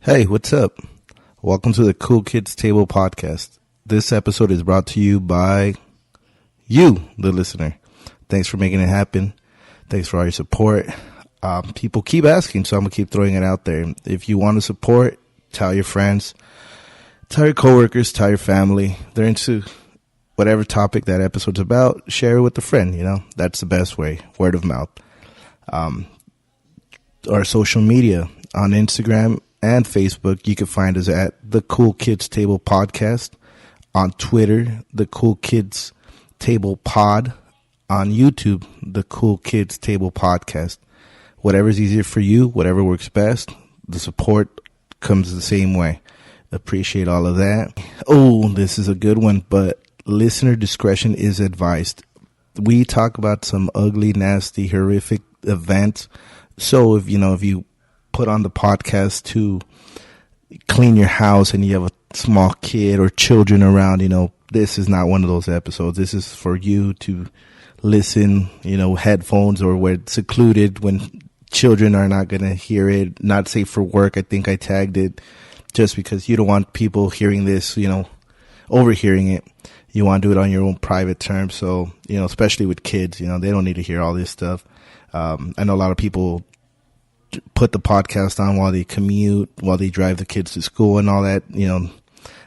Hey, what's up? Welcome to the Cool Kids Table podcast. This episode is brought to you by you, the listener. Thanks for making it happen. Thanks for all your support. People keep asking, so I'm going to keep throwing it out there. If you want to support, tell your friends, tell your coworkers, tell your family. They're into whatever topic that episode's about. Share it with a friend, That's the best way. Word of mouth. Our social media on Instagram and Facebook, you can find us at the Cool Kids Table Podcast. On Twitter, the Cool Kids Table Pod. On YouTube, the Cool Kids Table Podcast. Whatever's easier for you, whatever works best, the support comes the same way. Appreciate all of that. Oh, this is a good one, but listener discretion is advised. We talk about some ugly, nasty, horrific events. So if you put on the podcast to clean your house and you have a small kid or children around, this is not one of those episodes. This is for you to listen, headphones or where it's secluded when children are not going to hear it. Not safe for work. I think I tagged it just because you don't want people hearing this, overhearing it. You want to do it on your own private terms. So, especially with kids, they don't need to hear all this stuff. I know a lot of people put the podcast on while they commute, while they drive the kids to school and all that,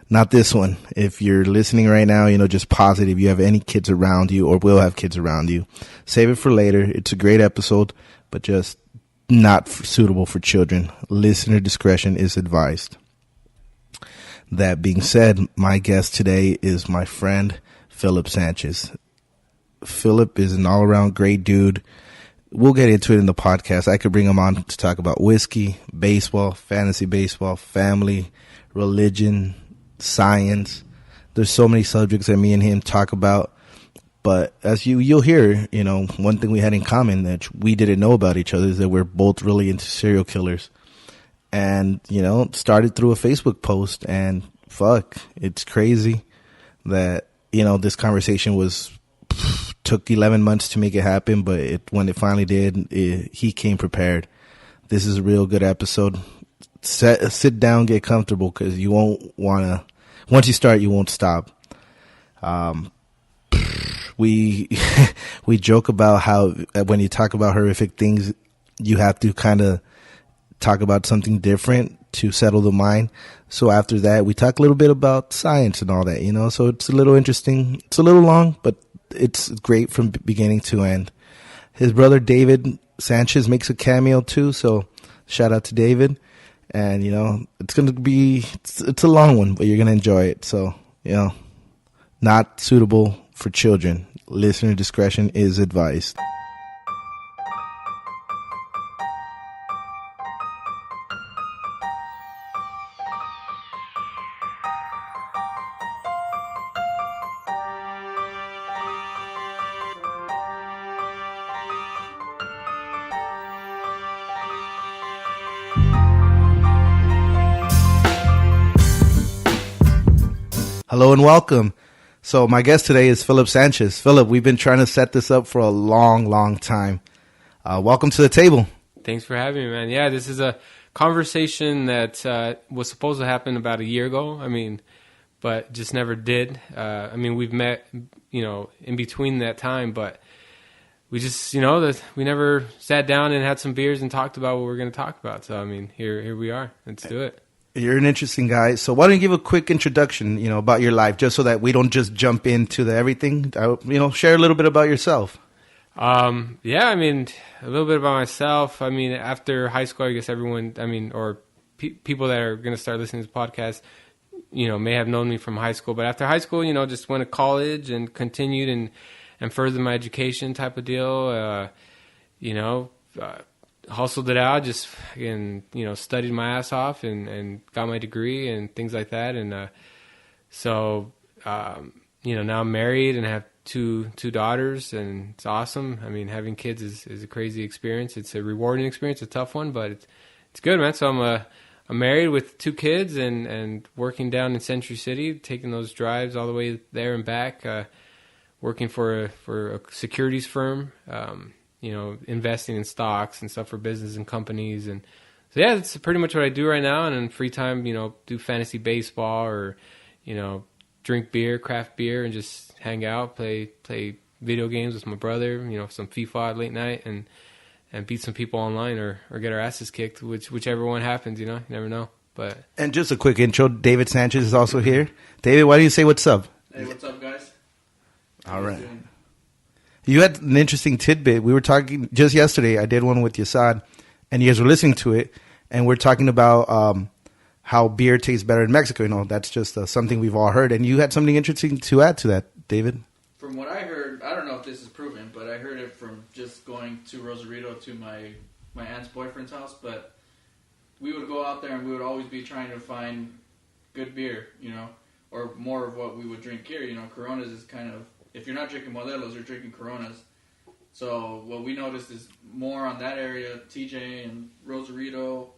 not this one. If you're listening right now, just pause it. If you have any kids around you or will have kids around you, save it for later. It's a great episode, but just not suitable for children. Listener discretion is advised. That being said, my guest today is my friend, Phillip Sanchez. Phillip is an all-around great dude. We'll get into it in the podcast. I could bring him on to talk about whiskey, baseball, fantasy baseball, family, religion, science. There's so many subjects that me and him talk about. But as you'll hear, one thing we had in common that we didn't know about each other is that we're both really into serial killers. And, started through a Facebook post, and it's crazy that, this conversation took 11 months to make it happen, but when it finally did, he came prepared. This is a real good episode. Sit down, get comfortable, because you won't want to, once you start, you won't stop. We joke about how when you talk about horrific things, you have to kind of talk about something different to settle the mind. So after that, we talk a little bit about science and all that, so it's a little interesting. It's a little long, but it's great from beginning to end. His brother, David Sanchez, makes a cameo too. So shout out to David. And, it's going to be, it's a long one, but you're going to enjoy it. So, not suitable for children. Listener discretion is advised. Hello and welcome. So my guest today is Phillip Sanchez. Phillip, we've been trying to set this up for a long, long time. Welcome to the table. Thanks for having me, man. Yeah, this is a conversation that was supposed to happen about a year ago. But just never did. We've met, in between that time, but we just, we never sat down and had some beers and talked about what we're going to talk about. So, here we are. Let's do it. You're an interesting guy. So why don't you give a quick introduction, about your life, just so that we don't just jump into everything. Share a little bit about yourself. A little bit about myself. After high school, I guess everyone, people that are going to start listening to this podcast, may have known me from high school. But after high school, just went to college and continued and furthered my education type of deal. Hustled it out, just studied my ass off and got my degree and things like that. And now I'm married and have two daughters, and it's awesome. Having kids is a crazy experience. It's a rewarding experience, a tough one, but it's good, man. So I'm married with two kids and working down in Century City, taking those drives all the way there and back, working for a securities firm. Investing in stocks and stuff for business and companies. And So yeah, that's pretty much what I do right now. And in free time, do fantasy baseball or, drink beer, craft beer, and just hang out, play video games with my brother, some FIFA late night, and beat some people online or get our asses kicked, whichever one happens, you never know. But And just a quick intro, David Sanchez is also here. David, why do you say what's up? Hey, what's up, guys? All right. You had an interesting tidbit. We were talking just yesterday. I did one with Yasad, and you guys were listening to it, and we're talking about how beer tastes better in Mexico. That's just something we've all heard. And you had something interesting to add to that, David. From what I heard, I don't know if this is proven, but I heard it from just going to Rosarito to my aunt's boyfriend's house. But we would go out there, and we would always be trying to find good beer, or more of what we would drink here. Coronas is kind of, if you're not drinking Modelos, you're drinking Coronas. So what we noticed is more on that area, TJ and Rosarito,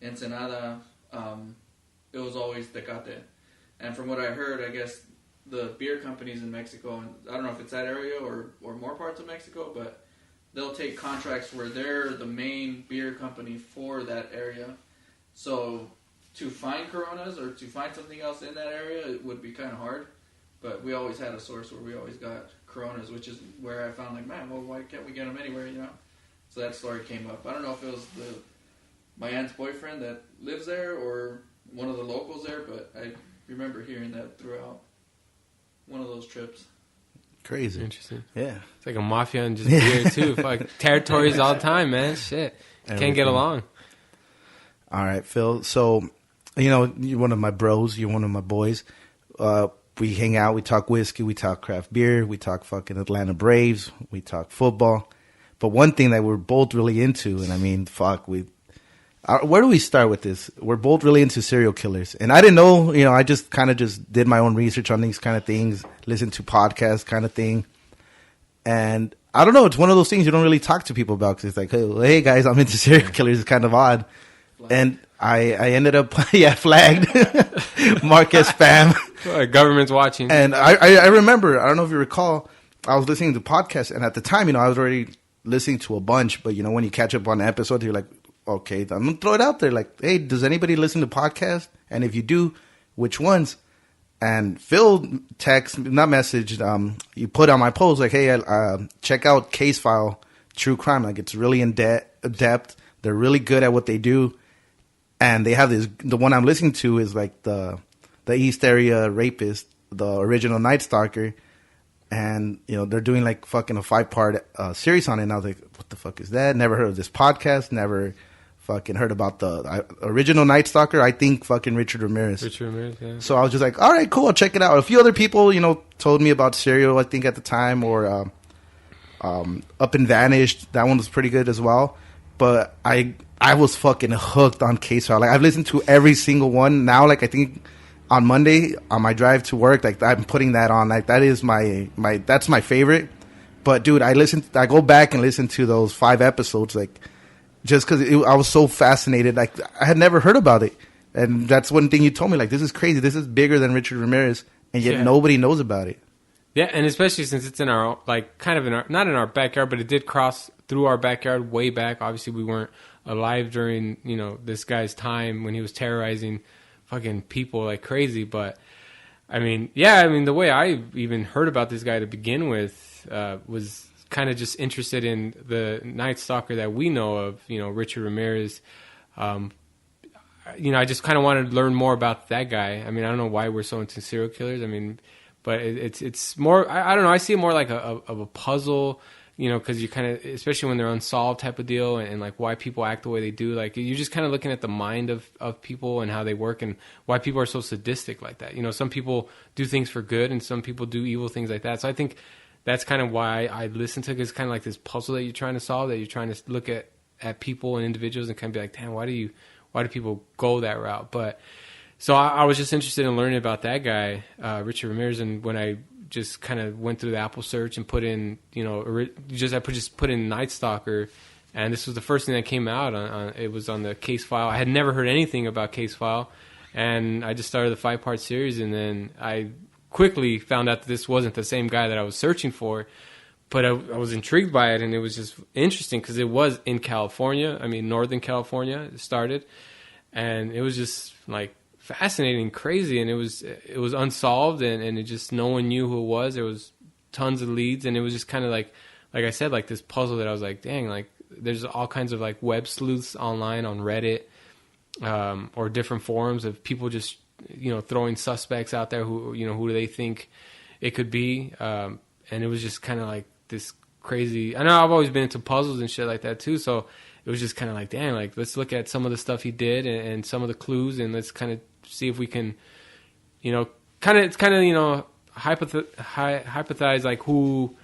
Ensenada, it was always Tecate. And from what I heard, I guess the beer companies in Mexico, and I don't know if it's that area or more parts of Mexico, but they'll take contracts where they're the main beer company for that area. So to find Coronas or to find something else in that area, it would be kind of hard. But we always had a source where we always got Coronas, which is where I found why can't we get them anywhere, So that story came up. I don't know if it was my aunt's boyfriend that lives there or one of the locals there, but I remember hearing that throughout one of those trips. Crazy. Interesting. Yeah. It's like a mafia and just beer, too. Like territories all the time, man. Shit. Can't get along. All right, Phil. So, you're one of my bros. You're one of my boys. We hang out. We talk whiskey. We talk craft beer. We talk fucking Atlanta Braves. We talk football. But one thing that we're both really into, and I mean, where do we start with this? We're both really into serial killers. And I didn't know, I just kind of just did my own research on these kind of things, listened to podcasts kind of thing. And I don't know, it's one of those things you don't really talk to people about because it's like, hey guys, I'm into serial killers. It's kind of odd. And I ended up, flagged. Mark as spam. Government's watching. And I remember, I don't know if you recall, I was listening to podcasts. And at the time, I was already listening to a bunch. But, when you catch up on an episode, you're like, okay, I'm going to throw it out there. Like, hey, does anybody listen to podcasts? And if you do, which ones? And Phil you put on my post, like, hey, check out Case File True Crime. Like, it's really in depth. They're really good at what they do. And they have the one I'm listening to is like the East Area Rapist, the original Night Stalker. And, they're doing like fucking a 5-part series on it. And I was like, what the fuck is that? Never heard of this podcast. Never fucking heard about the original Night Stalker. I think fucking Richard Ramirez. Yeah. So I was just like, all right, cool. I'll check it out. A few other people, told me about Serial, I think at the time, or Up and Vanished. That one was pretty good as well. But I was fucking hooked on Case File. Like, I've listened to every single one now. Like, I think on Monday on my drive to work, like, I'm putting that on. Like, that is that's my favorite. But dude, I go back and listen to those 5 episodes, like, just because I was so fascinated. Like, I had never heard about it, and that's one thing you told me. Like, this is crazy. This is bigger than Richard Ramirez, and yet nobody knows about it. Yeah, and especially since it's in our, like, kind of in our, not in our backyard, but it did cross through our backyard way back. Obviously, we weren't alive during, this guy's time when he was terrorizing fucking people like crazy. But, the way I even heard about this guy to begin with was kind of just interested in the Night Stalker that we know of, Richard Ramirez. I just kind of wanted to learn more about that guy. I don't know why we're so into serial killers. But it's more, I don't know, I see it more like of a puzzle, because you kind of, especially when they're unsolved type of deal and like why people act the way they do. Like, you're just kind of looking at the mind of people and how they work and why people are so sadistic like that. Some people do things for good and some people do evil things like that. So I think that's kind of why I listen to it. It's kind of like this puzzle that you're trying to solve, that you're trying to look at people and individuals and kind of be like, damn, why do people go that route? But so I was just interested in learning about that guy, Richard Ramirez, and when I just kind of went through the Apple search and put in, I put in Night Stalker, and this was the first thing that came out. It was on the Case File. I had never heard anything about Case File, and I just started the 5-part series, and then I quickly found out that this wasn't the same guy that I was searching for. but I was intrigued by it, and it was just interesting because it was in California. I mean, Northern California it started, and it was just like fascinating, crazy, and it was unsolved, and it just no one knew who it was. There was tons of leads, and it was just kind of like I said, like this puzzle that I was like, dang, like there's all kinds of like web sleuths online on Reddit, or different forums of people just throwing suspects out there who who do they think it could be, and it was just kind of like this crazy. I know I've always been into puzzles and shit like that too, so it was just kind of like, damn, like let's look at some of the stuff he did and some of the clues, and let's kind of see if we can, hypothesize like who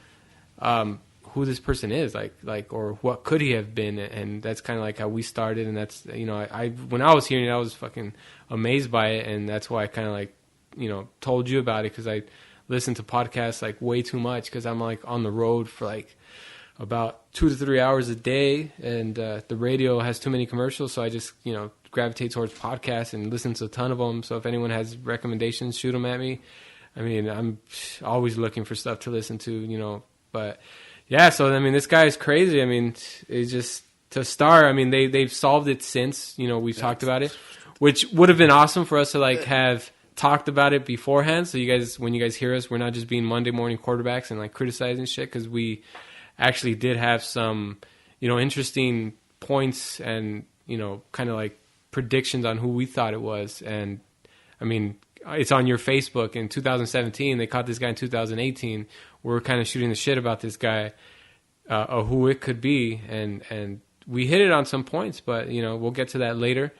this person is, like or what could he have been, and that's kind of like how we started, and that's I when I was hearing it, I was fucking amazed by it, and that's why I kind of like told you about it, because I listen to podcasts like way too much because I'm like on the road for like about 2 to 3 hours a day, and the radio has too many commercials, so I just gravitate towards podcasts and listen to a ton of them. So if anyone has recommendations, shoot them at me. I mean, I'm always looking for stuff to listen to, but yeah. So I mean, this guy is crazy. I mean, it's just to start. I mean, they've solved it since we've talked about it, which would have been awesome for us to like have talked about it beforehand. So you guys, when you guys hear us, we're not just being Monday morning quarterbacks and like criticizing shit, because we actually did have some, interesting points and, kind of like predictions on who we thought it was. And I mean, it's on your Facebook in 2017. They caught this guy in 2018. We're kind of shooting the shit about this guy, who it could be. And we hit it on some points, but, we'll get to that later.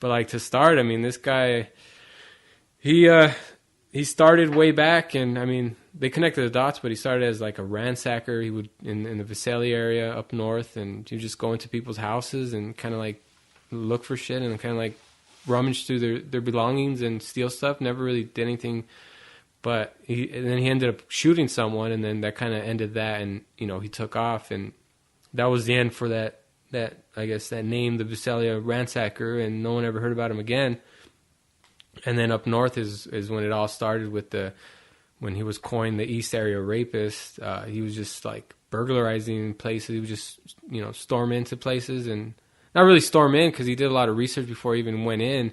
But like to start, I mean, this guy, he started way back, and I mean, they connected the dots, but he started as like a ransacker. He would in the Visalia area up north, and he would just go into people's houses and kind of like look for shit and kind of like rummage through their belongings and steal stuff. Never really did anything, but then he ended up shooting someone, and then that kind of ended that, and he took off, and that was the end for that I guess that name, the Visalia ransacker, and no one ever heard about him again. And then up north is when it all started with when he was coined the East Area Rapist. He was just like burglarizing places. He would just, storm into places, and not really storm in because he did a lot of research before he even went in.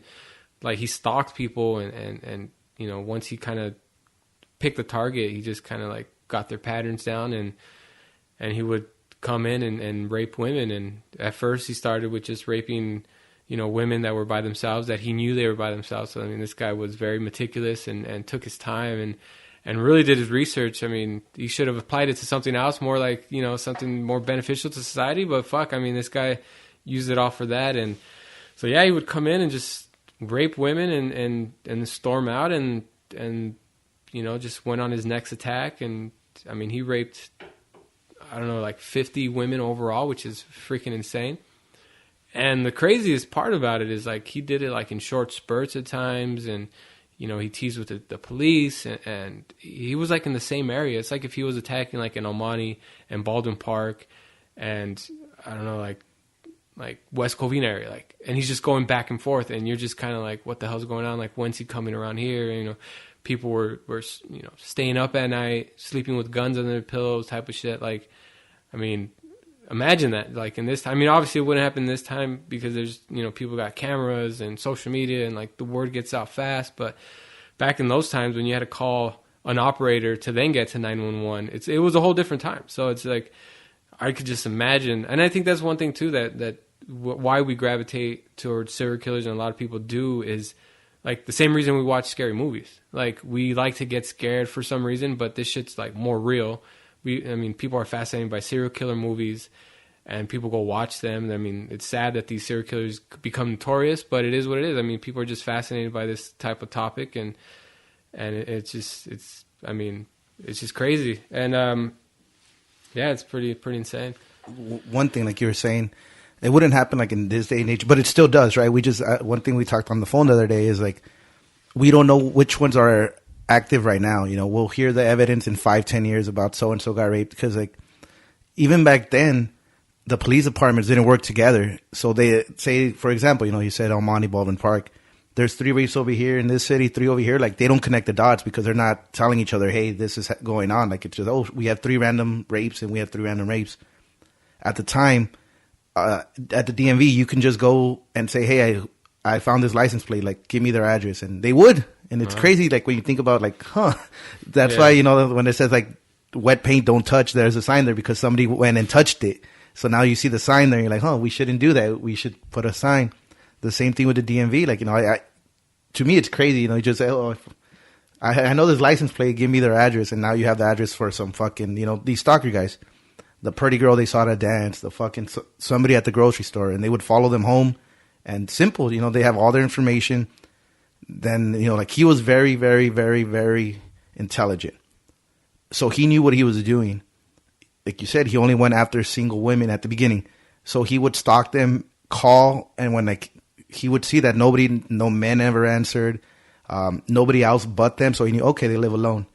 Like he stalked people, and once he kind of picked the target, he just kind of like got their patterns down, and he would come in and rape women. And at first he started with just raping women that were by themselves, that he knew they were by themselves. So, I mean, this guy was very meticulous and took his time and really did his research. I mean, he should have applied it to something else, more like, something more beneficial to society. But fuck, I mean, this guy used it all for that. And so, yeah, he would come in and just rape women and storm out and just went on his next attack. And, I mean, he raped, I don't know, like 50 women overall, which is freaking insane. And the craziest part about it is like he did it like in short spurts at times, and he teased with the police, and he was like in the same area. It's like if he was attacking like in Almani and Baldwin Park, and I don't know, like West Covina area, like, and he's just going back and forth, and you're just kind of like, what the hell's going on? Like, when's he coming around here? People were staying up at night, sleeping with guns under their pillows, type of shit. Like, I mean, imagine that, like in this time. I mean, obviously it wouldn't happen this time because there's, people got cameras and social media, and like the word gets out fast. But back in those times when you had to call an operator to then get to 911, it was a whole different time. So it's like, I could just imagine. And I think that's one thing too, that why we gravitate towards serial killers, and a lot of people do, is like the same reason we watch scary movies. Like we like to get scared for some reason, but this shit's like more real. I mean, people are fascinated by serial killer movies, and people go watch them. I mean, it's sad that these serial killers become notorious, but it is what it is. I mean, people are just fascinated by this type of topic, and it's just crazy. And yeah, it's pretty insane. One thing, like you were saying, it wouldn't happen like in this day and age, but it still does, right? We just one thing we talked on the phone the other day is like, we don't know which ones are active right now. We'll hear the evidence in 5-10 years about so-and-so got raped, because like even back then the police departments didn't work together. So they say, for example, you said Almani, Baldwin Park, there's 3 rapes over here in this city, 3 over here. Like, they don't connect the dots because they're not telling each other, hey, this is going on. Like, it's just, oh, we have 3 random rapes and we have 3 random rapes. At the time, at the DMV, you can just go and say, hey, I found this license plate. Like, give me their address. And they would. And it's crazy, like, when you think about, like, that's why, you know, when it says, like, wet paint don't touch, there's a sign there because somebody went and touched it. So now you see the sign there, and you're like, we shouldn't do that. We should put a sign. The same thing with the DMV. Like, you know, to me, it's crazy. You know, you just say, I know this license plate, give me their address. And now you have the address for some fucking, you know, these stalker guys. The pretty girl they saw at a dance, the fucking somebody at the grocery store. And they would follow them home. And simple, you know, they have all their information. Then, you know, like, he was very, very, very, very intelligent. So he knew what he was doing. Like you said, he only went after single women at the beginning. So he would stalk them, call, and when, like, he would see that no men ever answered, nobody else but them. So he knew, okay, they live alone.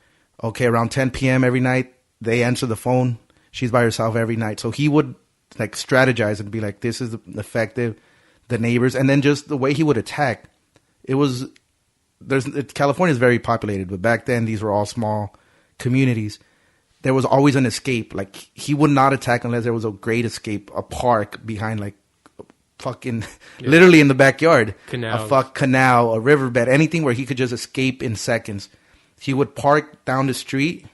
Okay, around 10 p.m. every night, they answer the phone. She's by herself every night. So he would, like, strategize and be like, this is effective. The neighbors, and then just the way he would attack. California is very populated, but back then these were all small communities. There was always an escape. Like, he would not attack unless there was a great escape, a park behind, like, fucking, literally in the backyard. Canals. A canal, a riverbed, anything where he could just escape in seconds. He would park down the street.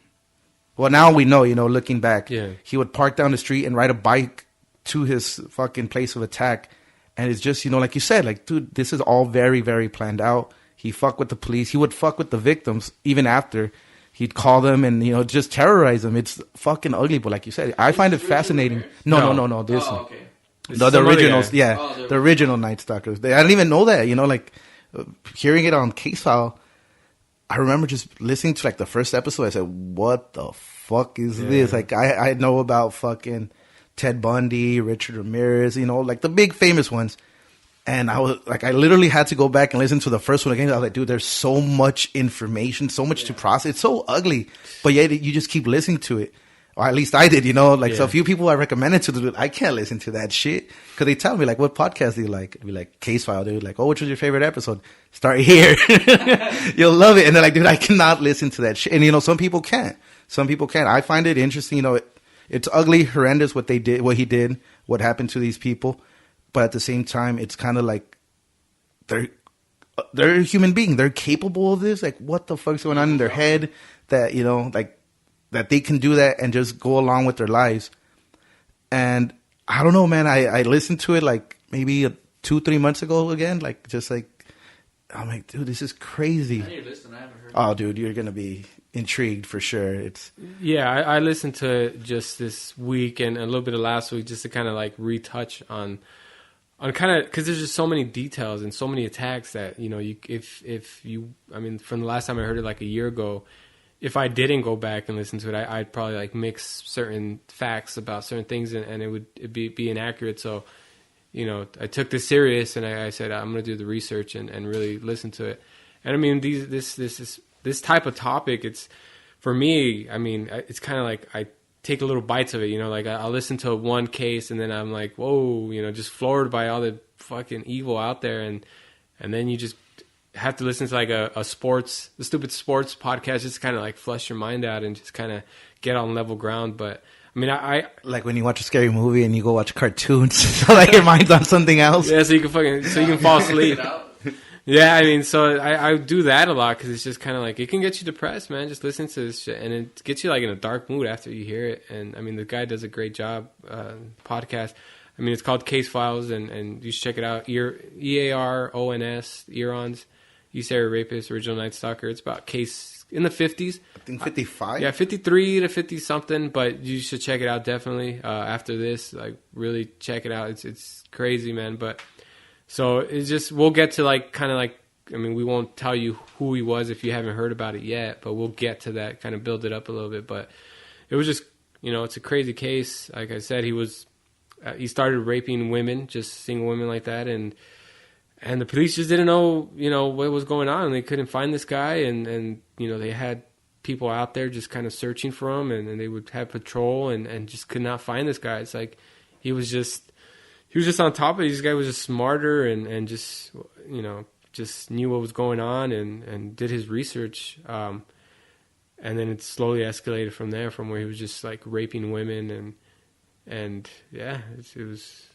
Well, now we know, you know, looking back. Yeah. He would park down the street and ride a bike to his fucking place of attack. And it's just, you know, like you said, like, dude, this is all very, very planned out. He fucked with the police. He would fuck with the victims even after. He'd call them and, you know, just terrorize them. It's fucking ugly, but like you said, I find it fascinating. No. This one. Okay. The originals, the original Night Stalkers. I didn't even know that, you know, like, hearing it on Case File, I remember just listening to, like, the first episode. I said, what the fuck is this? Like, I know about fucking Ted Bundy, Richard Ramirez, you know, like, the big famous ones. And I was like, I literally had to go back and listen to the first one again. I was like, dude, there's so much information, so much to process. It's so ugly, but yet you just keep listening to it. Or at least I did, you know, like, so a few people I recommended to do, I can't listen to that shit. Cause they tell me, like, what podcast do you like? I'd be like, Case File, dude. Like, oh, which was your favorite episode? Start here. You'll love it. And they're like, dude, I cannot listen to that shit. And, you know, some people can't. Some people can't. I find it interesting. You know, it's ugly, horrendous what he did, what happened to these people. But at the same time, it's kind of like they're a human being. They're capable of this. Like, what the fuck's going on in their head that, you know, like, that they can do that and just go along with their lives. And I don't know, man. I listened to it like maybe 2-3 months ago again. Like, just like, I'm like, dude, this is crazy. I need to listen. I haven't heard. Oh, dude, you're gonna be intrigued for sure. I listened to it just this week and a little bit of last week just to kind of like retouch on kind of, because there's just so many details and so many attacks that, you know, from the last time I heard it like a year ago, if I didn't go back and listen to it, I'd probably like mix certain facts about certain things and it would be inaccurate. So, you know, I took this serious and I said, I'm going to do the research and really listen to it. And I mean, this type of topic, it's, for me, I mean, it's kind of like I take a little bites of it, you know, like I'll listen to one case and then I'm like, whoa, you know, just floored by all the fucking evil out there. And then you just have to listen to like a stupid sports podcast, just kind of like flush your mind out and just kind of get on level ground. But I mean, I like when you watch a scary movie and you go watch cartoons, so like your mind's on something else. Yeah, so you can fall asleep. Yeah, I mean, so I do that a lot because it's just kind of like, it can get you depressed, man. Just listen to this shit, and it gets you like in a dark mood after you hear it. And I mean, the guy does a great job. Podcast. I mean, it's called Case Files, and you should check it out. EARONS, Earons, East Area Rapist, Original Night Stalker. It's about case in the 50s. I think 55. Yeah, 53 to 50 something. But you should check it out definitely after this. Like, really check it out. It's crazy, man. But so it's just, we'll get to like kind of like, I mean, we won't tell you who he was if you haven't heard about it yet, but we'll get to that, kind of build it up a little bit. But it was just, you know, it's a crazy case. Like I said, he started raping women, just single women like that, and the police just didn't know, you know, what was going on, and they couldn't find this guy, and you know, they had people out there just kind of searching for him, and they would have patrol, and just could not find this guy. It's like he was just on top of it. This guy was just smarter and just, you know, just knew what was going on and did his research. And then it slowly escalated from there, from where he was just like raping women and yeah, it was.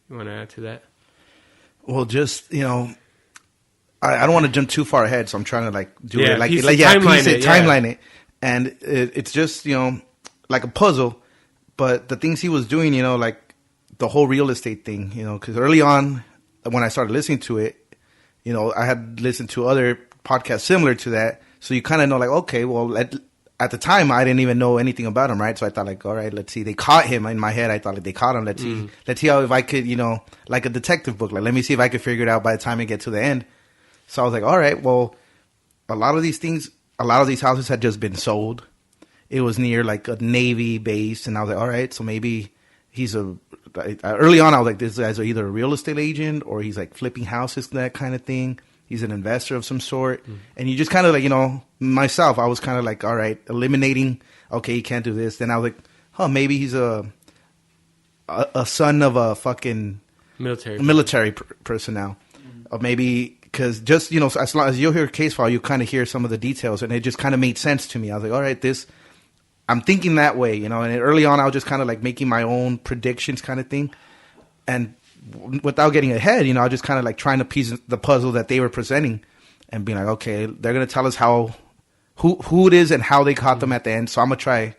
You want to add to that? Well, just, I don't want to jump too far ahead, so I'm trying to timeline it. And it's just, like a puzzle, but the things he was doing, like the whole real estate thing, because early on when I started listening to it, I had listened to other podcasts similar to that. So you kind of know, like, okay, well, at the time, I didn't even know anything about him, right? So I thought, like, all right, let's see. They caught him. In my head, I thought, like, they caught him. Let's see how, if I could, like a detective book. Like, let me see if I could figure it out by the time I get to the end. So I was like, all right, well, a lot of these houses had just been sold. It was near, like, a Navy base. And I was like, all right, so maybe he's early on, I was like, this guy's either a real estate agent or he's, like, flipping houses, that kind of thing. He's an investor of some sort. And you just kind of like, myself, I was kind of like, all right, eliminating, okay, he can't do this. Then I was like, maybe he's a son of a fucking military personnel. Or maybe, because just, as long as you hear a case file, you kind of hear some of the details. And it just kind of made sense to me. I was like, all right, I'm thinking that way, And early on, I was just kind of like making my own predictions kind of thing. And without getting ahead, I was just kind of like trying to piece the puzzle that they were presenting and being like, okay, they're going to tell us who it is and how they caught them at the end. So I'm going to try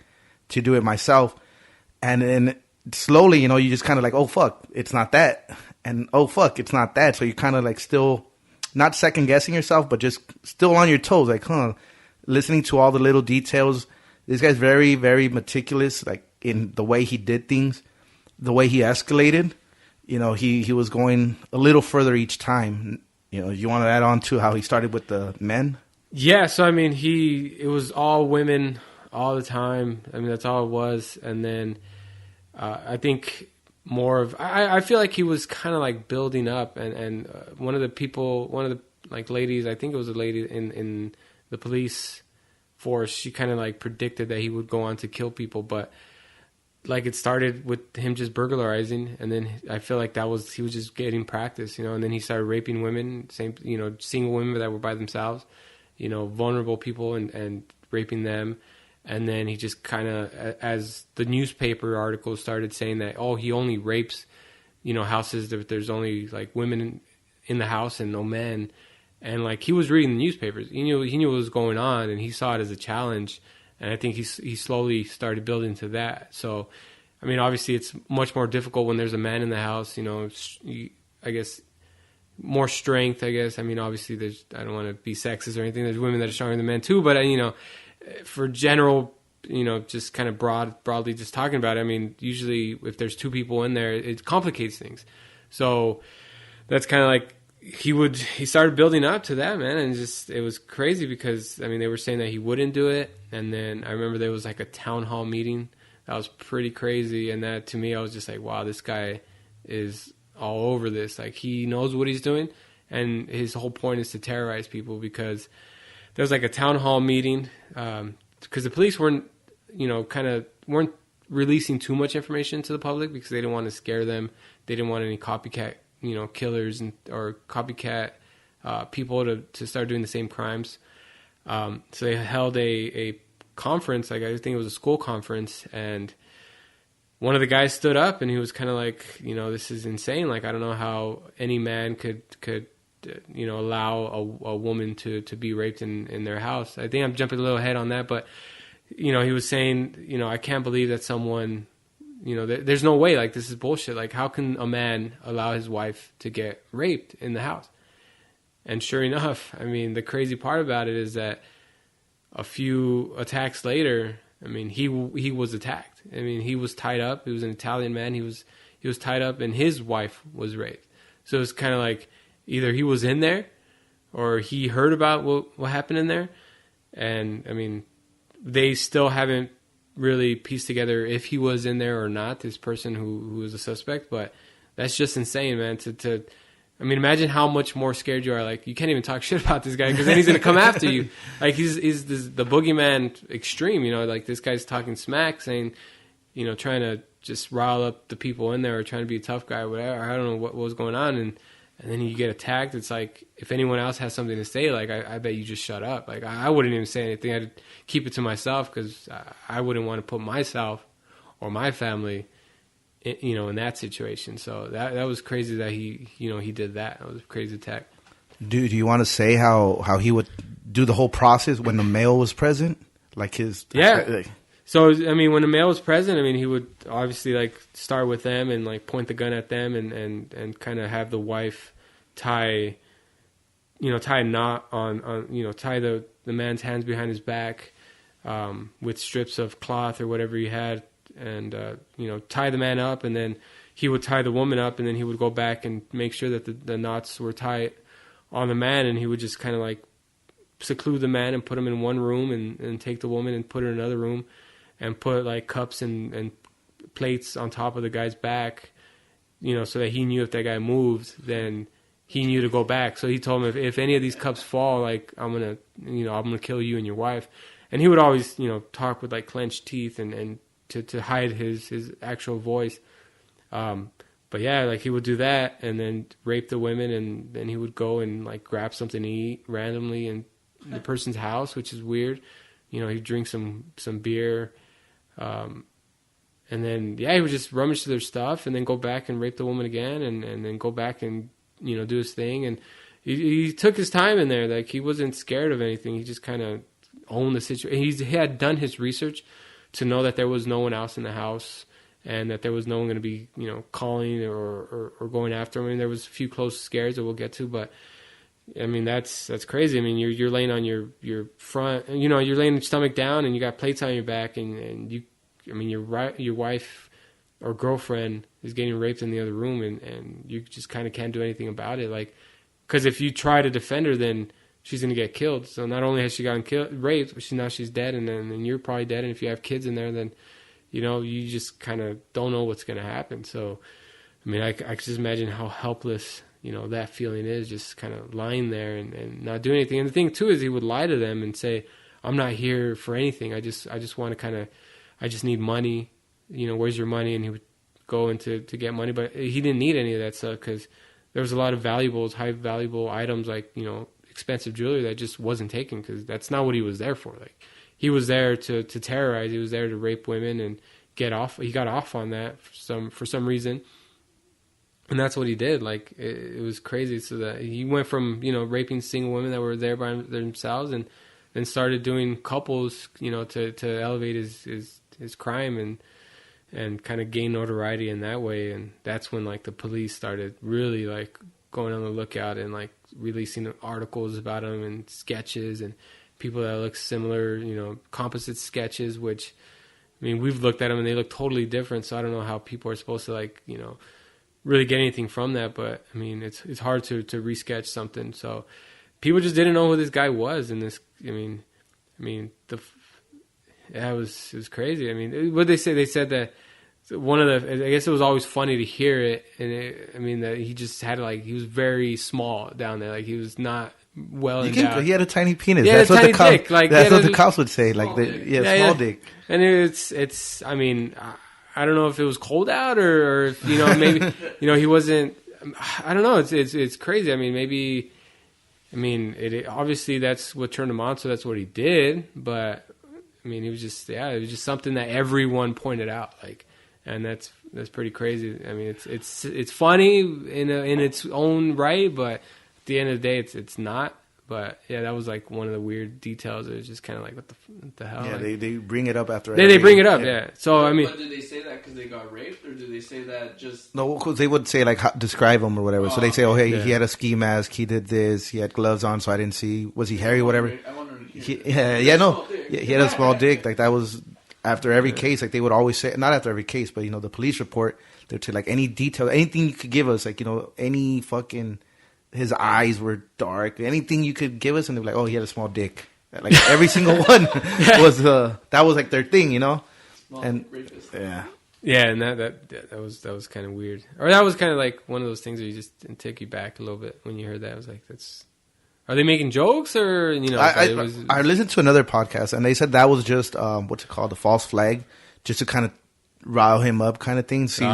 to do it myself. And then slowly, you just kind of like, oh, fuck, it's not that. And oh, fuck, it's not that. So you kind of like still not second guessing yourself, but just still on your toes. Like, listening to all the little details. This guy's very, very meticulous, like in the way he did things, the way he escalated. He was going a little further each time. You want to add on to how he started with the men? Yeah, so I mean, it was all women all the time. I mean, that's all it was. And then I think more of, I feel like he was kind of like building up. And one of the like ladies, I think it was a lady in the police force, she kind of like predicted that he would go on to kill people, but like it started with him just burglarizing, and then I feel like he was just getting practice, and then he started raping women, single women that were by themselves, vulnerable people and raping them. And then he just kind of, as the newspaper articles started saying that, he only rapes, houses that there's only like women in the house and no men. And like he was reading the newspapers, he knew what was going on, and he saw it as a challenge. And I think he slowly started building to that. So, I mean, obviously it's much more difficult when there's a man in the house, I guess more strength, I guess. I mean, obviously I don't want to be sexist or anything. There's women that are stronger than men too. But, for general, just kind of broadly just talking about it, I mean, usually if there's two people in there, it complicates things. So that's kind of like, he started building up to that, man, and it was crazy because, I mean, they were saying that he wouldn't do it, and then I remember there was like a town hall meeting that was pretty crazy, and that to me, I was just like, wow, this guy is all over this. Like, he knows what he's doing, and his whole point is to terrorize people, because there was like a town hall meeting, because the police weren't releasing too much information to the public because they didn't want to scare them. They didn't want any copycat killers or copycat people to start doing the same crimes. So they held a conference, like I think it was a school conference, and one of the guys stood up and he was kind of like, this is insane. Like, I don't know how any man could allow a woman to be raped in their house. I think I'm jumping a little ahead on that, but he was saying, I can't believe that someone, there's no way, like, this is bullshit. Like, how can a man allow his wife to get raped in the house? And sure enough, I mean, the crazy part about it is that a few attacks later, I mean, he was attacked. I mean, he was tied up. He was an Italian man. He was tied up, and his wife was raped. So it's kind of like either he was in there or he heard about what happened in there. And, I mean, they still haven't really piece together if he was in there or not, this person who was a suspect. But that's just insane, man. I mean, imagine how much more scared you are. Like, you can't even talk shit about this guy because then he's going to come after you. Like, he's the boogeyman extreme, like this guy's talking smack, saying, trying to just rile up the people in there or trying to be a tough guy or whatever. I don't know what was going on. and then you get attacked. It's like, if anyone else has something to say, like, I bet you just shut up. Like, I wouldn't even say anything. I'd keep it to myself, because I wouldn't want to put myself or my family, in that situation. So that was crazy that he did that. That was a crazy attack. Do you want to say how he would do the whole process when the male was present? Like his... Yeah. So, I mean, when the male was present, I mean, he would obviously, like, start with them and, like, point the gun at them and kind of have the wife tie a knot on tie the man's hands behind his back with strips of cloth or whatever he had, and, tie the man up, and then he would tie the woman up, and then he would go back and make sure that the knots were tight on the man, and he would just kind of, like, seclude the man and put him in one room and take the woman and put her in another room, and put, like, cups and plates on top of the guy's back, so that he knew if that guy moved, then he knew to go back. So he told him, if any of these cups fall, like, I'm gonna kill you and your wife. And he would always, talk with, like, clenched teeth and to hide his actual voice. But yeah, like, he would do that and then rape the women, and then he would go and, like, grab something to eat randomly in the person's house, which is weird. He'd drink some beer. And then, he would just rummage through their stuff and then go back and rape the woman again, and then go back and, do his thing. And he took his time in there. Like, he wasn't scared of anything. He just kind of owned the situation. He had done his research to know that there was no one else in the house, and that there was no one going to be, calling or going after him. I mean, there was a few close scares that we'll get to, but I mean, that's crazy. I mean, you're laying on your front, you're laying your stomach down, and you got plates on your back, and your wife or girlfriend is getting raped in the other room, and you just kind of can't do anything about it. Like, because if you try to defend her, then she's going to get killed. So not only has she gotten raped, but now she's dead, and then you're probably dead. And if you have kids in there, then, you just kind of don't know what's going to happen. So, I mean, I can just imagine how helpless, that feeling is, just kind of lying there and not doing anything. And the thing too is, he would lie to them and say, I'm not here for anything. I just want to I just need money. Where's your money? And he would go into to get money, but he didn't need any of that stuff, because there was a lot of high valuable items, like, expensive jewelry that just wasn't taken, because that's not what he was there for. Like, he was there to terrorize. He was there to rape women and get off. He got off on that for some reason. And that's what he did. Like, it was crazy. So that he went from, raping single women that were there by themselves, and then started doing couples, to elevate his crime and kind of gain notoriety in that way. And that's when, like, the police started really, like, going on the lookout and, like, releasing articles about him and sketches and people that look similar, composite sketches, which, I mean, we've looked at them and they look totally different. So I don't know how people are supposed to, like, really get anything from that. But I mean, it's hard to resketch something. So people just didn't know who this guy was. And this, it was crazy. I mean, what they say, they said that one of the, I guess it was always funny to hear it. And that he just had, like, he was very small down there. Like, he was not well endowed. He had a tiny penis. Yeah, that's what the cops would say. Like, small dick. And it's. I mean, I don't know if it was cold out or if, maybe he wasn't. I don't know. It's crazy. I mean, maybe. I mean, it obviously that's what turned him on, so that's what he did. But I mean, it was just something that everyone pointed out. Like, and that's pretty crazy. I mean, it's funny in its own right, but at the end of the day, it's not. But yeah, that was like one of the weird details. It was just kind of like, what the hell? Yeah, like, they bring it up after. They bring it up, yeah. So I mean, but did they say that because they got raped, or did they say that just? No, because they would say, like, describe him or whatever. So they say, oh, hey, he had a ski mask, he did this, he had gloves on, so I didn't see. Was he hairy or whatever? I wondered. He had a small dick. Like, that was after every case. Like, they would always say, not after every case, but the police report. They'd say, like, any detail, anything you could give us, like, any fucking. His eyes were dark. Anything you could give us, and they're like, "Oh, he had a small dick." Like, every single one was that was like their thing, Small and rapist. Yeah, and that was kind of weird, or that was kind of like one of those things that you just take you back a little bit when you heard that. I was like, are they making jokes or I listened to another podcast, and they said that was just what's it called, the false flag, just to kind of rile him up, kind of thing. See,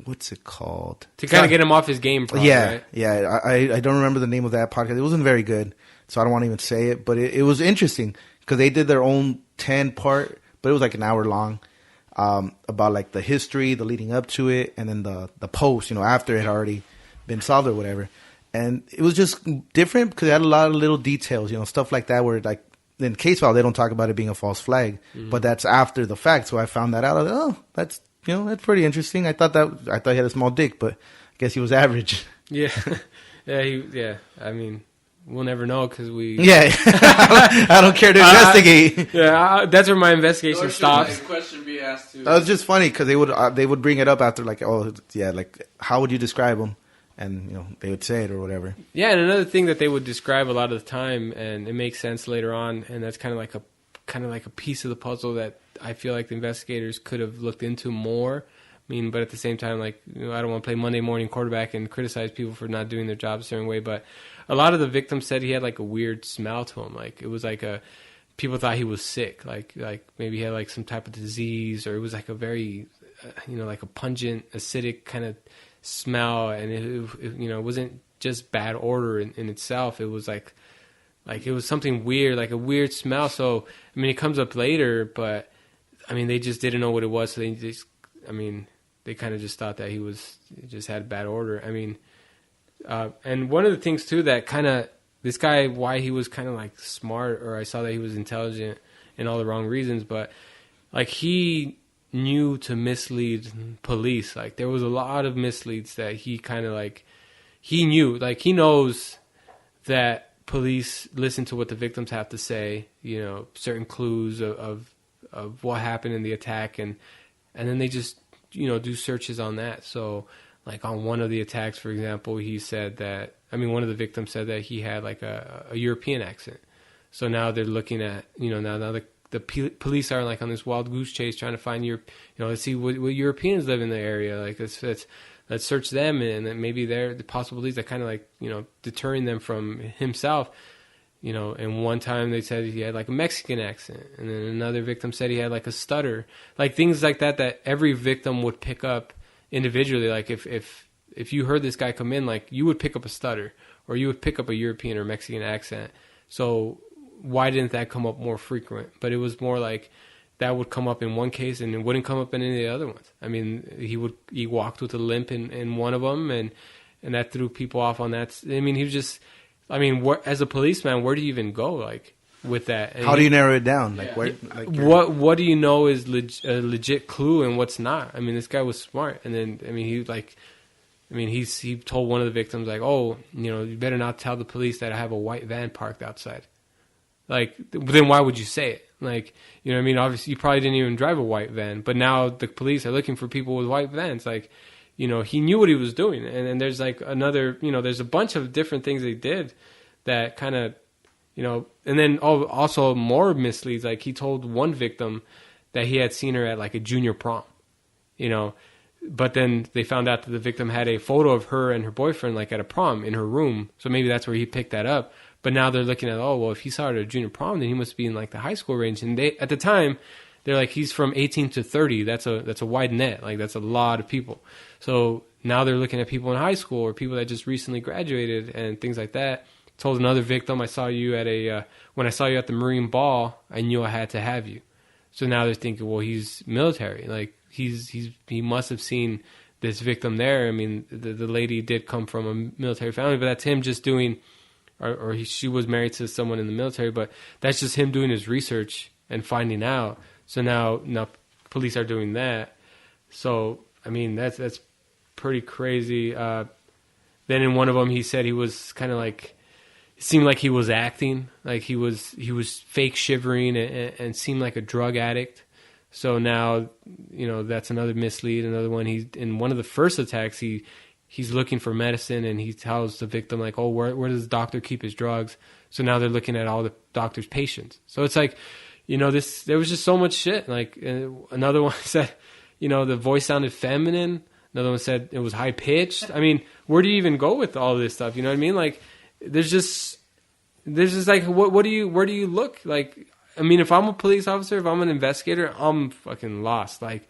what's it called? To kind of get him off his game, probably, yeah, right? yeah. I don't remember the name of that podcast. It wasn't very good, so I don't want to even say it. But it was interesting because they did their own 10-part, but it was like an hour long, about like the history, the leading up to it, and then the post, after it had already been solved or whatever. And it was just different because it had a lot of little details, stuff like that where like in case file they don't talk about it being a false flag, but that's after the fact. So I found that out. I was like, oh, that's that's pretty interesting. I thought he had a small dick, but I guess he was average. Yeah, yeah. I mean, we'll never know because we. Yeah, I don't care to investigate. Yeah, that's where my investigation stops. A question be asked to. That was just funny because they would bring it up after like, oh yeah, like how would you describe him? And they would say it or whatever. Yeah, and another thing that they would describe a lot of the time, and it makes sense later on, and that's kind of like a piece of the puzzle that I feel like the investigators could have looked into more. I mean, but at the same time, like I don't want to play Monday morning quarterback and criticize people for not doing their job a certain way. But a lot of the victims said he had like a weird smell to him. Like it was like people thought he was sick. Like maybe he had like some type of disease, or it was like a very, like a pungent, acidic kind of smell, and it wasn't just bad odor in itself. It was like it was something weird, like a weird smell. So I mean, it comes up later, but I mean, they just didn't know what it was. So they kind of just thought that he just had bad odor. I mean, and one of the things too that kind of this guy, why he was kind of like smart, or I saw that he was intelligent in all the wrong reasons, but like he knew to mislead police. Like there was a lot of misleads that he kind of like he knew, like he knows that police listen to what the victims have to say, certain clues of what happened in the attack, and then they just do searches on that. So like on one of the attacks, for example, he said that one of the victims said that he had like a European accent. So now they're looking at now the police are like on this wild goose chase trying to find let's see what Europeans live in the area. Like let's search them, and then maybe they're the possible leads that kind of like deterring them from himself. And one time they said he had like a Mexican accent, and then another victim said he had like a stutter, like things like that every victim would pick up individually. Like if you heard this guy come in, like you would pick up a stutter, or you would pick up a European or Mexican accent. So why didn't that come up more frequent? But it was more like that would come up in one case and it wouldn't come up in any of the other ones. I mean, he walked with a limp in one of them, and that threw people off on that. I mean, he was just, as a policeman, where do you even go like with that? And how do you narrow it down? Like yeah. what do you know is a legit clue and what's not? I mean, this guy was smart, and then he told one of the victims like, oh, you better not tell the police that I have a white van parked outside. Like, then why would you say it? Like, obviously you probably didn't even drive a white van, but now the police are looking for people with white vans. Like, he knew what he was doing. And there's like another, there's a bunch of different things they did that kind of, and then also more misleads. Like he told one victim that he had seen her at like a junior prom, but then they found out that the victim had a photo of her and her boyfriend like at a prom in her room. So maybe that's where he picked that up. But now they're looking at, oh, well, if he saw her at a junior prom, then he must be in like the high school range. And at the time, they're like, he's from 18 to 30. That's a wide net. Like that's a lot of people. So now they're looking at people in high school or people that just recently graduated and things like that. Told another victim, when I saw you at the Marine Ball, I knew I had to have you. So now they're thinking, well, he's military. Like he must have seen this victim there. I mean, the lady did come from a military family, but that's him just doing. She was married to someone in the military, but that's just him doing his research and finding out. So now police are doing that. So I mean that's pretty crazy. Then in one of them, he said he was kind of like, it seemed like he was acting, like he was fake shivering and seemed like a drug addict. So now that's another mislead. Another one. In one of the first attacks, he's looking for medicine, and he tells the victim like, oh, where does the doctor keep his drugs? So now they're looking at all the doctor's patients. So it's like, there was just so much shit. Like another one said, the voice sounded feminine. Another one said it was high pitched. I mean, where do you even go with all this stuff? You know what I mean? Like there's just like, where do you look? Like, I mean, if I'm a police officer, if I'm an investigator, I'm fucking lost. Like,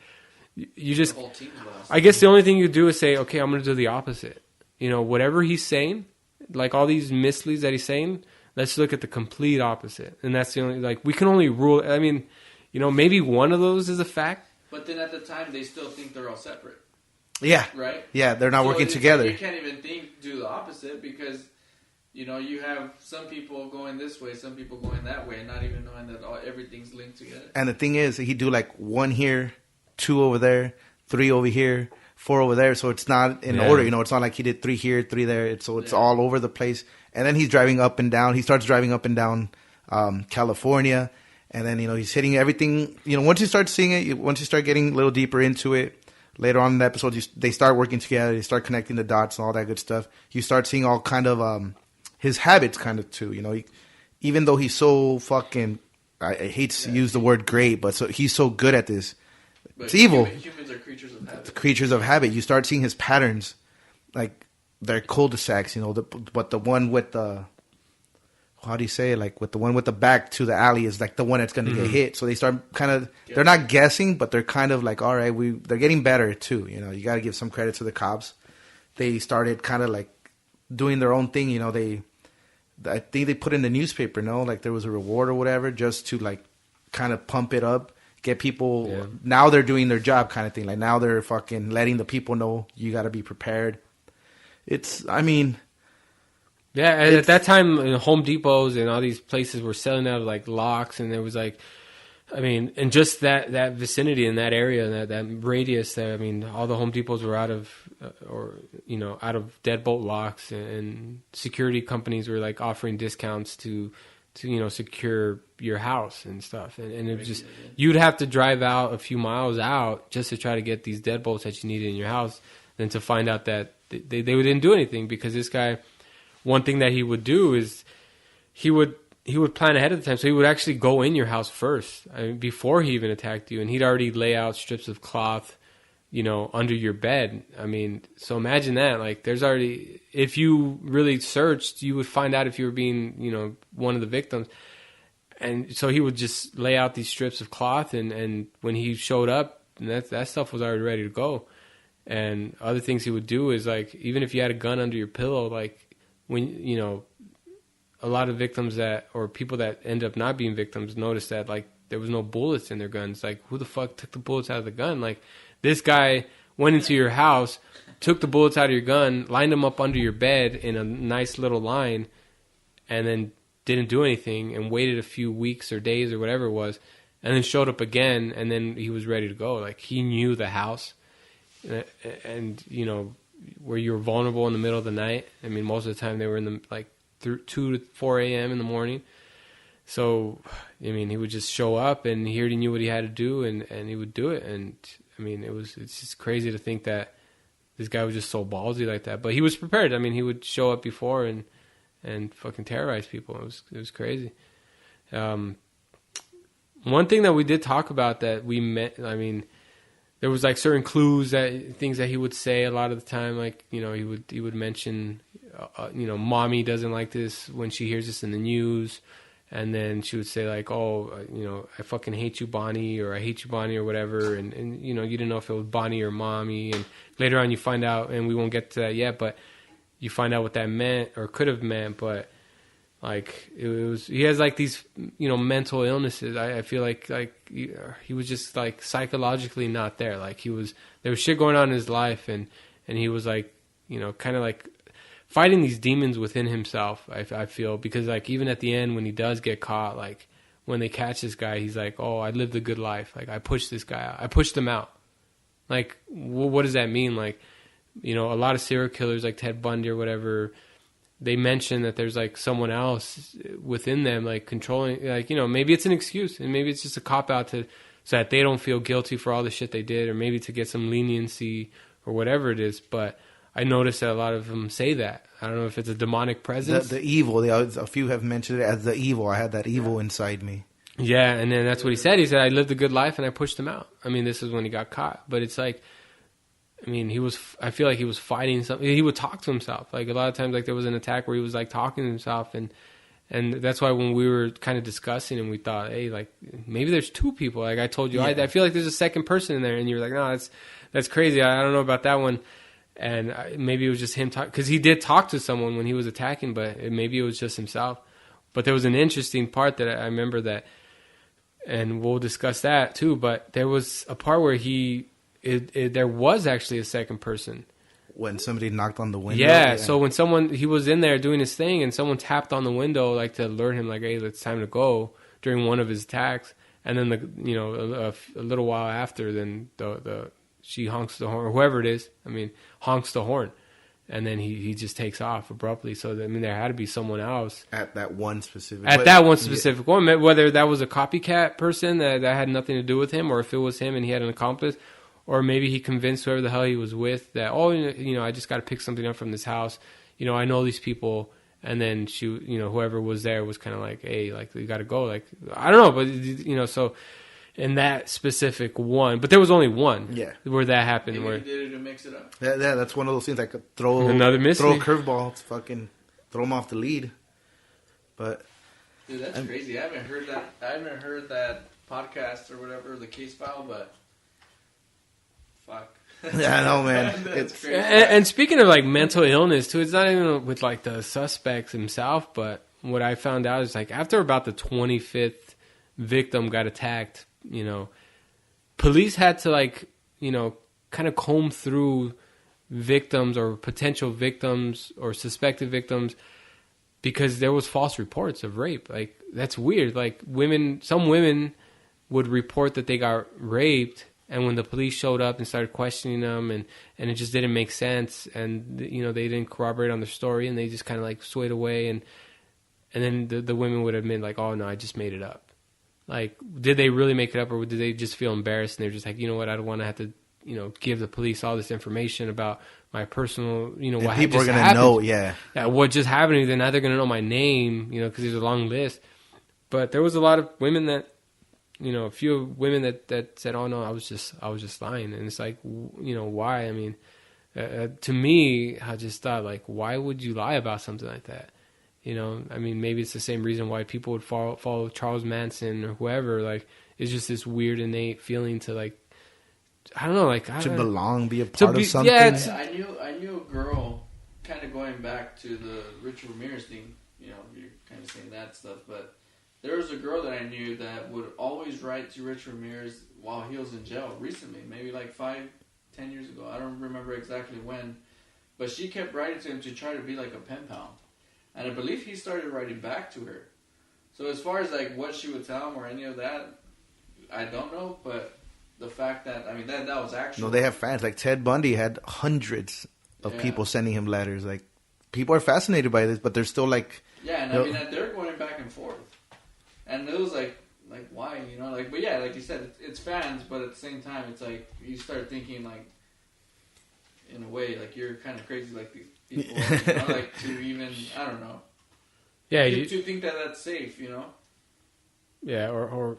you just, The whole team's lost. I guess the only thing you do is say, okay, I'm going to do the opposite. You know, whatever he's saying, like all these misleads that he's saying, let's look at the complete opposite. And that's the only, like, we can only rule, I mean, you know, maybe one of those is a fact. But then at the time, they still think they're all separate. Yeah. Right? Yeah, they're not working it's together. Like you can't even do the opposite because, you know, you have some people going this way, some people going that way, and not even knowing that everything's linked together. And the thing is, he'd do like 1 here, 2 over there, 3 over here, 4 over there. So it's not in order, you know. It's not like he did 3 here, 3 there. It's all over the place. And then he's driving up and down. He starts driving up and down California. And then, you know, he's hitting everything. You know, once you start seeing it, once you start getting a little deeper into it, later on in the episode, they start working together. They start connecting the dots and all that good stuff. You start seeing all kind of his habits kind of too. You know, even though he's so fucking, I hate to use the word great, but he's so good at this. But it's evil. Humans are creatures of habit. Creatures of habit. You start seeing his patterns. Like, they're cul-de-sacs, you know, but the one with the, how do you say it? Like, with the one with the back to the alley is like the one that's going to get hit. So they start kind of, they're not guessing, but they're kind of like, all right, they're getting better too. You know, you got to give some credit to the cops. They started kind of like doing their own thing. You know, I think they put in the newspaper, no? Like there was a reward or whatever just to like kind of pump it up, get people, now they're doing their job kind of thing. Like now they're fucking letting the people know you got to be prepared. Yeah, at that time, Home Depots and all these places were selling out of like locks, and there was like, I mean, and just that vicinity in that area, that radius, I mean, all the Home Depots were out of, out of deadbolt locks, and security companies were like offering discounts to secure your house and stuff, and it was just, you'd have to drive out a few miles out just to try to get these deadbolts that you needed in your house, then to find out that they didn't do anything because this guy. One thing that he would do is he would plan ahead of the time. So he would actually go in your house first, before he even attacked you, and he'd already lay out strips of cloth, you know, under your bed. I mean, so imagine that. Like, there's already, if you really searched, you would find out if you were being, you know, one of the victims. And so he would just lay out these strips of cloth, and when he showed up, that stuff was already ready to go. And other things he would do is, like, even if you had a gun under your pillow, like, when, you know, a lot of victims or people that end up not being victims notice that, like, there was no bullets in their guns. Like, who the fuck took the bullets out of the gun? Like, this guy went into your house, took the bullets out of your gun, lined them up under your bed in a nice little line, and then didn't do anything and waited a few weeks or days or whatever it was, and then showed up again, and then he was ready to go. Like, he knew the house, and you know, where you were vulnerable in the middle of the night. I mean, most of the time they were in the, like, 2 to 4 a.m. in the morning. So, I mean, he would just show up, and he already knew what he had to do, and he would do it. And, I mean, it's just crazy to think that this guy was just so ballsy like that. But he was prepared. I mean, he would show up before and fucking terrorize people. It was crazy. One thing that we did talk about that we met, I mean, there was like certain clues, things that he would say a lot of the time. Like, you know, he would mention, you know, mommy doesn't like this when she hears this in the news. And then she would say like, oh, you know, I fucking hate you, Bonnie, or I hate you, Bonnie, or whatever. And you know, you didn't know if it was Bonnie or mommy. And later on you find out, and we won't get to that yet, but you find out what that meant or could have meant. But like, it was, he has like these, you know, mental illnesses. I feel like he was just like psychologically not there. Like, there was shit going on in his life, and he was like, you know, kind of like fighting these demons within himself. I feel, because like even at the end when he does get caught, like when they catch this guy, he's like, oh, I lived a good life. Like, I pushed this guy out. I pushed him out. Like, what does that mean? Like, you know, a lot of serial killers like Ted Bundy or whatever, they mention that there's like someone else within them, like controlling, like, you know, maybe it's an excuse, and maybe it's just a cop out so that they don't feel guilty for all the shit they did, or maybe to get some leniency or whatever it is. But I noticed that a lot of them say that. I don't know if it's a demonic presence. The evil. A few have mentioned it as the evil. I had that evil inside me. Yeah, and then that's what he said. He said, I lived a good life and I pushed him out. I mean, this is when he got caught. But it's like, I mean, I feel like he was fighting something. He would talk to himself. Like, a lot of times, like, there was an attack where he was like talking to himself, and And that's why when we were kind of discussing and we thought, hey, like maybe there's two people. Like I told you, I feel like there's a second person in there, and you were like, no, that's crazy. I don't know about that one. And maybe it was just him because he did talk to someone when he was attacking, but maybe it was just himself. But there was an interesting part that I remember that, and we'll discuss that too. But there was a part where there was actually a second person. When somebody knocked on the window? Yeah, so when he was in there doing his thing and someone tapped on the window like to alert him like, hey, it's time to go during one of his attacks. And then a little while after, then she honks the horn, or whoever it is, honks the horn. And then he just takes off abruptly. So, there had to be someone else. At that one specific one, whether that was a copycat person that had nothing to do with him, or if it was him and he had an accomplice. Or maybe he convinced whoever the hell he was with that, I just got to pick something up from this house. I know these people. And then whoever was there was kind of like, hey, like, you got to go. Like, I don't know. But, so in that specific one, but there was only one where that happened. Maybe where he did it to mix it up. Yeah, that's one of those things I could throw a curveball to fucking throw him off the lead. But dude, that's crazy. I haven't heard that podcast or whatever, the case file, but fuck. Yeah, I know, man. It's crazy. And speaking of like mental illness too, it's not even with like the suspect himself, but what I found out is like after about the 25th victim got attacked, police had to like, kind of comb through victims or potential victims or suspected victims because there was false reports of rape. Like, that's weird. Like, some women would report that they got raped, and when the police showed up and started questioning them, and it just didn't make sense, and they didn't corroborate on their story, and they just kind of like swayed away, and then the women would admit like, oh no, I just made it up. Like, did they really make it up, or did they just feel embarrassed and they're just like, you know what, I don't want to have to give the police all this information about my personal, what people are gonna happened. know, what just happened. Then now they're gonna know my name, because there's a long list. But there was a lot of women that, a few women that said, "Oh no, I was just lying," and it's like, why? I mean, to me, I just thought like, why would you lie about something like that? Maybe it's the same reason why people would follow Charles Manson or whoever. Like, it's just this weird innate feeling to like, I don't know, like to belong, be a part of something. Yeah, I knew a girl, kind of going back to the Richard Ramirez thing. You're kind of saying that stuff, but there was a girl that I knew that would always write to Richard Ramirez while he was in jail recently, maybe like 5-10 years ago. I don't remember exactly when, but she kept writing to him to try to be like a pen pal, and I believe he started writing back to her. So as far as like what she would tell him or any of that, I don't know, but the fact that, that was actual. No, they have fans. Like, Ted Bundy had hundreds of people sending him letters. Like, people are fascinated by this, but they're still like... Yeah, and they're going back and forth. And it was like why, but yeah, like you said, it's fans, but at the same time, it's like, you start thinking, like, in a way, like, you're kind of crazy like these people are, like, to even, I don't know. Yeah, to think that that's safe, Yeah, or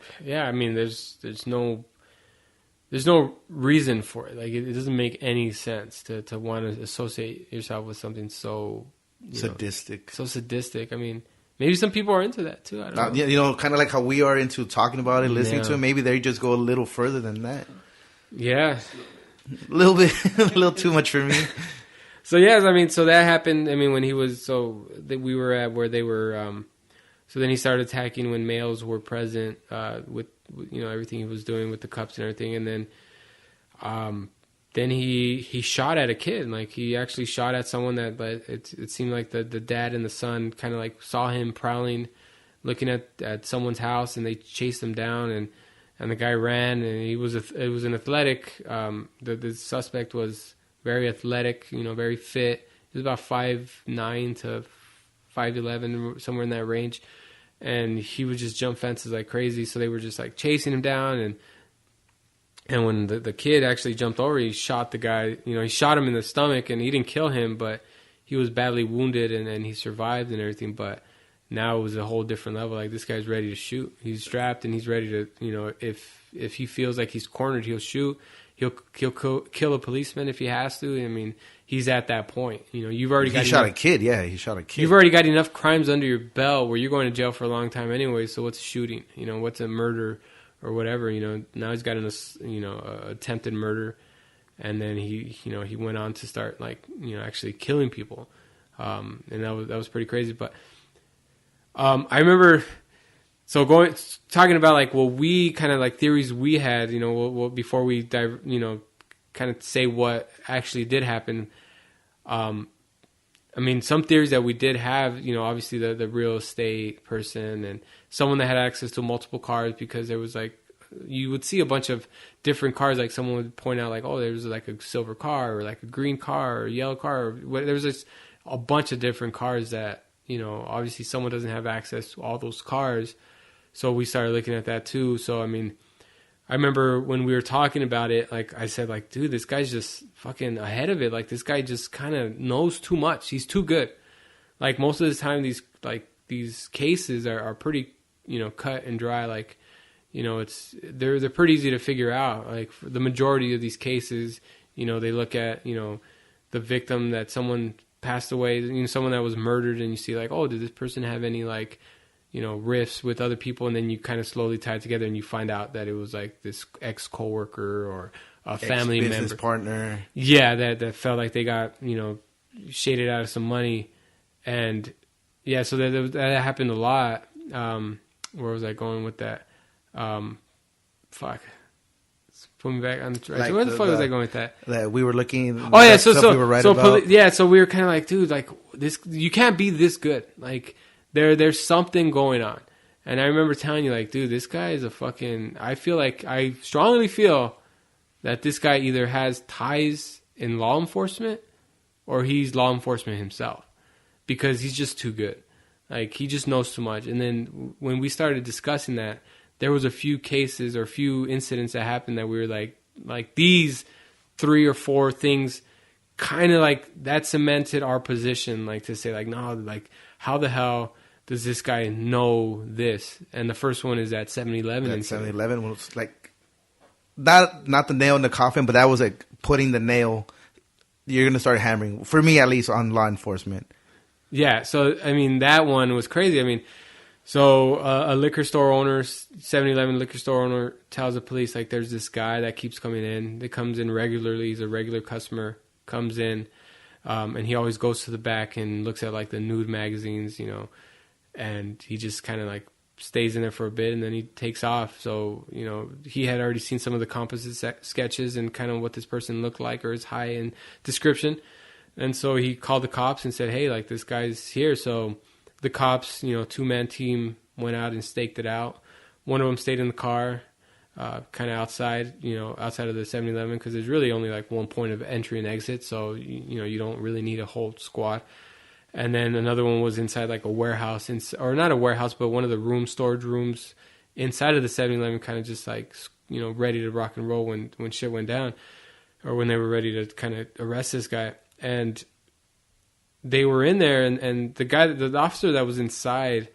there's no reason for it. Like, it doesn't make any sense to want to associate yourself with something so sadistic. So sadistic. Maybe some people are into that too. I don't know. Kind of like how we are into talking about it, listening to it. Maybe they just go a little further than that. Yeah, a little bit, a little too much for me. So so that happened. When he was we were at where they were. So then he started attacking when males were present with everything he was doing with the cups and everything, and then he shot at a kid. Like, he actually shot at someone that, but it seemed like the dad and the son kind of like saw him prowling, looking at someone's house, and they chased him down, and the guy ran, and it was an athletic. The suspect was very athletic, very fit. He was about 5'9" to 5'11", somewhere in that range. And he would just jump fences like crazy. So they were just like chasing him down. And when the kid actually jumped over, he shot the guy. He shot him in the stomach, and he didn't kill him, but he was badly wounded, and he survived and everything. But now it was a whole different level. Like, this guy's ready to shoot. He's strapped, and he's ready to, if he feels like he's cornered, he'll shoot. He'll kill a policeman if he has to. I mean, he's at that point. You know, you've already got shot a kid. Yeah, he shot a kid. You've already got enough crimes under your belt where you're going to jail for a long time anyway. So what's a shooting? You know, what's a murder or whatever? You know, now he's got attempted murder, and then he went on to start actually killing people, and that was pretty crazy. But I remember. So talking about we kind of theories we had, before we dive, kind of say what actually did happen. I mean, some theories that we did have, obviously the real estate person and someone that had access to multiple cars, because there was you would see a bunch of different cars. Like someone would point out there was a silver car or a green car or a yellow car. Or there was just a bunch of different cars that, obviously someone doesn't have access to all those cars. So we started looking at that too. So, I mean, I remember when we were talking about it, I said, dude, this guy's just fucking ahead of it. This guy just kind of knows too much. He's too good. Most of the time, these cases are pretty, cut and dry. They're pretty easy to figure out. For the majority of these cases, they look at, the victim, that someone passed away, someone that was murdered, and you see oh, did this person have any rifts with other people, and then you kind of slowly tie it together and you find out that it was this ex-coworker or a family member. Business partner. Yeah, that felt like they got, shaded out of some money. And yeah, so that happened a lot. Where was I going with that? Fuck. Put me back on the track. So where the fuck was I going with that? That we were looking. Oh yeah, so we were right about. So we were kind of dude, this, you can't be this good. There's something going on. And I remember telling you, dude, this guy is a fucking... I strongly feel that this guy either has ties in law enforcement or he's law enforcement himself. Because he's just too good. He just knows too much. And then when we started discussing that, there was a few cases or a few incidents that happened that we were these 3 or 4 things kind of that cemented our position, to say, no, how the hell does this guy know this? And the first one is that 7-Eleven. That 7-Eleven was not the nail in the coffin, but that was putting the nail. You're going to start hammering, for me at least, on law enforcement. Yeah, so, I mean, that one was crazy. I mean, so a liquor store owner, 7-Eleven liquor store owner, tells the police, there's this guy that keeps coming in. That comes in regularly. He's a regular customer, comes in, and he always goes to the back and looks at, the nude magazines, and he just kind of stays in there for a bit and then he takes off. So, he had already seen some of the composite sketches and kind of what this person looked like or his high in description. And so he called the cops and said, hey, this guy's here. So the cops, 2-man team went out and staked it out. One of them stayed in the car, kind of outside, outside of the 7-Eleven, because there's really only one point of entry and exit. So, you don't really need a whole squad. And then another one was inside a warehouse, or not a warehouse, but one of the storage rooms inside of the 7-Eleven, kind of just ready to rock and roll when shit went down, or when they were ready to kind of arrest this guy. And they were in there, and the officer that was inside,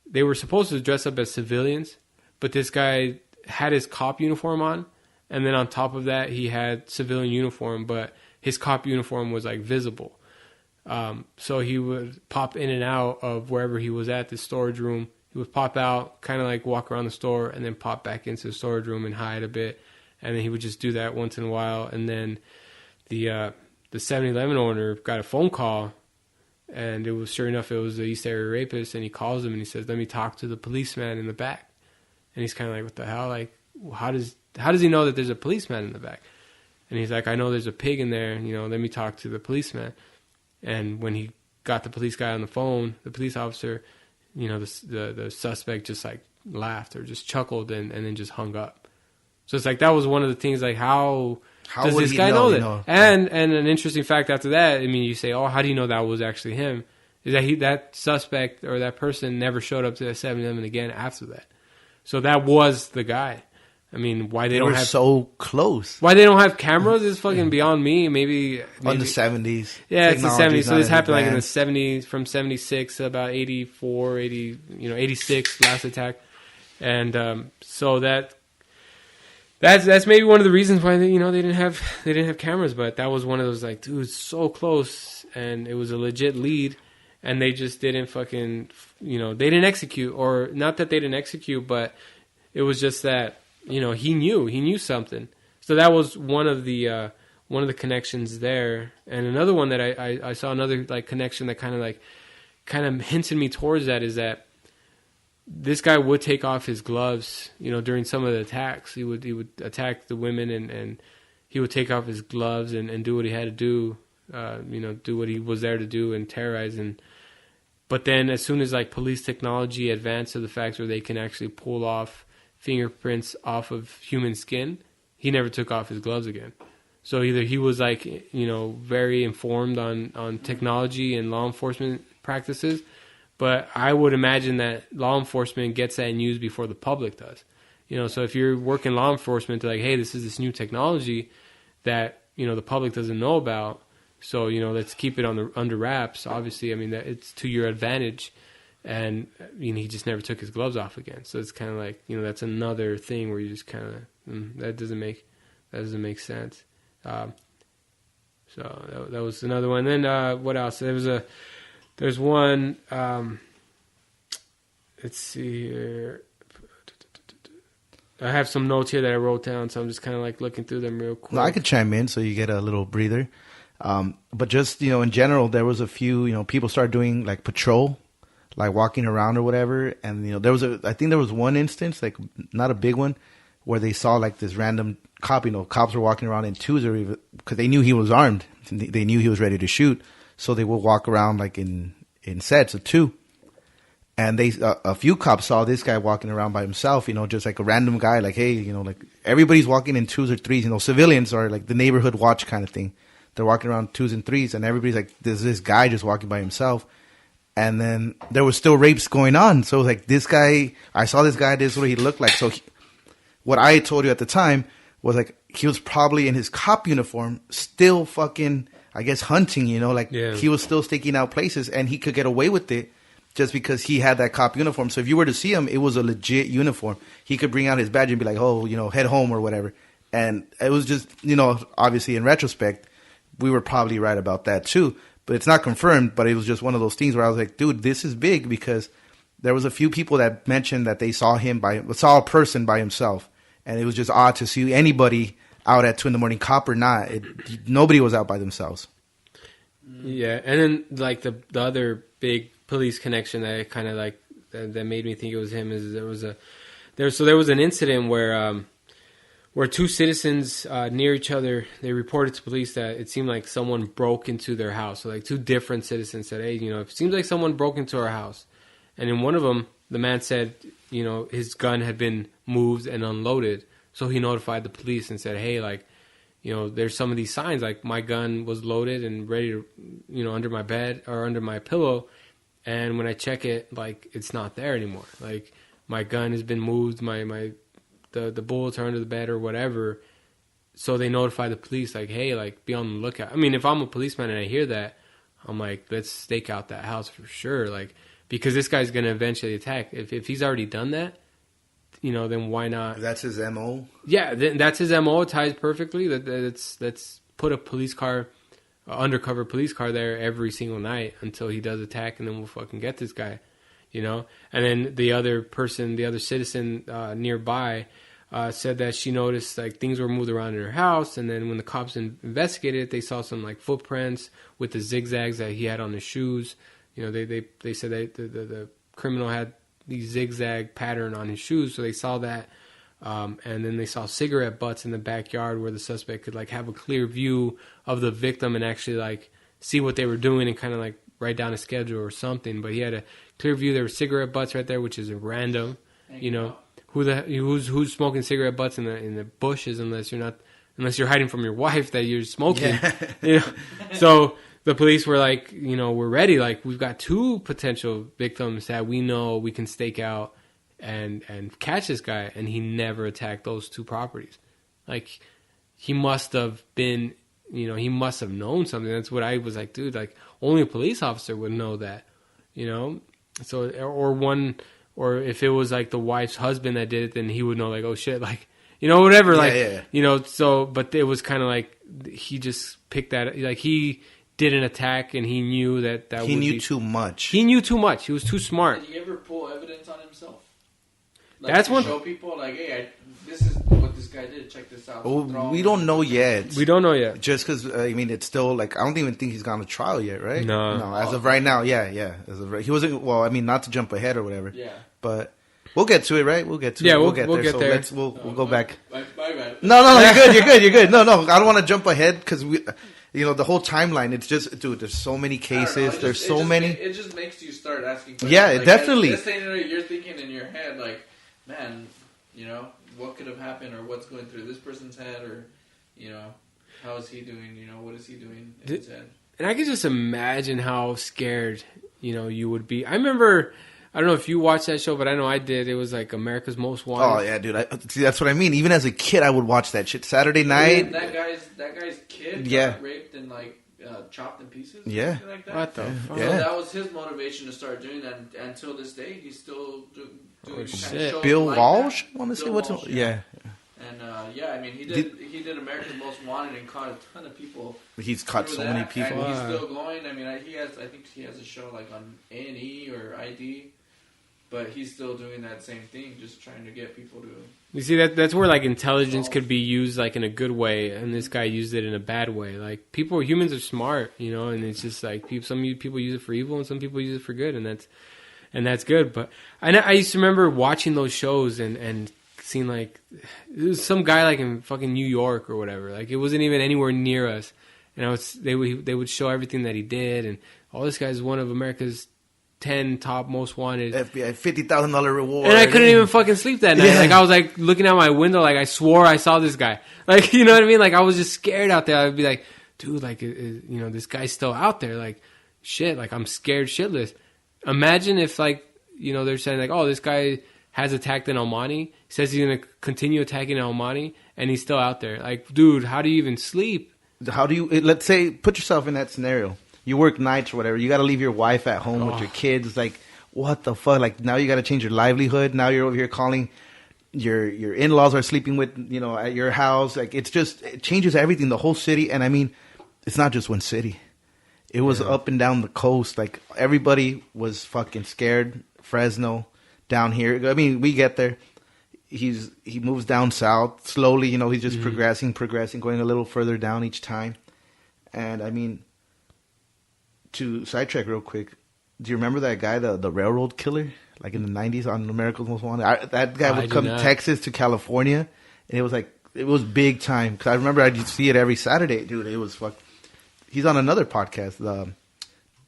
they were supposed to dress up as civilians, but this guy had his cop uniform on, and then on top of that, he had civilian uniform, but his cop uniform was visible. So he would pop in and out of wherever he was at, the storage room. He would pop out, kind of walk around the store, and then pop back into the storage room and hide a bit. And then he would just do that once in a while. And then the 7-Eleven owner got a phone call, and it was, sure enough, it was the East Area Rapist. And he calls him and he says, let me talk to the policeman in the back. And he's kind of what the hell? How does he know that there's a policeman in the back? And he's I know there's a pig in there. Let me talk to the policeman. And when he got the police guy on the phone, the police officer, the suspect just laughed or just chuckled and then just hung up. So it's that was one of the things how does this guy know that? And an interesting fact after that, I mean, you say, oh, how do you know that was actually him? Is that that suspect or that person never showed up to the 7-Eleven again after that. So that was the guy. I mean, why they don't have so close? Why they don't have cameras is fucking beyond me. Maybe on the 70s. Yeah, it's the 70s. So this happened in the 70s, from 76 to about 84, 80, 86 last attack, and so that that's maybe one of the reasons why they didn't have cameras. But that was one of those like, dude, so close, and it was a legit lead, and they just didn't fucking, they didn't execute, or not that they didn't execute, but it was just that he knew something. So that was one of the connections there, and another one that I saw, another like connection that kind of hinted me towards that, is that this guy would take off his gloves, during some of the attacks. He would attack the women, and he would take off his gloves and do what he had to do, do what he was there to do and terrorize. But then as soon as like police technology advanced to the fact where they can actually pull off fingerprints off of human skin, he never took off his gloves again. So either he was like, very informed on technology and law enforcement practices, but I would imagine that law enforcement gets that news before the public does. So if you're working law enforcement, they're like, hey, this is this new technology that, the public doesn't know about. So, let's keep it under wraps. Obviously, I mean, that it's to your advantage. And, he just never took his gloves off again. So it's kind of like, that's another thing where you just kind of, that doesn't make sense. So that was another one. And then what else? There's one, let's see here. I have some notes here that I wrote down, so I'm just kind of like looking through them real quick. No, I could chime in so you get a little breather. But just, in general, there was a few, people started doing like patrol, like walking around or whatever. And, I think there was one instance, like not a big one, where they saw like this random cop, cops were walking around in twos, or even because they knew he was armed. They knew he was ready to shoot. So they would walk around like in sets of two. And a few cops saw this guy walking around by himself, just like a random guy, like, hey, like everybody's walking in twos or threes, civilians are like the neighborhood watch kind of thing. They're walking around twos and threes, and everybody's like, there's this guy just walking by himself. And then there was still rapes going on. So it was like, this guy, I saw this guy, this is what he looked like. So what I told you at the time was like, he was probably in his cop uniform, still fucking, I guess, hunting, He was still staking out places, and he could get away with it just because he had that cop uniform. So if you were to see him, it was a legit uniform. He could bring out his badge and be like, oh, head home or whatever. And it was just, obviously in retrospect, we were probably right about that too. But it's not confirmed, but it was just one of those things where I was like, dude, this is big, because there was a few people that mentioned that they saw a person by himself. And it was just odd to see anybody out at 2 a.m, cop or not. Nobody was out by themselves. Yeah, and then like the other big police connection that kind of like that made me think it was him is there was an incident where two citizens near each other, they reported to police that it seemed like someone broke into their house. So like two different citizens said, hey, it seems like someone broke into our house. And in one of them, the man said, his gun had been moved and unloaded. So he notified the police and said, hey, like, there's some of these signs, like my gun was loaded and ready to, under my bed or under my pillow. And when I check it, like, it's not there anymore. Like, my gun has been moved, the bullets are under the bed or whatever. So they notify the police, like, hey, like, be on the lookout. I mean, if I'm a policeman and I hear that, I'm like, let's stake out that house for sure. Like, because this guy's going to eventually attack. If he's already done that, then why not? That's his MO? Yeah, that's his MO. It ties perfectly. Let's put a police car, undercover police car there every single night until he does attack, and then we'll fucking get this guy, And then the other citizen nearby said that she noticed like things were moved around in her house, and then when the cops investigated it, they saw some like footprints with the zigzags that he had on his shoes. They said that the criminal had these zigzag pattern on his shoes, so they saw that. And then they saw cigarette butts in the backyard where the suspect could like have a clear view of the victim and actually like see what they were doing and kind of like write down a schedule or something. But he had a clear view. There were cigarette butts right there, which is random. Who's smoking cigarette butts in the bushes unless you're hiding from your wife that you're smoking. Yeah. So the police were like, we're ready. Like, we've got two potential victims that we know we can stake out and catch this guy. And he never attacked those two properties. Like, he must have been, he must have known something. That's what I was like, dude, like, only a police officer would know that, So, or if it was like the wife's husband that did it, then he would know, like, oh shit, like, whatever. Yeah, like, yeah. So, but it was kind of like he just picked that. Like he didn't attack, and he knew that he knew too much. He knew too much. He was too smart. Did he ever pull evidence on himself? Like, That's one. Show people like, hey, this is what this guy did. Check this out. We don't know yet. We don't know yet. Just because it's still like I don't even think he's gone to trial yet, right? No. As of right now, yeah. He wasn't. Well, not to jump ahead or whatever. Yeah. But we'll get to it, right? We'll get to it. We'll get there. We'll go back. My bad. No, you're good. No, I don't want to jump ahead because we. The whole timeline, it's just, dude, there's so many cases. There's so many. It just makes you start asking questions. Yeah, like, definitely. This thing you're thinking in your head, like, man, what could have happened or what's going through this person's head or, how is he doing? What is he doing in his head? And I could just imagine how scared, you would be. I remember, I don't know if you watched that show, but I know I did. It was like America's Most Wanted. Oh, yeah, dude. See, that's what I mean. Even as a kid, I would watch that shit. Saturday night. That guy's kid got raped and, like, chopped in pieces? Yeah. Something like that? What the fuck? Yeah. So that was his motivation to start doing that. And until this day, he's still doing kind of shows Bill like Walsh? that. I want to say Bill what's... Walsh, Yeah. And, he did America's Most Wanted and caught a ton of people. He's caught so many people. And he's still going. I mean, I think he has a show, like, on A&E or ID. But he's still doing that same thing, just trying to get people to... You see, that's where, like, intelligence could be used, like, in a good way, and this guy used it in a bad way. Like, humans are smart, and it's just, like, some people use it for evil, and some people use it for good, and that's good. But I used to remember watching those shows and seeing, like, there was some guy, like, in fucking New York or whatever. Like, it wasn't even anywhere near us. And they would show everything that he did, and this guy's one of America's 10 top most wanted. FBI $50,000 reward. And I couldn't even fucking sleep that night. Yeah. Like, I was like looking out my window, like I swore I saw this guy. Like, you know what I mean? Like, I was just scared out there. I'd be like, dude, like, this guy's still out there. Like, shit, like, I'm scared shitless. Imagine if, like, they're saying, like, oh, this guy has attacked in Almani. Says he's going to continue attacking Almani, and he's still out there. Like, dude, how do you even sleep? How do you, let's say, put yourself in that scenario. You work nights or whatever. You got to leave your wife at home with your kids. Like, what the fuck? Like, now you got to change your livelihood. Now you're over here calling your in-laws are sleeping with, at your house. Like, it changes everything, the whole city. And I mean, it's not just one city. It was up and down the coast. Like, everybody was fucking scared. Fresno, down here. I mean, we get there. He moves down south slowly. He's just progressing, going a little further down each time. And I mean, to sidetrack real quick, do you remember that guy, the railroad killer, like in the 90s on America's Most Wanted? That guy would come to Texas to California, and it was big time. Because I remember I'd see it every Saturday, dude. It was fuck. He's on another podcast, the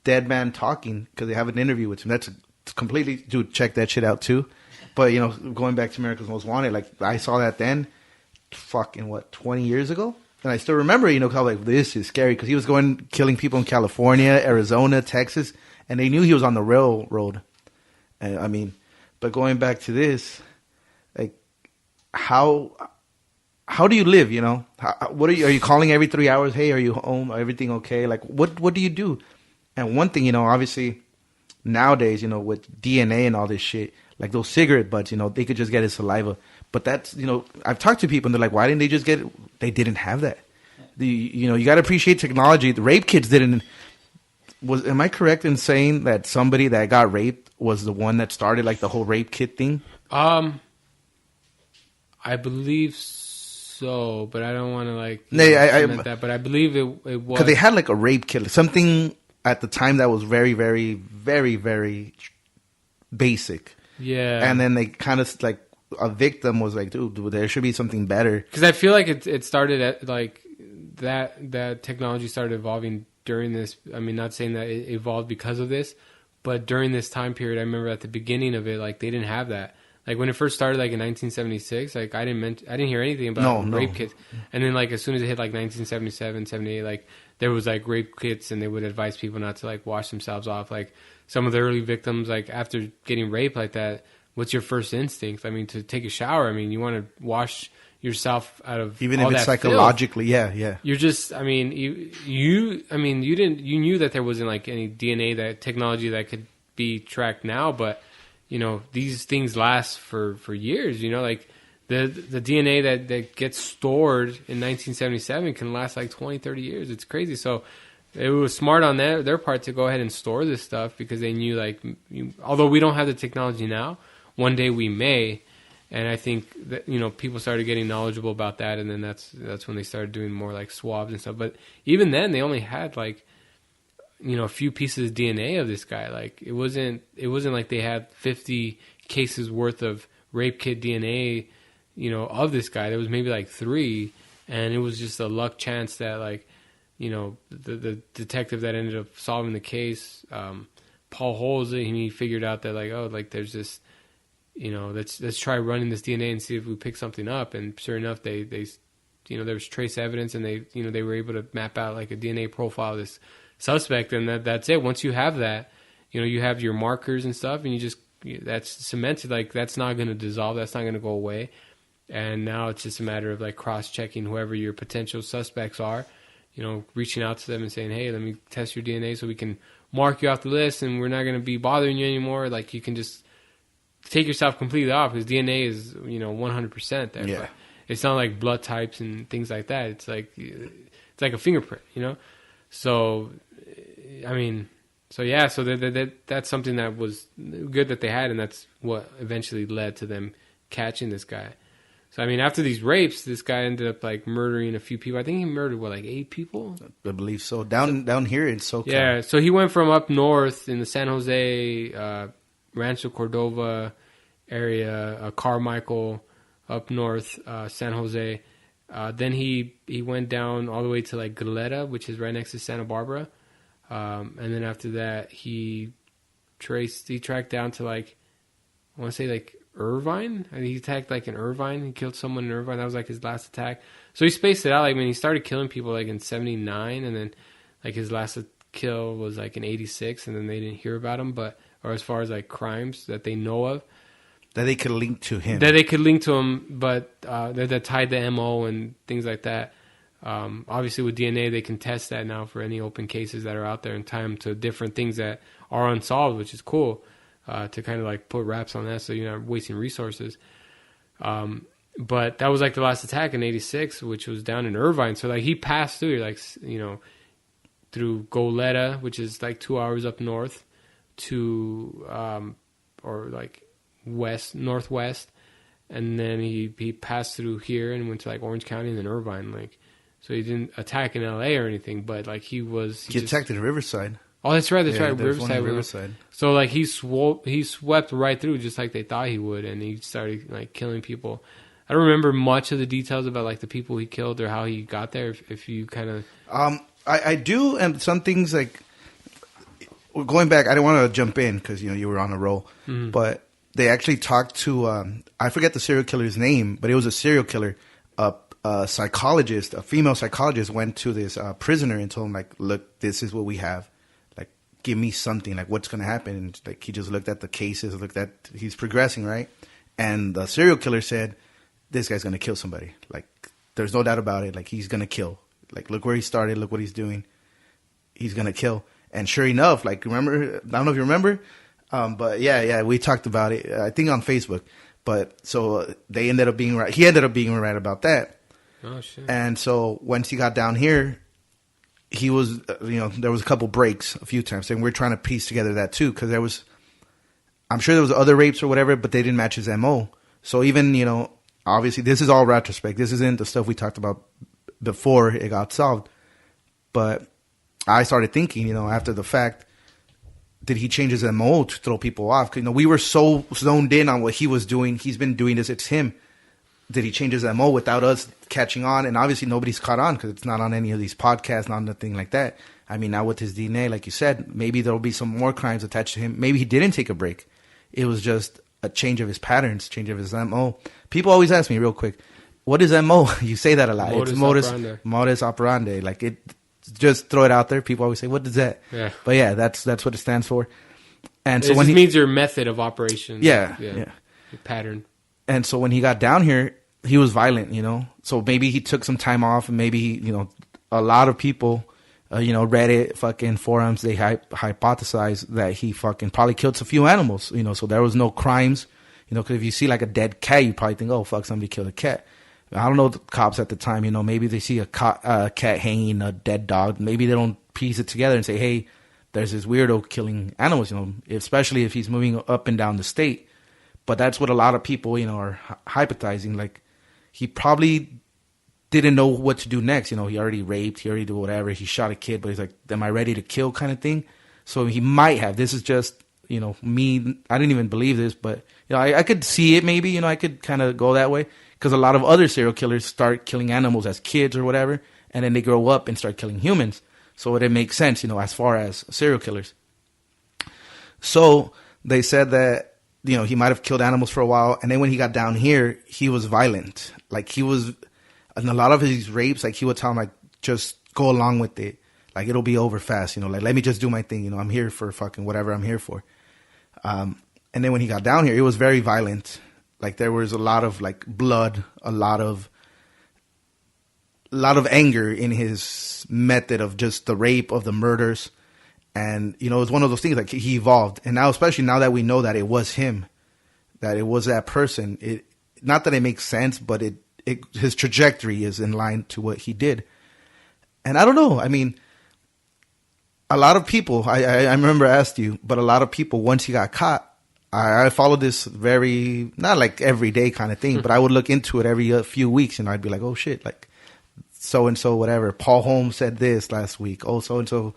Dead Man Talking, because they have an interview with him. That's completely, dude, check that shit out too. But, going back to America's Most Wanted, like, I saw that then, fucking, 20 years ago? And I still remember, how, like, this is scary, because he was killing people in California, Arizona, Texas, and they knew he was on the railroad. And, I mean, but going back to this, like, how do you live, what are you calling every 3 hours? Hey, are you home? Everything okay? Like, what do you do? And one thing, obviously, nowadays, with DNA and all this shit, like those cigarette butts, they could just get his saliva. But that's, I've talked to people and they're like, why didn't they just get it? They didn't have that. You got to appreciate technology. The rape kits didn't. Am I correct in saying that somebody that got raped was the one that started like the whole rape kit thing? I believe so, but I don't want to like that. But I believe it was because they had like a rape kit, something at the time that was very, very, very, very basic. Yeah, and then they kind of like a victim was like, dude, there should be something better. Because I feel like it started at like that technology started evolving during this. I mean, not saying that it evolved because of this, but during this time period, I remember at the beginning of it, like they didn't have that. Like when it first started, like in 1976, like I didn't hear anything about rape kits. And then like as soon as it hit like 1977, 78, like there was like rape kits, and they would advise people not to like wash themselves off. Like some of the early victims, like after getting raped like that, what's your first instinct? I mean, to take a shower. I mean, you want to wash yourself out of even all if it's that psychologically, filth. yeah. You're just, I mean, you knew that there wasn't like any DNA that technology that could be tracked now, but these things last for years. Like the DNA that gets stored in 1977 can last like 20, 30 years. It's crazy. So it was smart on their part to go ahead and store this stuff because they knew, like, although we don't have the technology now, one day we may. And I think that, you know, people started getting knowledgeable about that, and then that's when they started doing more like swabs and stuff. But even then, they only had like, you know, a few pieces of DNA of this guy. Like it wasn't like they had 50 cases worth of rape kit DNA, you know, of this guy. There was maybe like 3, and it was just a luck chance that, like, you know, the detective that ended up solving the case, Paul Holes, he figured out that, like, oh, like there's this, you know, let's try running this DNA and see if we pick something up. And sure enough, they you know, there was trace evidence, and they, you know, they were able to map out like a DNA profile of this suspect, and that's it. Once you have that, you know, you have your markers and stuff, and that's cemented. Like, that's not going to dissolve, that's not going to go away. And now it's just a matter of like cross-checking whoever your potential suspects are, you know, reaching out to them and saying, hey, let me test your DNA so we can mark you off the list, and we're not going to be bothering you anymore. Like, you can just take yourself completely off, because DNA is, you know, 100% there. Yeah. But it's not like blood types and things like that. It's like a fingerprint, you know? So, I mean, so yeah, so that's something that was good that they had, and that's what eventually led to them catching this guy. So, I mean, after these rapes, this guy ended up like murdering a few people. I think he murdered, what, like 8 people? I believe so. Down here in SoCal. Yeah, so he went from up north in the San Jose, Rancho Cordova area, Carmichael, up north, San Jose. Then he went down all the way to like Goleta, which is right next to Santa Barbara. And then after that, he tracked down to like, I want to say like Irvine. I think he attacked like in Irvine. He killed someone in Irvine. That was like his last attack. So he spaced it out. Like, I mean, he started killing people like in 79, and then like his last kill was like in 86, and then they didn't hear about him. Or as far as like crimes that they know of, that they could link to him. But that tied the MO and things like that. Obviously, with DNA, they can test that now for any open cases that are out there and tie them to different things that are unsolved, which is cool, to kind of like put wraps on that so you're not wasting resources. But that was like the last attack in 86, which was down in Irvine. So like he passed through, like, you know, through Goleta, which is like 2 hours up north, to or like northwest, and then he passed through here and went to like Orange County and then Irvine. Like, so he didn't attack in LA or anything, but like he attacked in Riverside. Oh, that's right, Riverside. So like he swept right through just like they thought he would, and he started like killing people. I don't remember much of the details about like the people he killed or how he got there. If you kind of I do, and some things like going back. I don't want to jump in because you were on a roll, but they actually talked to I forget the serial killer's name, but it was a serial killer. A psychologist, a female psychologist, went to this prisoner and told him, like, look, this is what we have. Like, give me something. Like, what's going to happen? And like, he just looked at the cases, he's progressing, right? And the serial killer said, this guy's going to kill somebody. Like, there's no doubt about it. Like, he's going to kill. Like, look where he started. Look what he's doing. He's going to kill. And sure enough, like, remember, I don't know if you remember, but yeah, we talked about it, I think on Facebook. But so they ended up being right. He ended up being right about that. Oh, shit. And so once he got down here, he was, there was a couple breaks a few times. And we're trying to piece together that too. Because I'm sure there was other rapes or whatever, but they didn't match his MO. So even, obviously this is all retrospect. This isn't the stuff we talked about before it got solved. But I started thinking, after the fact, did he change his MO to throw people off? Because, we were so zoned in on what he was doing. He's been doing this. It's him. Did he change his MO without us catching on? And obviously nobody's caught on because it's not on any of these podcasts, not nothing like that. I mean, now with his DNA, like you said, maybe there'll be some more crimes attached to him. Maybe he didn't take a break. It was just a change of his patterns, change of his MO. People always ask me real quick, what is MO? You say that a lot. Modus operandi. Like, it, just throw it out there. People always say, what is that? Yeah. But yeah, that's what it stands for. And so it means your method of operation. Yeah. Your pattern. And so when he got down here, he was violent, So maybe he took some time off, and maybe, a lot of people, Reddit, fucking forums, they hypothesize that he fucking probably killed a few animals, So there was no crimes, You know, because if you see like a dead cat, you probably think, oh, fuck, somebody killed a cat. I don't know the cops at the time, you know, maybe they see a cat hanging a dead dog. Maybe they don't piece it together and say, hey, there's this weirdo killing animals, you know, especially if he's moving up and down the state. But that's what a lot of people, you know, are hypothesizing. Like, he probably didn't know what to do next. You know, he already raped, he already did whatever. He shot a kid, but he's like, am I ready to kill kind of thing? So he might have. This is just, you know, me. I didn't even believe this, but, you know, I could see it maybe. You know, I could kind of go that way. Because a lot of other serial killers start killing animals as kids or whatever, and then they grow up and start killing humans. So it makes sense, you know, as far as serial killers. So they said that, you know, he might have killed animals for a while, and then when he got down here, he was violent. Like, he was, in a lot of his rapes, like, he would tell him, like, just go along with it. Like, it'll be over fast, you know, like, let me just do my thing, you know, I'm here for fucking whatever I'm here for. And then when he got down here, it was very violent. Like, there was a lot of, like, blood, a lot of anger in his method of just the rape, of the murders. And, you know, it was one of those things, like, he evolved. And now, especially now that we know that it was him, that it was that person, it, not that it makes sense, but his trajectory is in line to what he did. And I don't know. I mean, a lot of people, I remember I asked you, but a lot of people, once he got caught, I followed this very, not like every day kind of thing, but I would look into it every few weeks, and I'd be like, oh shit, like so-and-so, whatever. Paul Holmes said this last week. Oh, so-and-so,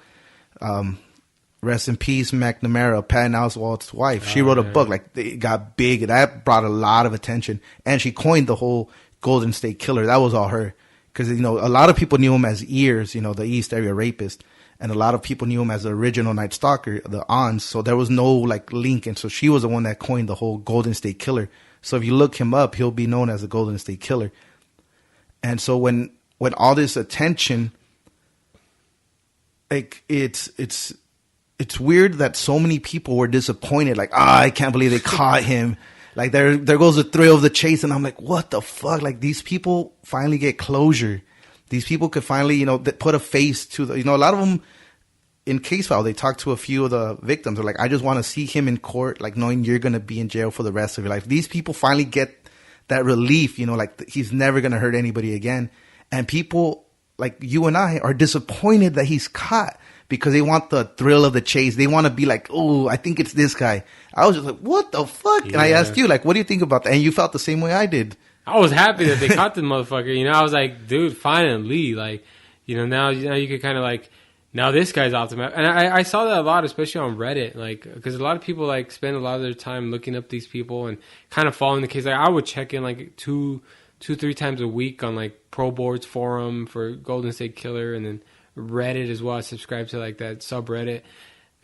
rest in peace, McNamara, Patton Oswalt's wife. She wrote a book, like, it got big. That brought a lot of attention. And she coined the whole Golden State Killer. That was all her. Because, you know, a lot of people knew him as Ears, you know, the East Area Rapist. And a lot of people knew him as the original Night Stalker, the Ons. So there was no, like, link. And so she was the one that coined the whole Golden State Killer. So if you look him up, he'll be known as the Golden State Killer. And so when all this attention, like, it's weird that so many people were disappointed. Like, I can't believe they caught him. Like, there goes the thrill of the chase. And I'm like, what the fuck? Like, these people finally get closure. These people could finally, you know, put a face to the, you know, a lot of them in case file, they talk to a few of the victims. They're like, I just want to see him in court, like, knowing you're going to be in jail for the rest of your life. These people finally get that relief, you know, like, he's never going to hurt anybody again. And people like you and I are disappointed that he's caught because they want the thrill of the chase. They want to be like, oh, I think it's this guy. I was just like, what the fuck? Yeah. And I asked you, like, what do you think about that? And you felt the same way I did. I was happy that they caught the motherfucker. You know, I was like, dude, finally. Like, you know, now you could kind of like, now this guy's off the map. And I saw that a lot, especially on Reddit, like, because a lot of people like spend a lot of their time looking up these people and kind of following the case. Like, I would check in like two, 3 times a week on like Pro Boards forum for Golden State Killer, and then Reddit as well. I subscribe to like that subreddit.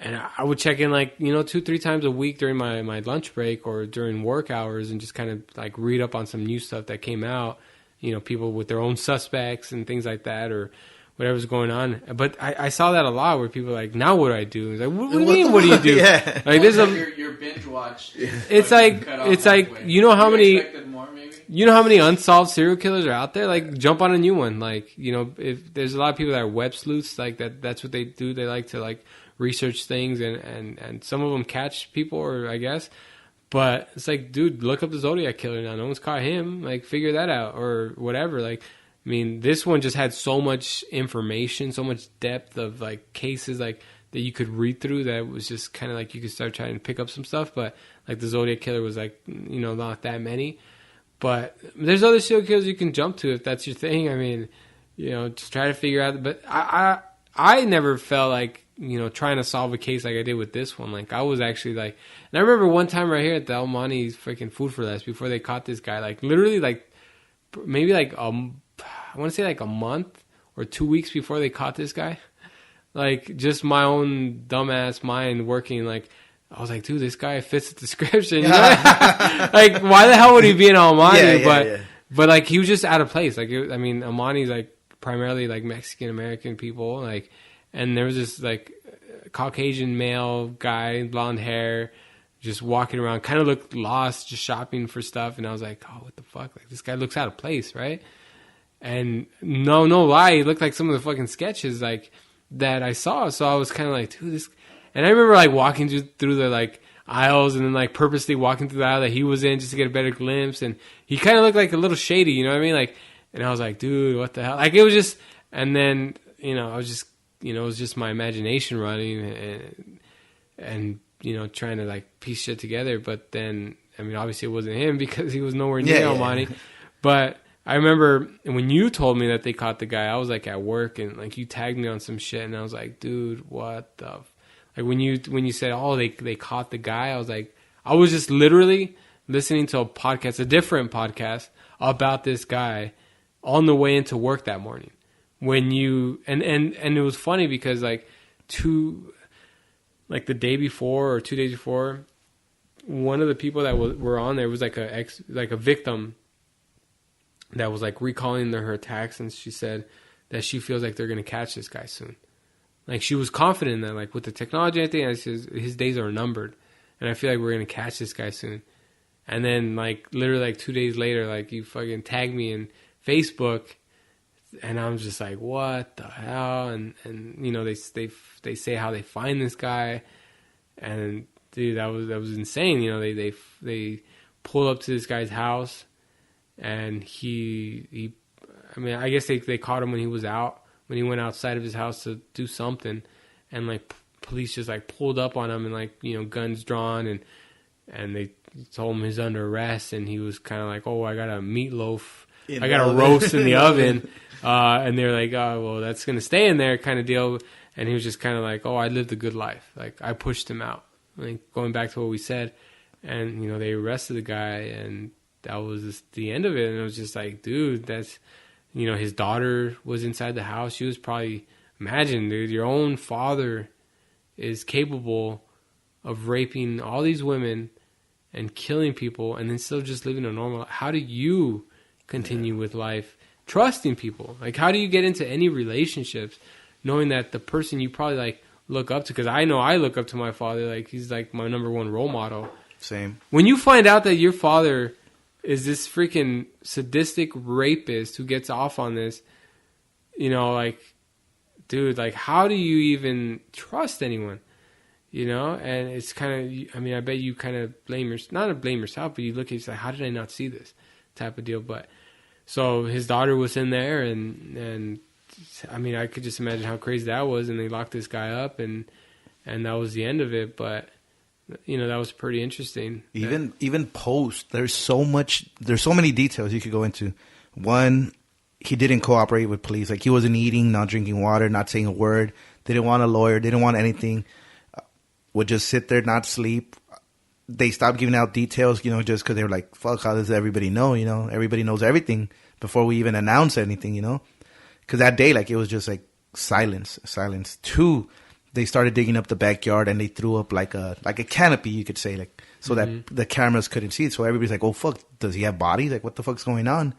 And I would check in like, you know, 2, 3 times a week during my lunch break or during work hours and just kind of like read up on some new stuff that came out, you know, people with their own suspects and things like that or whatever's going on. But I saw that a lot where people are like, now what do I do? It's like, what do you mean, what do you do? Yeah. Like, there's your binge watch. It's like you know how many, you know how many unsolved serial killers are out there? Like, jump on a new one. Like, you know, if there's a lot of people that are web sleuths, like that's what they do. They like to like research things and some of them catch people, or I guess. But it's like, dude, look up the Zodiac Killer now. No one's caught him. Like, figure that out or whatever. Like, I mean, this one just had so much information, so much depth of like cases like that you could read through that was just kind of like you could start trying to pick up some stuff. But like the Zodiac Killer was like, you know, not that many. But there's other serial killers you can jump to if that's your thing. I mean, you know, just try to figure out. But I never felt like, you know, trying to solve a case like I did with this one. Like, I was actually like, and I remember one time right here at the El Monte's freaking Food for Less before they caught this guy, like literally like maybe like I want to say like a month or 2 weeks before they caught this guy. Like, just my own dumbass mind working, like, I was like, dude, this guy fits the description. You know? Like, why the hell would he be in El Monte? But like, he was just out of place. Like, I mean, El Monte's like primarily like Mexican American people, like, and there was this like Caucasian male guy, blonde hair, just walking around, kind of looked lost, just shopping for stuff. And I was like, oh, what the fuck? Like, this guy looks out of place, right? And no lie, he looked like some of the fucking sketches like that I saw. So I was kind of like, dude, this. And I remember like walking through the like, aisles and then like purposely walking through the aisle that he was in just to get a better glimpse. And he kind of looked like a little shady, you know what I mean? Like, and I was like, dude, what the hell? Like it was just, and then, I was just, it was just my imagination running and trying to like piece shit together. But then, I mean, obviously it wasn't him because he was nowhere near Almani. But I remember when you told me that they caught the guy, I was like at work and like you tagged me on some shit and I was like, dude, what the like when you said, oh, they caught the guy, I was like, I was just literally listening to a different podcast about this guy on the way into work that morning. When you and it was funny because like the day before or 2 days before, one of the people that were on there was like a victim that was like recalling her attacks, and she said that she feels like they're gonna catch this guy soon. Like she was confident that like with the technology and everything, his days are numbered, and I feel like we're gonna catch this guy soon. And then like literally like 2 days later, like you fucking tagged me in Facebook, and I'm just like, what the hell? And they say how they find this guy, and dude, that was insane. They pulled up to this guy's house, and he I mean, I guess they caught him when he was out, when he went outside of his house to do something, and like police just like pulled up on him and like guns drawn, and they told him he's under arrest, and he was kind of like, oh, I got a meatloaf, I got a roast in the oven, and they're like, oh, well, that's gonna stay in there, kind of deal. And he was just kind of like, oh, I lived a good life, like I pushed him out, like going back to what we said, and they arrested the guy, and that was just the end of it. And it was just like, dude, that's his daughter was inside the house. She was probably, imagine, dude, your own father is capable of raping all these women and killing people and then still just living a normal life. How do you continue with life trusting people? Like, how do you get into any relationships knowing that the person you probably like look up to, because I know I look up to my father, like he's like my number one role model. Same. When you find out that your father is this freaking sadistic rapist who gets off on this, like, dude, like, how do you even trust anyone? And it's kind of, I mean, I bet you kind of not blame yourself, but you look at it, like, how did I not see this type of deal? But so his daughter was in there, and I mean, I could just imagine how crazy that was. And they locked this guy up, and that was the end of it. But that was pretty interesting. Even post, there's so many details you could go into. One, he didn't cooperate with police. Like, he wasn't eating, not drinking water, not saying a word. Didn't want a lawyer, didn't want anything. Would just sit there, not sleep. They stopped giving out details, just because they were like, fuck, how does everybody know? Everybody knows everything before we even announce anything, Because that day, like, it was just like silence. Two, they started digging up the backyard, and they threw up like a canopy, you could say, like, so that the cameras couldn't see it. So everybody's like, oh, fuck, does he have bodies? Like, what the fuck's going on?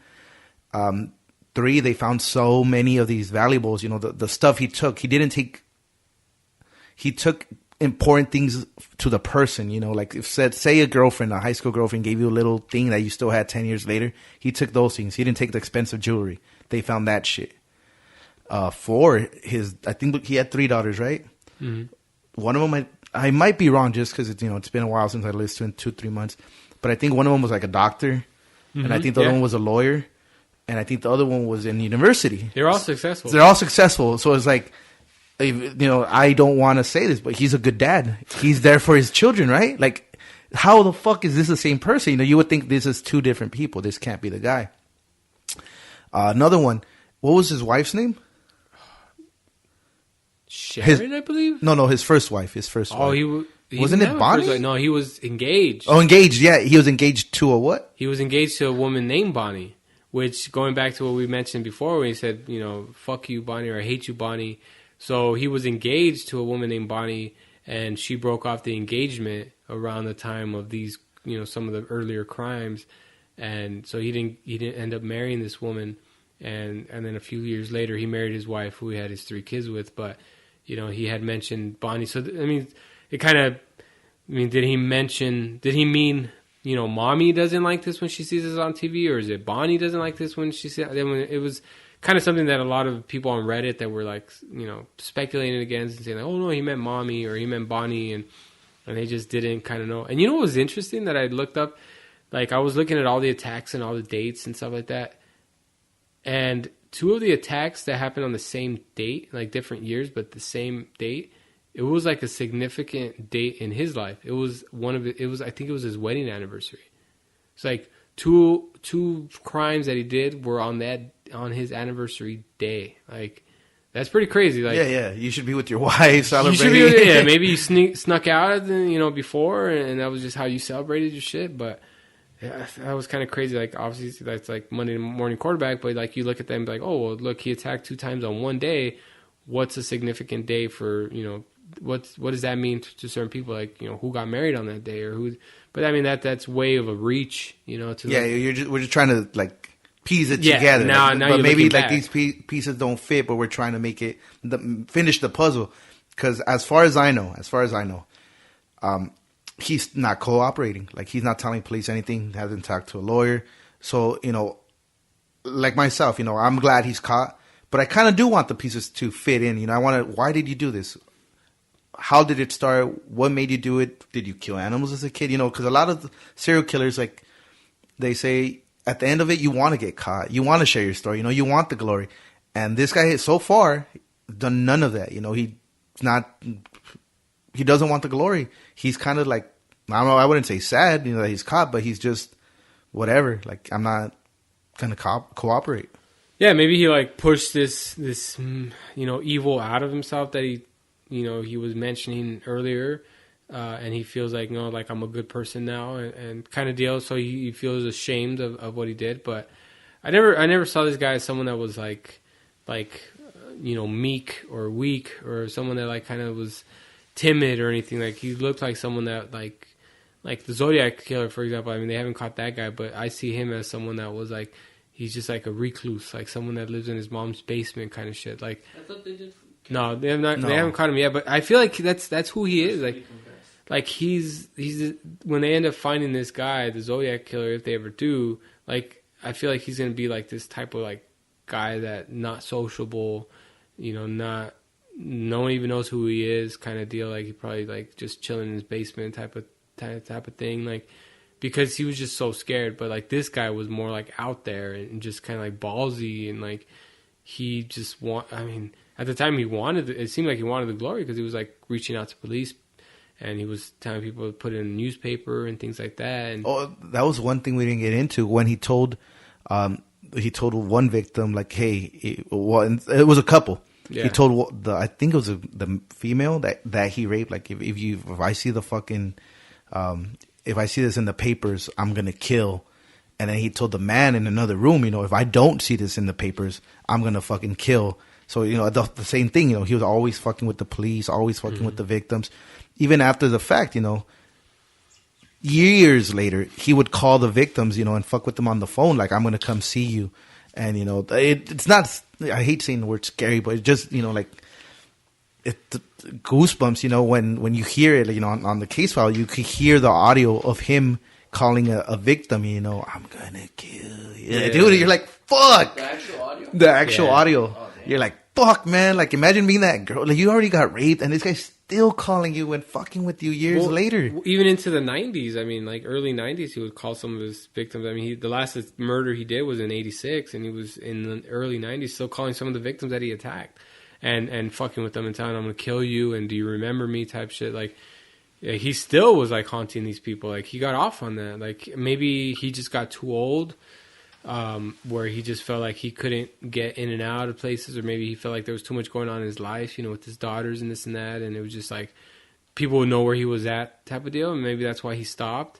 Three, they found so many of these valuables, the stuff he took. He took important things to the person, like if say a high school girlfriend gave you a little thing that you still had 10 years later, he took those things. He didn't take the expensive jewelry. They found that shit. Four, I think he had 3 daughters, right? Mm-hmm. One of them, I might be wrong just because it's been a while since I listened to 2-3 months, but I think one of them was like a doctor, and I think the other one was a lawyer, and I think the other one was in university. They're all successful. So it's like, I don't want to say this, but he's a good dad. He's there for his children, right? Like, how the fuck is this the same person? You would think this is 2 different people. This can't be the guy. Another one. What was his wife's name? Sharon, I believe? No, his first wife. Oh, he wasn't it Bonnie? No, he was engaged. Oh, engaged. Yeah, he was engaged to a what? He was engaged to a woman named Bonnie, which, going back to what we mentioned before when he said, fuck you, Bonnie, or I hate you, Bonnie. So he was engaged to a woman named Bonnie, and she broke off the engagement around the time of these, some of the earlier crimes. And so he didn't end up marrying this woman. And then a few years later, he married his wife, who he had his 3 kids with. But, he had mentioned Bonnie. So, I mean, it kind of, did he mean, mommy doesn't like this when she sees this on TV? Or is it Bonnie doesn't like this when she sees it? It was kind of something that a lot of people on Reddit that were like, speculating against and saying, like, oh no, he meant mommy or he meant Bonnie. And and they just didn't kind of know. And you know what was interesting that I looked up? Like, I was looking at all the attacks and all the dates and stuff like that. And 2 of the attacks that happened on the same date, like different years, but the same date, it was like a significant date in his life. It was I think it was his wedding anniversary. It's like two crimes that he did were on his anniversary day. Like, that's pretty crazy. Like, yeah, you should be with your wife celebrating. You should be, maybe you snuck out, before, and that was just how you celebrated your shit. But yeah, that was kind of crazy. Like, obviously, that's like Monday morning quarterback. But like, you look at them, and be like, oh, well, look, he attacked 2 times on one day. What's a significant day for what does that mean to certain people? Like, who got married on that day or who? But I mean, that's way of a reach. We're just trying to like piece it together. Now but maybe like these pieces don't fit, but we're trying to make it finish the puzzle. Because as far as I know, he's not cooperating. Like, he's not telling police anything. Hasn't talked to a lawyer. So like myself, I'm glad he's caught. But I kind of do want the pieces to fit in. I want to. Why did you do this? How did it start? What made you do it? Did you kill animals as a kid? Because a lot of serial killers, like, they say at the end of it, you want to get caught. You want to share your story. You want the glory. And this guy, so far, done none of that. He doesn't want the glory. He's kind of like, I don't know, I wouldn't say sad, that he's caught, but he's just whatever. Like, I'm not going to cooperate. Yeah, maybe he like pushed this evil out of himself that he was mentioning earlier, and he feels like, no, like, I'm a good person now, and kind of deal. So he feels ashamed of what he did. But I never saw this guy as someone that was like meek or weak, or someone that like kind of was timid or anything. Like, he looked like someone that like the Zodiac killer, for example. I mean, they haven't caught that guy, but I see him as someone that was like, he's just like a recluse, like someone that lives in his mom's basement kind of shit. Like, I thought they did. No, they have not. No. They haven't caught him yet. But I feel like that's who he is. Like he's when they end up finding this guy, the Zodiac killer, if they ever do, like, I feel like he's gonna be like this type of like guy that not sociable, not no one even knows who he is, kind of deal. Like, he probably like just chilling in his basement type of thing. Like, because he was just so scared. But like, this guy was more like out there and just kind of like ballsy, and like he just at the time it seemed like he wanted the glory, because he was like reaching out to police, and he was telling people to put it in a newspaper and things like that. And that was one thing we didn't get into when he told one victim, like, hey, it was a couple. Yeah. He told I think it was the female that he raped, like, if I see the fucking if I see this in the papers, I'm gonna kill. And then he told the man in another room, if I don't see this in the papers, I'm gonna fucking kill. So, the same thing, he was always fucking with the police, always fucking with the victims. Even after the fact, years later, he would call the victims, and fuck with them on the phone, like, I'm going to come see you. And, it's not, I hate saying the word scary, but it just, like, goosebumps, when you hear it, on the case file, you could hear the audio of him calling a victim, I'm going to kill you. Yeah. Dude, you're like, fuck. The actual audio? The actual audio. Oh, you're like, fuck, man. Like, imagine being that girl. Like, you already got raped, and this guy's still calling you and fucking with you years later. Even into the 90s. I mean, like, early 90s, he would call some of his victims. I mean, the last murder he did was in 86, and he was in the early 90s still calling some of the victims that he attacked and fucking with them and telling them, I'm going to kill you, and do you remember me type shit. Like, yeah, he still was, like, haunting these people. Like, he got off on that. Like, maybe he just got too old, where he just felt like he couldn't get in and out of places, or maybe he felt like there was too much going on in his life, with his daughters and this and that, and it was just like people would know where he was at type of deal, and maybe that's why he stopped.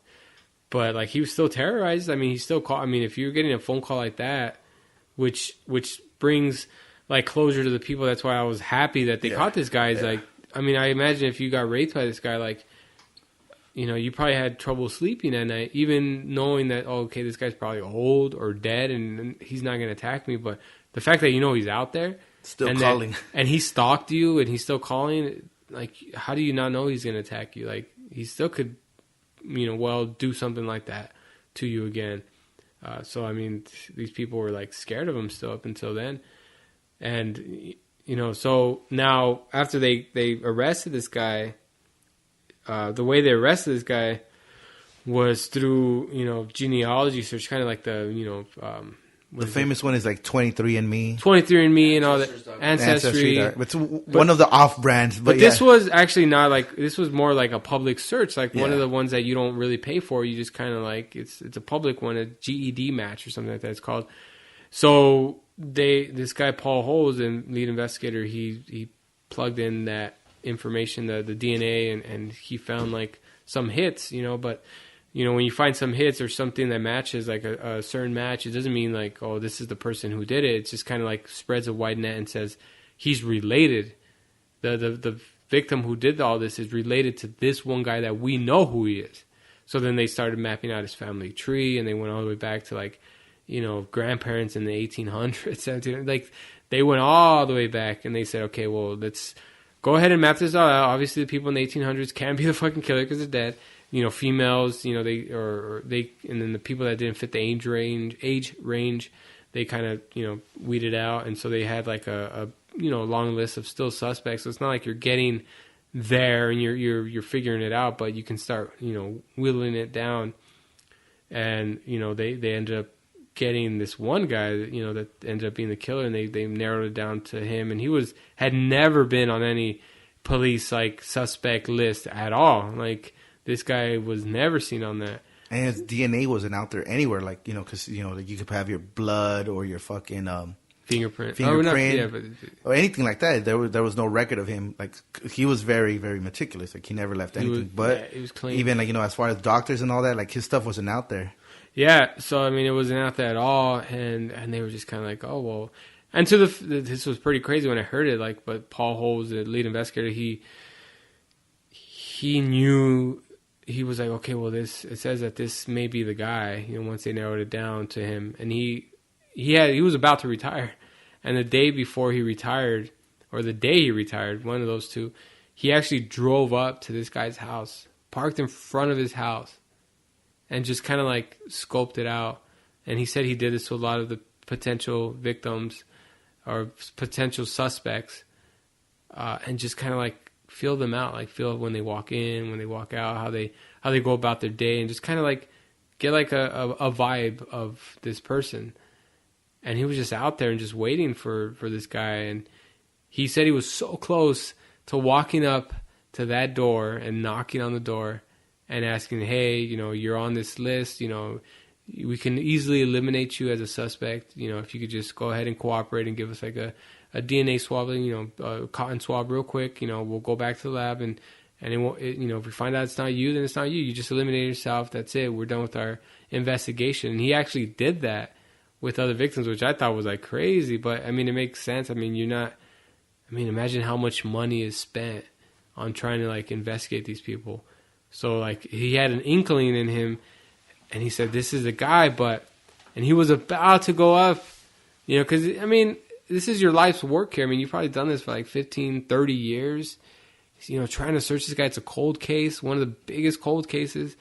But like, he was still terrorized. I mean, he still called. I mean, if you're getting a phone call like that, which brings like closure to the people, that's why I was happy that they caught this guy. Is like, I mean, I imagine if you got raped by this guy, like, you probably had trouble sleeping at night, even knowing that, oh, okay, this guy's probably old or dead and he's not going to attack me. But the fact that he's out there. Still calling. And he stalked you and he's still calling, like, how do you not know he's going to attack you? Like, he still could, do something like that to you again. So, I mean, these people were, like, scared of him still up until then. And, so now after they arrested this guy, the way they arrested this guy was through, genealogy search, kind of like the, the famous one is like 23andMe. 23andMe and all that. Ancestry. It's one of the off brands. But this was actually not like, this was more like a public search, like one of Yeah. the ones that you don't really pay for. You just kind of like, it's a public one, a GED match or something like that it's called. So this guy, Paul Holes, and lead investigator, he plugged in that information, the DNA, and he found like some hits, but when you find some hits or something that matches like a certain match, it doesn't mean like, oh, this is the person who did it. It's just kind of like spreads a wide net and says he's related. The victim who did all this is related to this one guy that we know who he is. So then they started mapping out his family tree, and they went all the way back to like, grandparents in the 1800s, 1700s. Like they went all the way back, and they said, okay, well, let's go ahead and map this all out. Obviously, the people in the 1800s can't be the fucking killer because they're dead. Females, and then the people that didn't fit the age range, they kind of, weeded out. And so they had like a long list of still suspects. So it's not like you're getting there and you're figuring it out, but you can start, whittling it down. And, they ended up getting this one guy, that ended up being the killer, and they narrowed it down to him. And he had never been on any police like suspect list at all. Like, this guy was never seen on that. And his DNA wasn't out there anywhere, like, because, like you could have your blood or your fucking fingerprint. Or anything like that. There was no record of him. Like, he was very, very meticulous. Like, he never left anything. He was clean. Even, like, as far as doctors and all that, like, his stuff wasn't out there. Yeah, so, I mean, it wasn't out there at all. And they were just kind of like, oh, well. And this was pretty crazy when I heard it. Like, but Paul Holes, the lead investigator, he knew. He was like, okay, well, it says that this may be the guy, once they narrowed it down to him. And he was about to retire. And the day before he retired, or the day he retired, one of those two, he actually drove up to this guy's house, parked in front of his house, and just kind of like scoped it out. And he said he did this to a lot of the potential victims or potential suspects, and just kind of like feel them out, like feel when they walk in, when they walk out, how they go about their day, and just kind of like get like a vibe of this person. And he was just out there and just waiting for this guy. And he said he was so close to walking up to that door and knocking on the door and asking, hey, you're on this list, we can easily eliminate you as a suspect, if you could just go ahead and cooperate and give us like a DNA swab, a cotton swab real quick, we'll go back to the lab, and it won't, if we find out it's not you, then it's not you. You just eliminate yourself. That's it. We're done with our investigation. And he actually did that with other victims, which I thought was like crazy, but I mean, it makes sense. I mean, imagine how much money is spent on trying to like investigate these people. So like he had an inkling in him, and he said, this is the guy, and he was about to go up, because I mean, this is your life's work here. I mean, you've probably done this for like 15, 30 years. Trying to search this guy. It's a cold case, one of the biggest cold cases.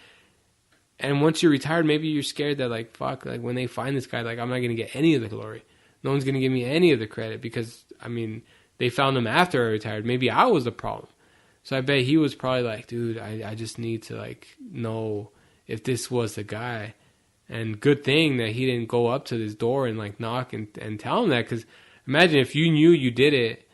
And once you're retired, maybe you're scared that like, fuck, like when they find this guy, like I'm not going to get any of the glory. No one's going to give me any of the credit because, I mean, they found him after I retired. Maybe I was the problem. So I bet he was probably like, dude, I just need to like know if this was the guy. And good thing that he didn't go up to this door and like knock and tell him that, because imagine if you knew you did it.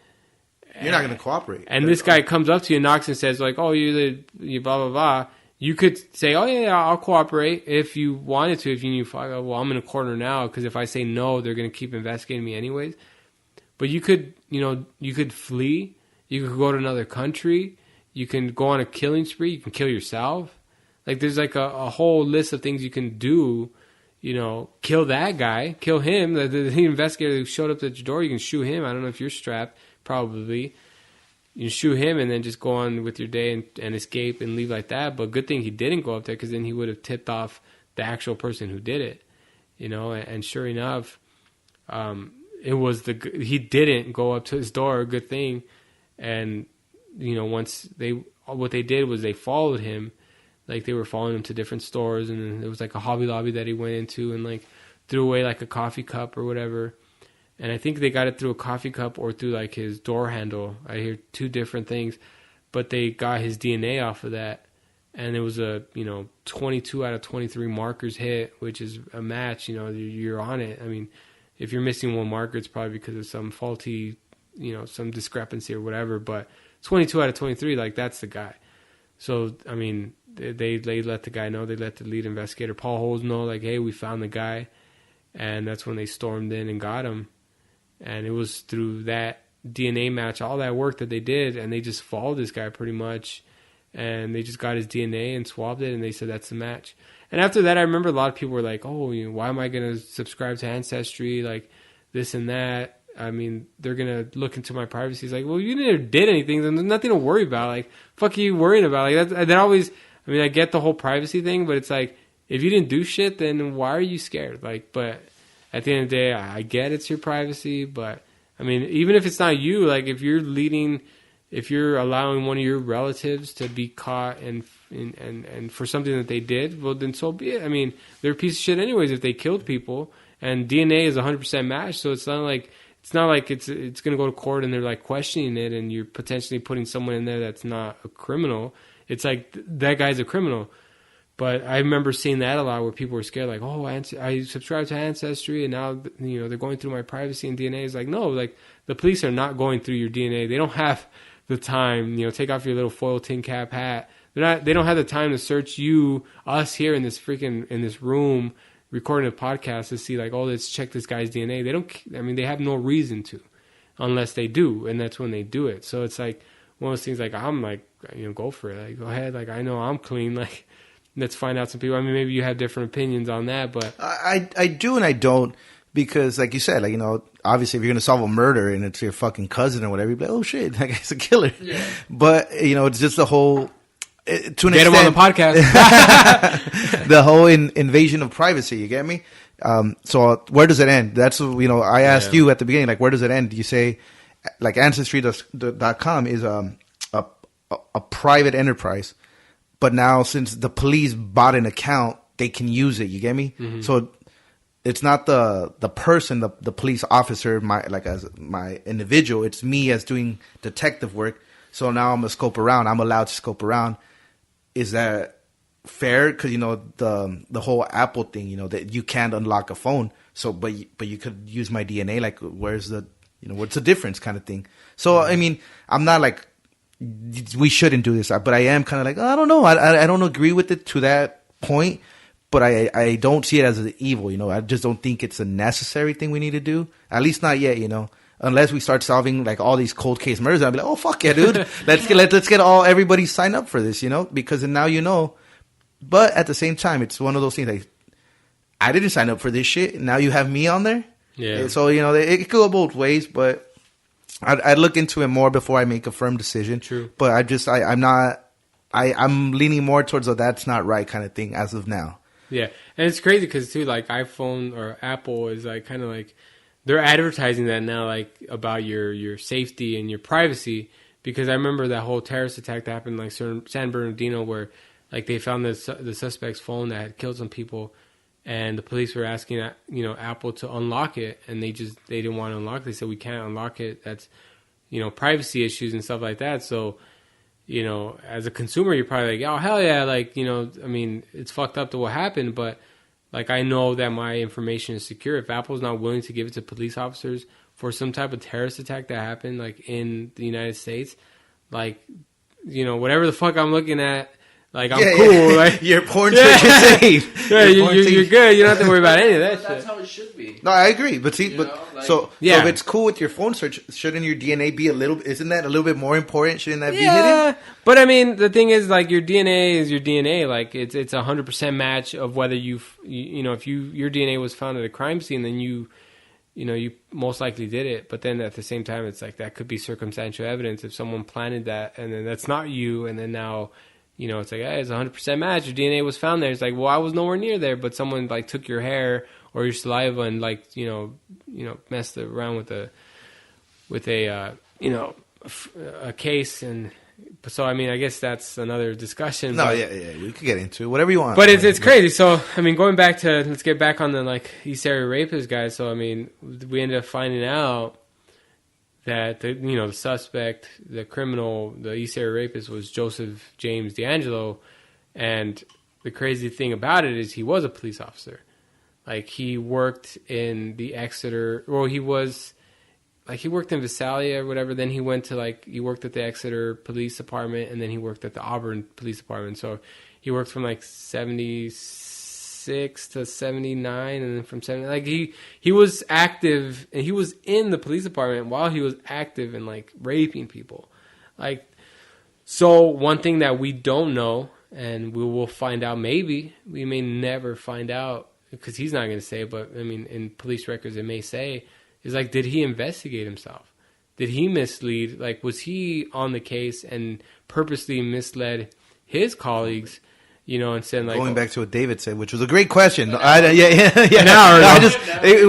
You're not going to cooperate. And this guy comes up to you and knocks and says like, oh, you blah, blah, blah. You could say, oh, yeah, I'll cooperate if you wanted to, if you knew, well, I'm in a corner now, because if I say no, they're going to keep investigating me anyways. But you could, you could flee. You could go to another country. You can go on a killing spree. You can kill yourself. Like, there's like a whole list of things you can do. Kill that guy. Kill him. The investigator who showed up at your door, you can shoot him. I don't know if you're strapped. Probably. You shoot him and then just go on with your day and escape and leave like that. But good thing he didn't go up there, because then he would have tipped off the actual person who did it. And sure enough, he didn't go up to his door. Good thing. And, what they did was they followed him. Like, they were following him to different stores, and then there was like a Hobby Lobby that he went into and like threw away like a coffee cup or whatever. And I think they got it through a coffee cup or through like his door handle. I hear two different things. but they got his DNA off of that. And it was a, 22 out of 23 markers hit, which is a match. You're on it. I mean, if you're missing one marker, it's probably because of some faulty, some discrepancy or whatever. But 22 out of 23, like, that's the guy. So, I mean, they let the guy know. They let the lead investigator, Paul Holes, know, like, hey, we found the guy. And that's when they stormed in and got him. And it was through that DNA match, all that work that they did, and they just followed this guy pretty much. And they just got his DNA and swabbed it, and they said that's the match. And after that, I remember a lot of people were like, oh, why am I going to subscribe to Ancestry, like this and that? I mean, they're going to look into my privacy. It's like, well, you never did anything, then there's nothing to worry about. Like, fuck are you worrying about? Like, that always, I mean, I get the whole privacy thing, but it's like, if you didn't do shit, then why are you scared? Like, but at the end of the day, I get it's your privacy, but, I mean, even if it's not you, like, if you're allowing one of your relatives to be caught and for something that they did, well, then so be it. I mean, they're a piece of shit anyways if they killed people, and DNA is 100% match, so it's not like it's going to go to court and they're like questioning it, and you're potentially putting someone in there that's not a criminal. It's like that guy's a criminal. But I remember seeing that a lot where people were scared, like, oh, I subscribe to Ancestry, and now they're going through my privacy and DNA. It's like, no, like, the police are not going through your DNA. They don't have the time. Take off your little foil tin cap hat. They don't have the time to search us here in this room recording a podcast to see, like, oh, let's check this guy's DNA. They have no reason to, unless they do, and that's when they do it. So it's like one of those things, like, I'm like, go for it. Like, go ahead. Like, I know I'm clean. Like, let's find out some people. I mean, maybe you have different opinions on that, but I do and I don't, because, like you said, like, obviously if you're gonna solve a murder and it's your fucking cousin or whatever, you'd be like, oh shit, that guy's a killer. Yeah. But it's just the whole to an get extent, him on the podcast. The whole invasion of privacy. You get me? So where does it end? That's I asked you at the beginning, like, where does it end? You say, like, Ancestry.com is a private enterprise. But now, since the police bought an account, they can use it. You get me? Mm-hmm. So it's not the person, the police officer, as my individual. It's me as doing detective work. So now I'm gonna scope around. I'm allowed to scope around. Is that fair? Because the whole Apple thing. That you can't unlock a phone. So, but you could use my DNA. Like, where's the what's the difference, kind of thing. So I mean, I'm not like, we shouldn't do this, but I am kind of like, I don't know. I don't agree with it to that point, but I don't see it as an evil. I just don't think it's a necessary thing we need to do. At least not yet. Unless we start solving, like, all these cold case murders, I'll be like, oh fuck yeah, dude, let's get everybody signed up for this, because now But at the same time, it's one of those things like, I didn't sign up for this shit. Now you have me on there. Yeah. So it could go both ways, but I'd look into it more before I make a firm decision. True. But I'm leaning more towards a that's not right kind of thing as of now. Yeah. And it's crazy because, too, like, iPhone or Apple is, like, kind of like, they're advertising that now, like, about your safety and your privacy. Because I remember that whole terrorist attack that happened, like, San Bernardino, where, like, they found the suspect's phone that had killed some people. And the police were asking, Apple to unlock it, and they didn't want to unlock it. They said, we can't unlock it. That's, privacy issues and stuff like that. So, as a consumer, you're probably like, oh, hell yeah. Like, it's fucked up to what happened, but, like, I know that my information is secure. If Apple's not willing to give it to police officers for some type of terrorist attack that happened, like, in the United States, like, whatever the fuck I'm looking at, like, I'm cool. Yeah. Like, your porn search is safe. Yeah, you're good. You don't have to worry about any of that shit. That's how it should be. No, I agree. But see, so if it's cool with your phone search, shouldn't your DNA be isn't that a little bit more important? Shouldn't that be hidden? But I mean, the thing is, like, your DNA is your DNA. Like, it's 100% match of whether if your DNA was found at a crime scene, then you most likely did it. But then at the same time, it's like, that could be circumstantial evidence if someone planted that, and then that's not you, and then now, it's like, hey, it's 100% match. Your DNA was found there. It's like, well, I was nowhere near there, but someone, like, took your hair or your saliva and, like, messed around with a case. And so, I mean, I guess that's another discussion. No, yeah, we could get into it. Whatever you want. But it's crazy. So, I mean, let's get back on the, like, East Area Rapist guy. So, I mean, we ended up finding out that the suspect, the criminal, the East Area Rapist was Joseph James D'Angelo, and the crazy thing about it is he was a police officer. Like, he worked in the Exeter, he worked in Visalia or whatever. Then he went to he worked at the Exeter Police Department, and then he worked at the Auburn Police Department. So he worked from 76 to 79, and then from 70, he was active, and he was in the police department while he was active and raping people. So one thing that we don't know, and we will find out, maybe we may never find out because he's not going to say it, but I mean, in police records it may say, is did he investigate himself? Did he mislead? Was he on the case and purposely misled his colleagues? And said going back to what David said, which was a great question. It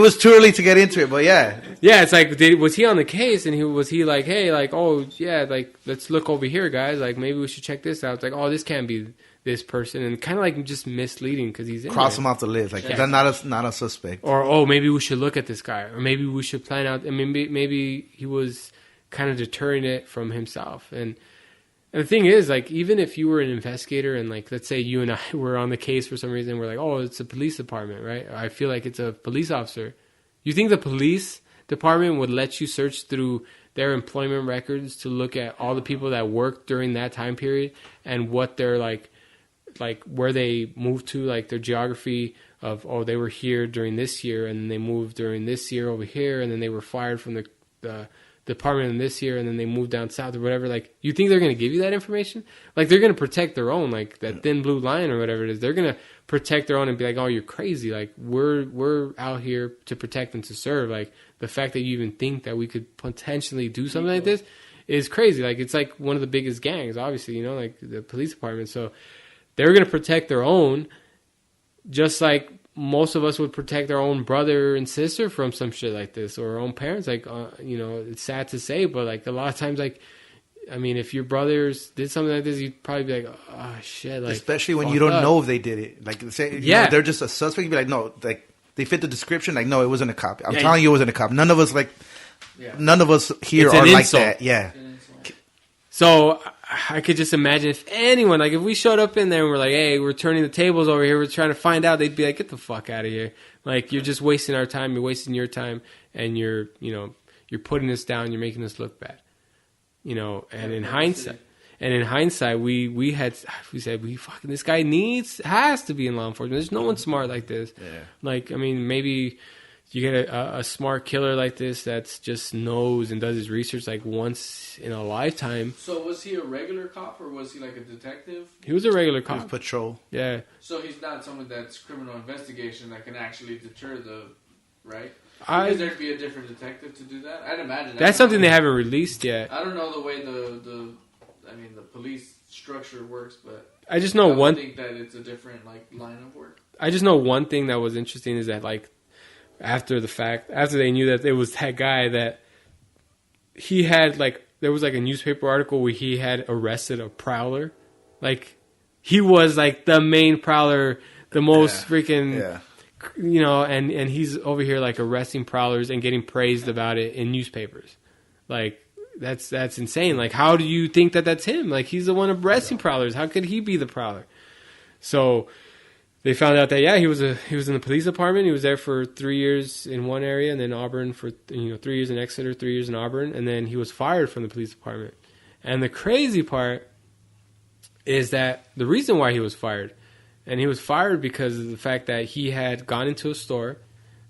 was too early to get into it, but yeah. Yeah, it's was he on the case, and was he hey, oh yeah, let's look over here, guys. Maybe we should check this out. It's oh, this can't be this person, and kind of just misleading because he's in cross him off the list. That's not a suspect. Or maybe we should look at this guy, or maybe we should plan out. I mean, maybe he was kind of deterring it from himself. And the thing is, even if you were an investigator and, let's say you and I were on the case for some reason, we're oh, it's a police department, right? I feel like it's a police officer. You think the police department would let you search through their employment records to look at all the people that worked during that time period and what they're where they moved to, their geography of, oh, they were here during this year, and they moved during this year over here, and then they were fired from the department in this year, and then they moved down south or whatever. You think they're going to give you that information? They're going to protect their own, that thin blue line or whatever it is. They're going to protect their own and be oh, you're crazy. We're out here to protect and to serve. The fact that you even think that we could potentially do something like this is crazy. It's one of the biggest gangs, obviously, the police department. So they're going to protect their own, just like most of us would protect our own brother and sister from some shit like this, or our own parents. It's sad to say, but a lot of times, if your brothers did something like this, you'd probably be oh shit. Especially when you don't know if they did it. Say, they're just a suspect. You'd be no, they fit the description. No, it wasn't a cop. I'm telling you, it wasn't a cop. None of us none of us here are like that. Yeah. So I could just imagine if anyone, if we showed up in there and we're hey, we're turning the tables over here, we're trying to find out, they'd be get the fuck out of here. You're just wasting our time, you're wasting your time, and you're putting us down, you're making us look bad. And in hindsight, we said, fucking, this guy has to be in law enforcement. There's no one smart like this. Yeah. Maybe you get a smart killer like this that's just knows and does his research once in a lifetime. So was he a regular cop, or was he a detective? He was a regular cop. He was patrol. Yeah. So he's not someone that's criminal investigation that can actually deter right? Because there'd be a different detective to do that. I'd imagine that's something they haven't released yet. I don't know the way the police structure works, but I just know I think that it's a different line of work. I just know one thing that was interesting is that after the fact, after they knew that it was that guy, that he had there was a newspaper article where he had arrested a prowler. He was the main prowler, the most freaking, and he's over here arresting prowlers and getting praised about it in newspapers. That's insane. How do you think that that's him? He's the one arresting prowlers. How could he be the prowler? So they found out that he was in the police department. He was there for 3 years in one area, and then Auburn for 3 years in Exeter, 3 years in Auburn, and then he was fired from the police department. And the crazy part is that the reason why he was fired, and he was fired because of the fact that he had gone into a store,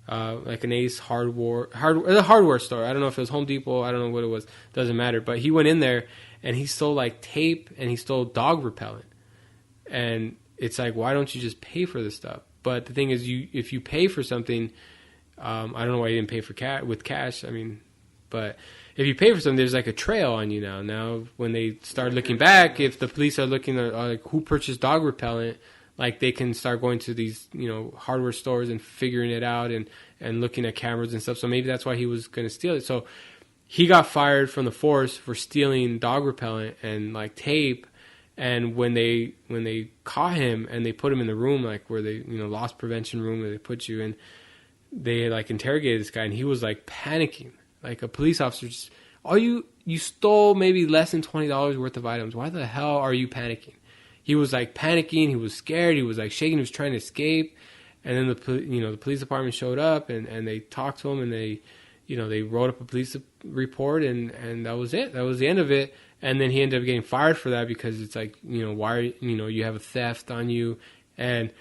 an Ace hardware store. I don't know if it was Home Depot. I don't know what it was. Doesn't matter. But he went in there and he stole tape and he stole dog repellent. And it's why don't you just pay for this stuff? But the thing is, if you pay for something, I don't know why you didn't pay for with cash. But if you pay for something, there's a trail on you now. Now, when they start looking back, if the police are looking at who purchased dog repellent, they can start going to these hardware stores and figuring it out and looking at cameras and stuff. So maybe that's why he was going to steal it. So he got fired from the force for stealing dog repellent and tape. And when they caught him and they put him in the room, where they, loss prevention room where they put you in, they interrogated this guy, and he was panicking. A police officer, you stole maybe less than $20 worth of items. Why the hell are you panicking? He was like panicking. He was scared. He was like shaking. He was trying to escape. And then the police department showed up and they talked to him and they wrote up a police report and that was it. That was the end of it. And then he ended up getting fired for that because it's like, why, you have a theft on you. And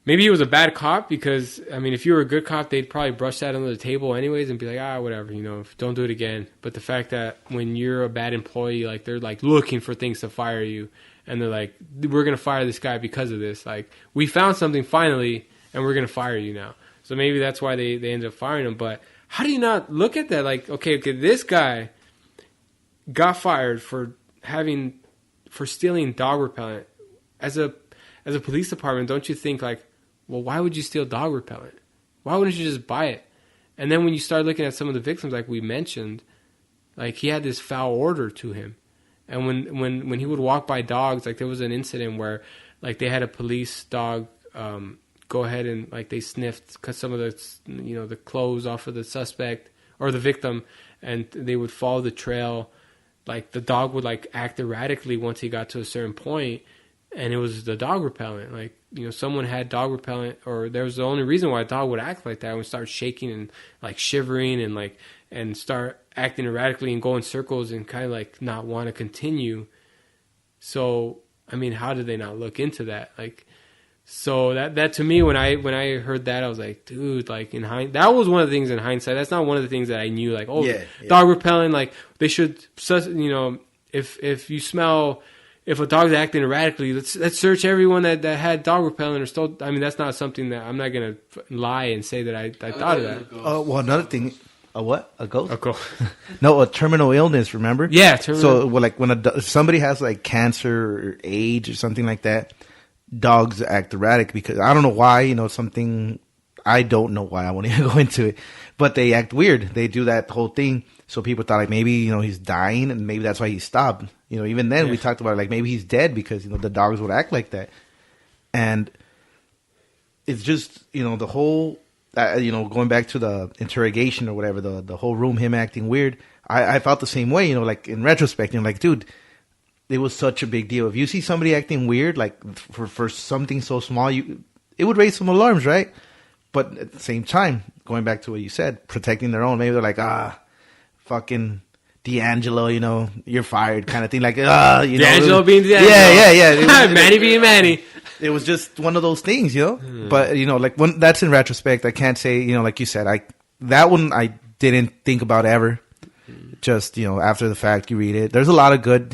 maybe he was a bad cop because, I mean, if you were a good cop, they'd probably brush that under the table anyways and be like, whatever, don't do it again. But the fact that when you're a bad employee, like they're like looking for things to fire you and they're like, we're going to fire this guy because of this. Like, we found something finally and we're going to fire you now. So maybe that's why they ended up firing him. But how do you not look at that? Like, okay, this guy got fired for stealing dog repellent. As a police department, don't you think like, well, why would you steal dog repellent? Why wouldn't you just buy it? And then when you start looking at some of the victims, like we mentioned, like he had this foul odor to him. And when he would walk by dogs, like there was an incident where like they had a police dog go ahead and like they sniffed some of the the clothes off of the suspect or the victim, and they would follow the trail. Like the dog would like act erratically once he got to a certain point, and it was the dog repellent. Like someone had dog repellent, or there was the only reason why a dog would act like that would start shaking and like shivering and start acting erratically and go in circles and kind of like not want to continue. So I mean, how did they not look into that? Like, so that to me, when I heard that, I was like, dude, like that was one of the things in hindsight. That's not one of the things that I knew. Like, dog repellent, like they should, if you smell. If a dog's acting erratically, let's search everyone that had dog repellent or stole. I mean, that's not something that I'm not gonna lie and say that I thought of that. Well, another thing, a what? A ghost? A ghost. No, a terminal illness. Remember? Yeah. So, like when somebody has like cancer or AIDS or something like that, dogs act erratic because I don't know why. Something I don't know why. I won't even go into it, but they act weird. They do that whole thing. So people thought like maybe he's dying and maybe that's why he stopped. Even then we talked about like maybe he's dead because the dogs would act like that, and it's just the whole going back to the interrogation or whatever, the whole room, him acting weird. I felt the same way. Like in retrospect, like dude, it was such a big deal. If you see somebody acting weird, like for something so small, it would raise some alarms, right? But at the same time, going back to what you said, protecting their own, maybe they're like fucking D'Angelo, you're fired kind of thing. Like, D'Angelo being D'Angelo. Yeah. Manny being Manny. It was just one of those things, But, like, when that's in retrospect, I can't say, like you said, that one I didn't think about ever. Just, after the fact, you read it. There's a lot of good,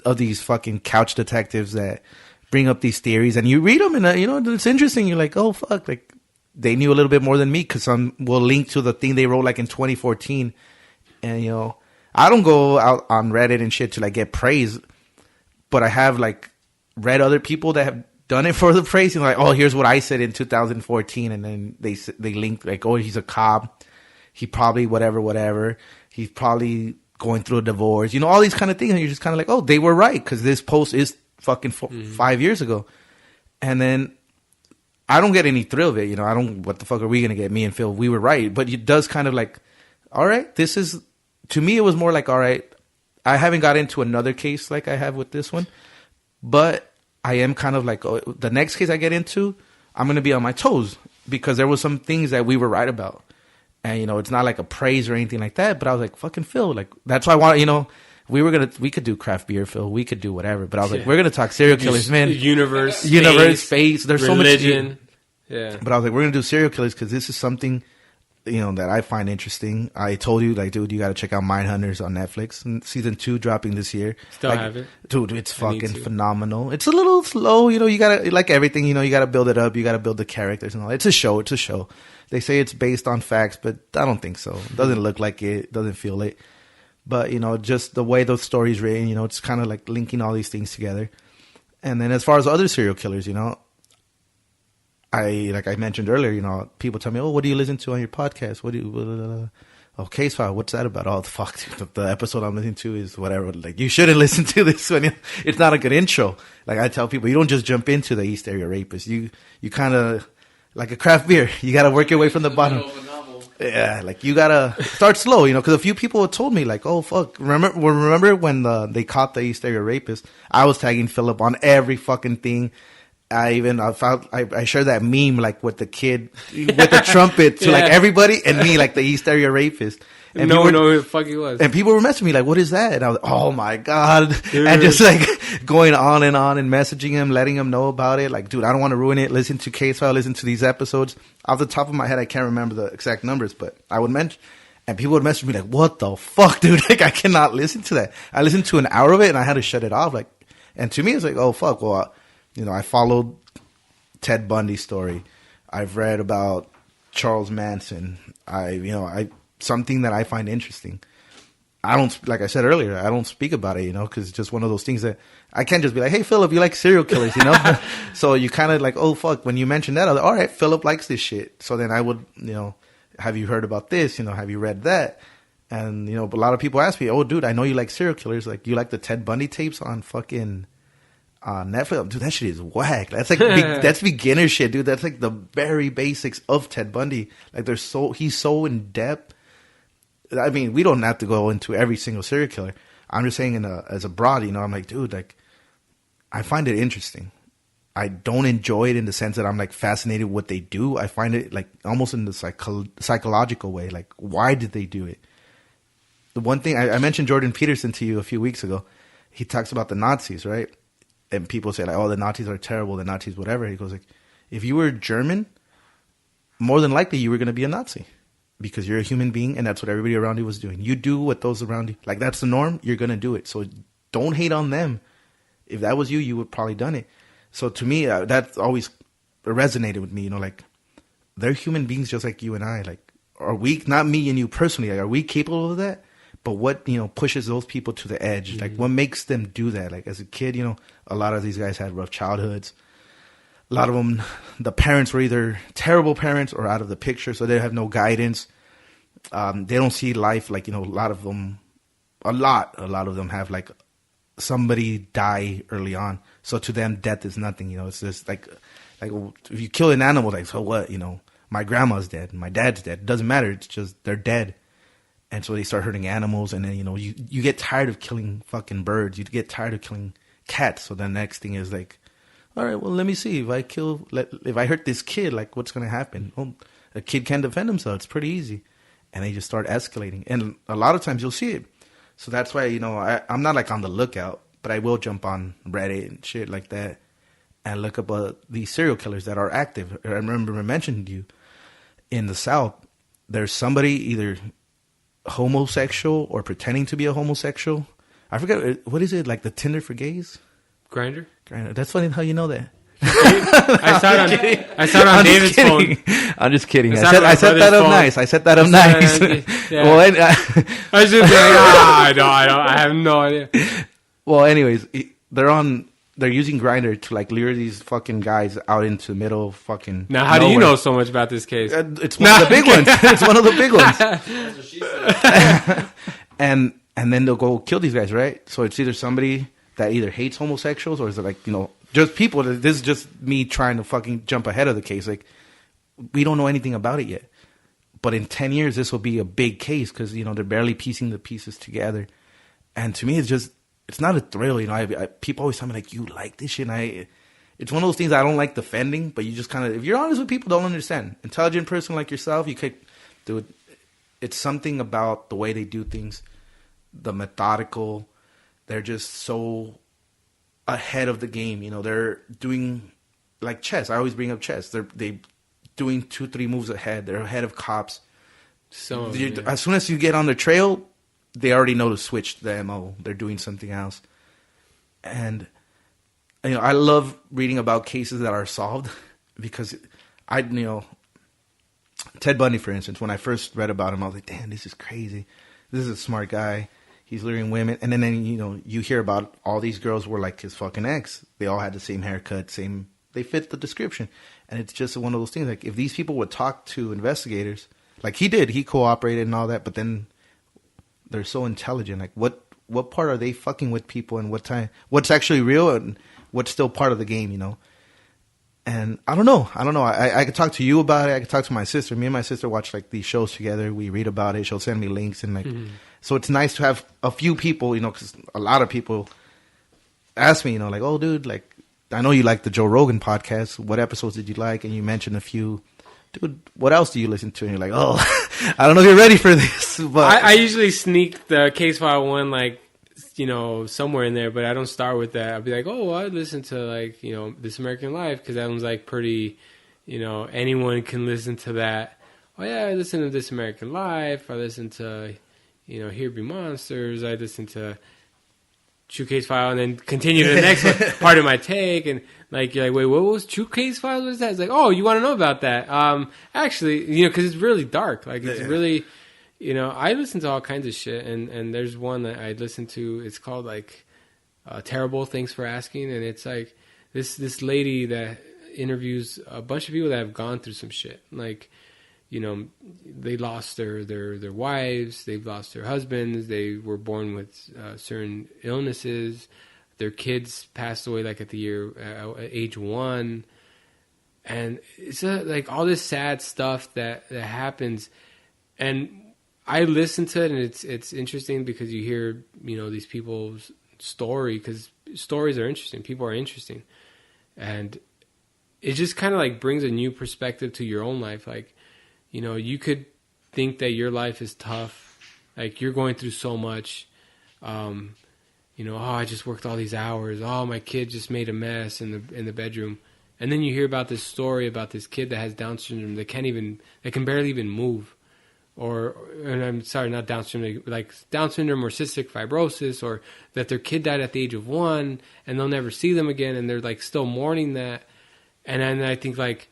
of these fucking couch detectives that bring up these theories. And you read them and, it's interesting. You're like, oh, fuck. Like, they knew a little bit more than me because we'll link to the thing they wrote, like, in 2014. And, I don't go out on Reddit and shit to like get praise, but I have like read other people that have done it for the praise. Like, oh, here's what I said in 2014, and then they link like, oh, he's a cop, he probably whatever, he's probably going through a divorce, all these kind of things, and you're just kind of like, oh, they were right because this post is fucking 5 years ago, and then I don't get any thrill of it. I don't. What the fuck are we gonna get? Me and Phil, we were right, but it does kind of like, all right, this is. To me, it was more like, all right, I haven't got into another case like I have with this one, but I am kind of like, oh, the next case I get into, I'm going to be on my toes because there was some things that we were right about. And, it's not like a praise or anything like that, but I was like, fucking Phil, like, that's why I want, we could do craft beer, Phil, we could do whatever, but I was like, we're going to talk serial killers, man. Universe, space, there's religion. So much. Yeah. But I was like, we're going to do serial killers because this is something that I find interesting. I told you, like, dude, you got to check out Mindhunters on Netflix. Season 2 dropping this year. Still have it. Dude, it's fucking phenomenal. It's a little slow, you got to, like everything, you got to build it up. You got to build the characters and all. It's a show. They say it's based on facts, but I don't think so. It doesn't look like it. Doesn't feel it. But, just the way those stories written, it's kind of like linking all these things together. And then as far as other serial killers, like I mentioned earlier, people tell me, oh, what do you listen to on your podcast? What do you, Case File, what's that about? Oh, fuck, the episode I'm listening to is whatever. Like, you shouldn't listen to this one. It's not a good intro. Like, I tell people, you don't just jump into the East Area Rapist. You kind of, like a craft beer, you got to work your way from the bottom. Yeah, like you gotta start slow, you know, because a few people have told me like, oh fuck, remember when they caught the East Area Rapist? I was tagging Phillip on every fucking thing. I shared that meme like with the kid with the trumpet to like everybody and me like the East Area Rapist. And no one knew who the fuck he was. And people were messaging me like, what is that? And I was like, oh my God. Dude. And just like going on and messaging him, letting him know about it. Like, dude, I don't want to ruin it. Listen to Case File, listen to these episodes. Off the top of my head, I can't remember the exact numbers, but I would mention, and people would message me like, what the fuck, dude? Like, I cannot listen to that. I listened to an hour of it and I had to shut it off. Like, and to me, it's like, oh fuck. Well, you know, I followed Ted Bundy's story. I've read about Charles Manson. Something that I find interesting. I don't, like I said earlier, I don't speak about it, you know, because it's just one of those things that I can't just be like, hey, Phillip, you like serial killers, you know? So you kind of like, oh, fuck, when you mentioned that, I was like, all right, Phillip likes this shit. So then I would, you know, have you heard about this? You know, have you read that? And, you know, a lot of people ask me, oh, dude, I know you like serial killers. Like, you like the Ted Bundy tapes on fucking Netflix? Dude, that shit is whack. That's like, that's beginner shit, dude. That's like the very basics of Ted Bundy. Like, he's so in depth. I mean, we don't have to go into every single serial killer. I'm just saying as a broad, you know, I'm like, dude, like, I find it interesting. I don't enjoy it in the sense that I'm like fascinated with what they do. I find it like almost in the psychological way. Like, why did they do it? The one thing, I mentioned Jordan Peterson to you a few weeks ago. He talks about the Nazis, right? And people say like, oh, the Nazis are terrible, the Nazis, whatever. He goes like, if you were German, more than likely you were going to be a Nazi. Because you're a human being and that's what everybody around you was doing. You do what those around you, like that's the norm, you're going to do it. So don't hate on them. If that was you, you would probably done it. So to me, that always resonated with me, you know, like they're human beings just like you and I. Like, are we, not me and you personally, like, are we capable of that? But what, you know, pushes those people to the edge? Mm-hmm. Like what makes them do that? Like as a kid, you know, a lot of these guys had rough childhoods. A lot of them, the parents were either terrible parents or out of the picture, so they have no guidance. They don't see life like, you know, a lot of them have like somebody die early on. So to them, death is nothing, you know. It's just like if you kill an animal, like, so what, you know, my grandma's dead, my dad's dead. It doesn't matter. It's just they're dead. And so they start hurting animals, and then, you know, you get tired of killing fucking birds. You get tired of killing cats. So the next thing is like, all right, well, let me see. If I hurt this kid, like, what's going to happen? Well, a kid can't defend himself. It's pretty easy. And they just start escalating. And a lot of times you'll see it. So that's why, you know, I'm not, like, on the lookout, but I will jump on Reddit and shit like that and look up these serial killers that are active. I remember I mentioned to you, in the South, there's somebody either homosexual or pretending to be a homosexual. I forget, what is it, like the Tinder for gays? Grindr. That's funny how you know that. I saw it on David's phone. I'm just kidding. I set that up nice. I set that up nice. Yeah. Well, I should be like, I have no idea. Well, anyways, they're using Grindr to like lure these fucking guys out into the middle of fucking Now, how do you know so much about this case? It's one of the big ones. It's one of the big ones. That's what she said. And then they'll go kill these guys, right? So it's either somebody that either hates homosexuals or is it like, you know, just people. This is just me trying to fucking jump ahead of the case. Like, we don't know anything about it yet. But in 10 years, this will be a big case because, you know, they're barely piecing the pieces together. And to me, it's not a thrill. You know, people always tell me, like, you like this shit. And it's one of those things I don't like defending, but you just kind of, if you're honest with people, don't understand. Intelligent person like yourself, you could do it. It's something about the way they do things, the methodical. They're just so ahead of the game. You know, they're doing like chess. I always bring up chess. They doing 2-3 moves ahead. They're ahead of cops. So as soon as you get on their trail, they already know to switch the MO. They're doing something else. And, you know, I love reading about cases that are solved because Ted Bundy, for instance, when I first read about him, I was like, damn, this is crazy. This is a smart guy. He's luring women. And then, you know, you hear about all these girls were like his fucking ex. They all had the same haircut, they fit the description. And it's just one of those things. Like, if these people would talk to investigators, like he did, he cooperated and all that, but then they're so intelligent. Like, what part are they fucking with people and what time? What's actually real and what's still part of the game, you know? And I don't know. I could talk to you about it. I could talk to my sister. Me and my sister watch like these shows together. We read about it. She'll send me links and like, so it's nice to have a few people, you know, because a lot of people ask me, you know, like, oh, dude, like, I know you like the Joe Rogan podcast. What episodes did you like? And you mentioned a few. Dude, what else do you listen to? And you're like, oh, I don't know if you're ready for this. But I usually sneak the Case File one, like, you know, somewhere in there, but I don't start with that. I'll be like, oh, well, I listen to, like, you know, This American Life, because that one's, like, pretty, you know, anyone can listen to that. Oh, yeah, I listen to This American Life. I listen to, you know, Here Be Monsters. I listen to True Case File, and then continue to the next one, part of my take, and, like, you're like, wait, what was True Case File? What is that? It's like, oh, you want to know about that? Actually, you know, because it's really dark. Like, it's really... You know, I listen to all kinds of shit, and there's one that I listen to. It's called, like, Terrible, Thanks for Asking, and it's, like, this lady that interviews a bunch of people that have gone through some shit. Like, you know, they lost their wives, they've lost their husbands, they were born with certain illnesses, their kids passed away, like, at age 1, and it's, like, all this sad stuff that happens, and... I listen to it, and it's interesting because you hear, you know, these people's story, because stories are interesting. People are interesting. And it just kind of, like, brings a new perspective to your own life. Like, you know, you could think that your life is tough. Like, you're going through so much. You know, oh, I just worked all these hours. Oh, my kid just made a mess in the bedroom. And then you hear about this story about this kid that has Down syndrome that can barely even move. And I'm sorry, not Down syndrome, like Down syndrome or cystic fibrosis, or that their kid died at the age of 1 and they'll never see them again, and they're, like, still mourning that. And then I think, like,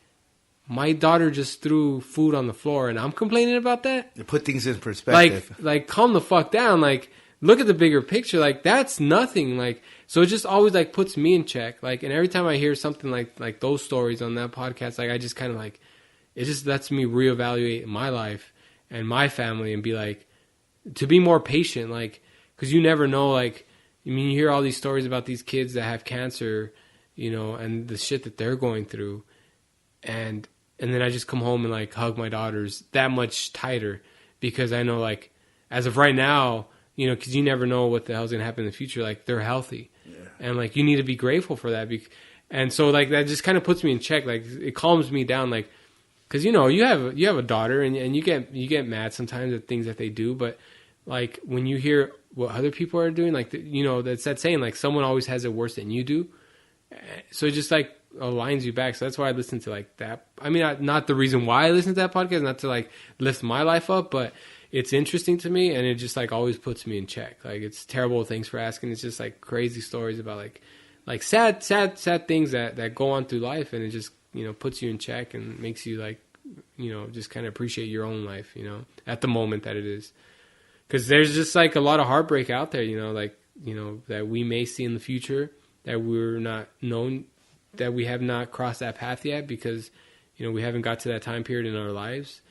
my daughter just threw food on the floor and I'm complaining about that? You put things in perspective. Like calm the fuck down. Like, look at the bigger picture. Like, that's nothing. Like, so it just always, like, puts me in check. Like, and every time I hear something like those stories on that podcast, like, I just kind of, like, it just lets me reevaluate my life and my family and be like, to be more patient, like, because you never know, like, I mean, you hear all these stories about these kids that have cancer, you know, and the shit that they're going through, and then I just come home and, like, hug my daughters that much tighter, because I know, like, as of right now, you know, because you never know what the hell's going to happen in the future, like, they're healthy, and, like, you need to be grateful for that, and so, like, that just kind of puts me in check, like, it calms me down, like, because, you know, you have a daughter, and you get mad sometimes at things that they do, but, like, when you hear what other people are doing, like, you know, that's that saying, like, someone always has it worse than you do. So it just, like, aligns you back. So that's why I listen to, like, that. I mean, not the reason why I listen to that podcast, not to, like, lift my life up, but it's interesting to me, and it just, like, always puts me in check. Like, it's Terrible, Thanks for Asking. It's just, like, crazy stories about, like sad things that go on through life, and it just, you know, puts you in check and makes you, like, you know, just kind of appreciate your own life, you know, at the moment that it is. Because there's just, like, a lot of heartbreak out there, you know, like, you know, that we may see in the future, that we're not known, that we have not crossed that path yet, because, you know, we haven't got to that time period in our lives.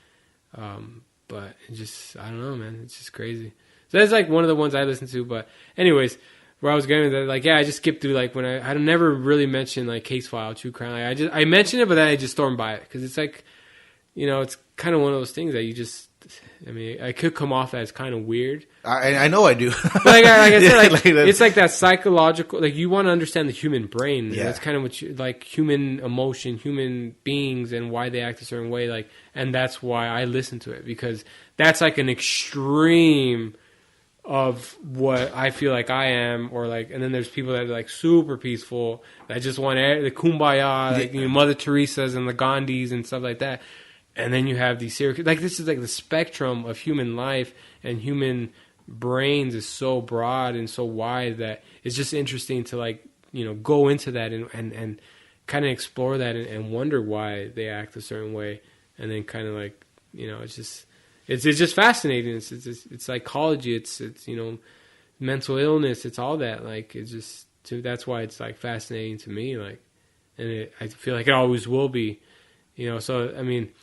But it just, I don't know, man, it's just crazy. So that's, like, one of the ones I listen to. But anyways, where I was going with that, like, yeah, I just skipped through, like, when I never really mentioned, like, Case File, True Crime. Like, I mentioned it, but then I just stormed by it, because it's, like, you know, it's kind of one of those things that you just, I mean, I could come off as kind of weird. I know I do. like I said, like it's like that psychological, like, you want to understand the human brain. Yeah. That's kind of what you, like, human emotion, human beings, and why they act a certain way. Like, and that's why I listen to it, because that's, like, an extreme of what I feel like I am, or, like, and then there's people that are, like, super peaceful, that just want the kumbaya, like, you know, Mother Teresa's and the Gandhis and stuff like that. And then you have these serial, like, this is, like, the spectrum of human life, and human brains is so broad and so wide that it's just interesting to, like, you know, go into that and kind of explore that and wonder why they act a certain way, and then kind of, like, you know, it's just fascinating. It's psychology. It's you know, mental illness. It's all that. Like, it's just, that's why it's, like, fascinating to me. Like, and I feel like it always will be. You know, so I mean.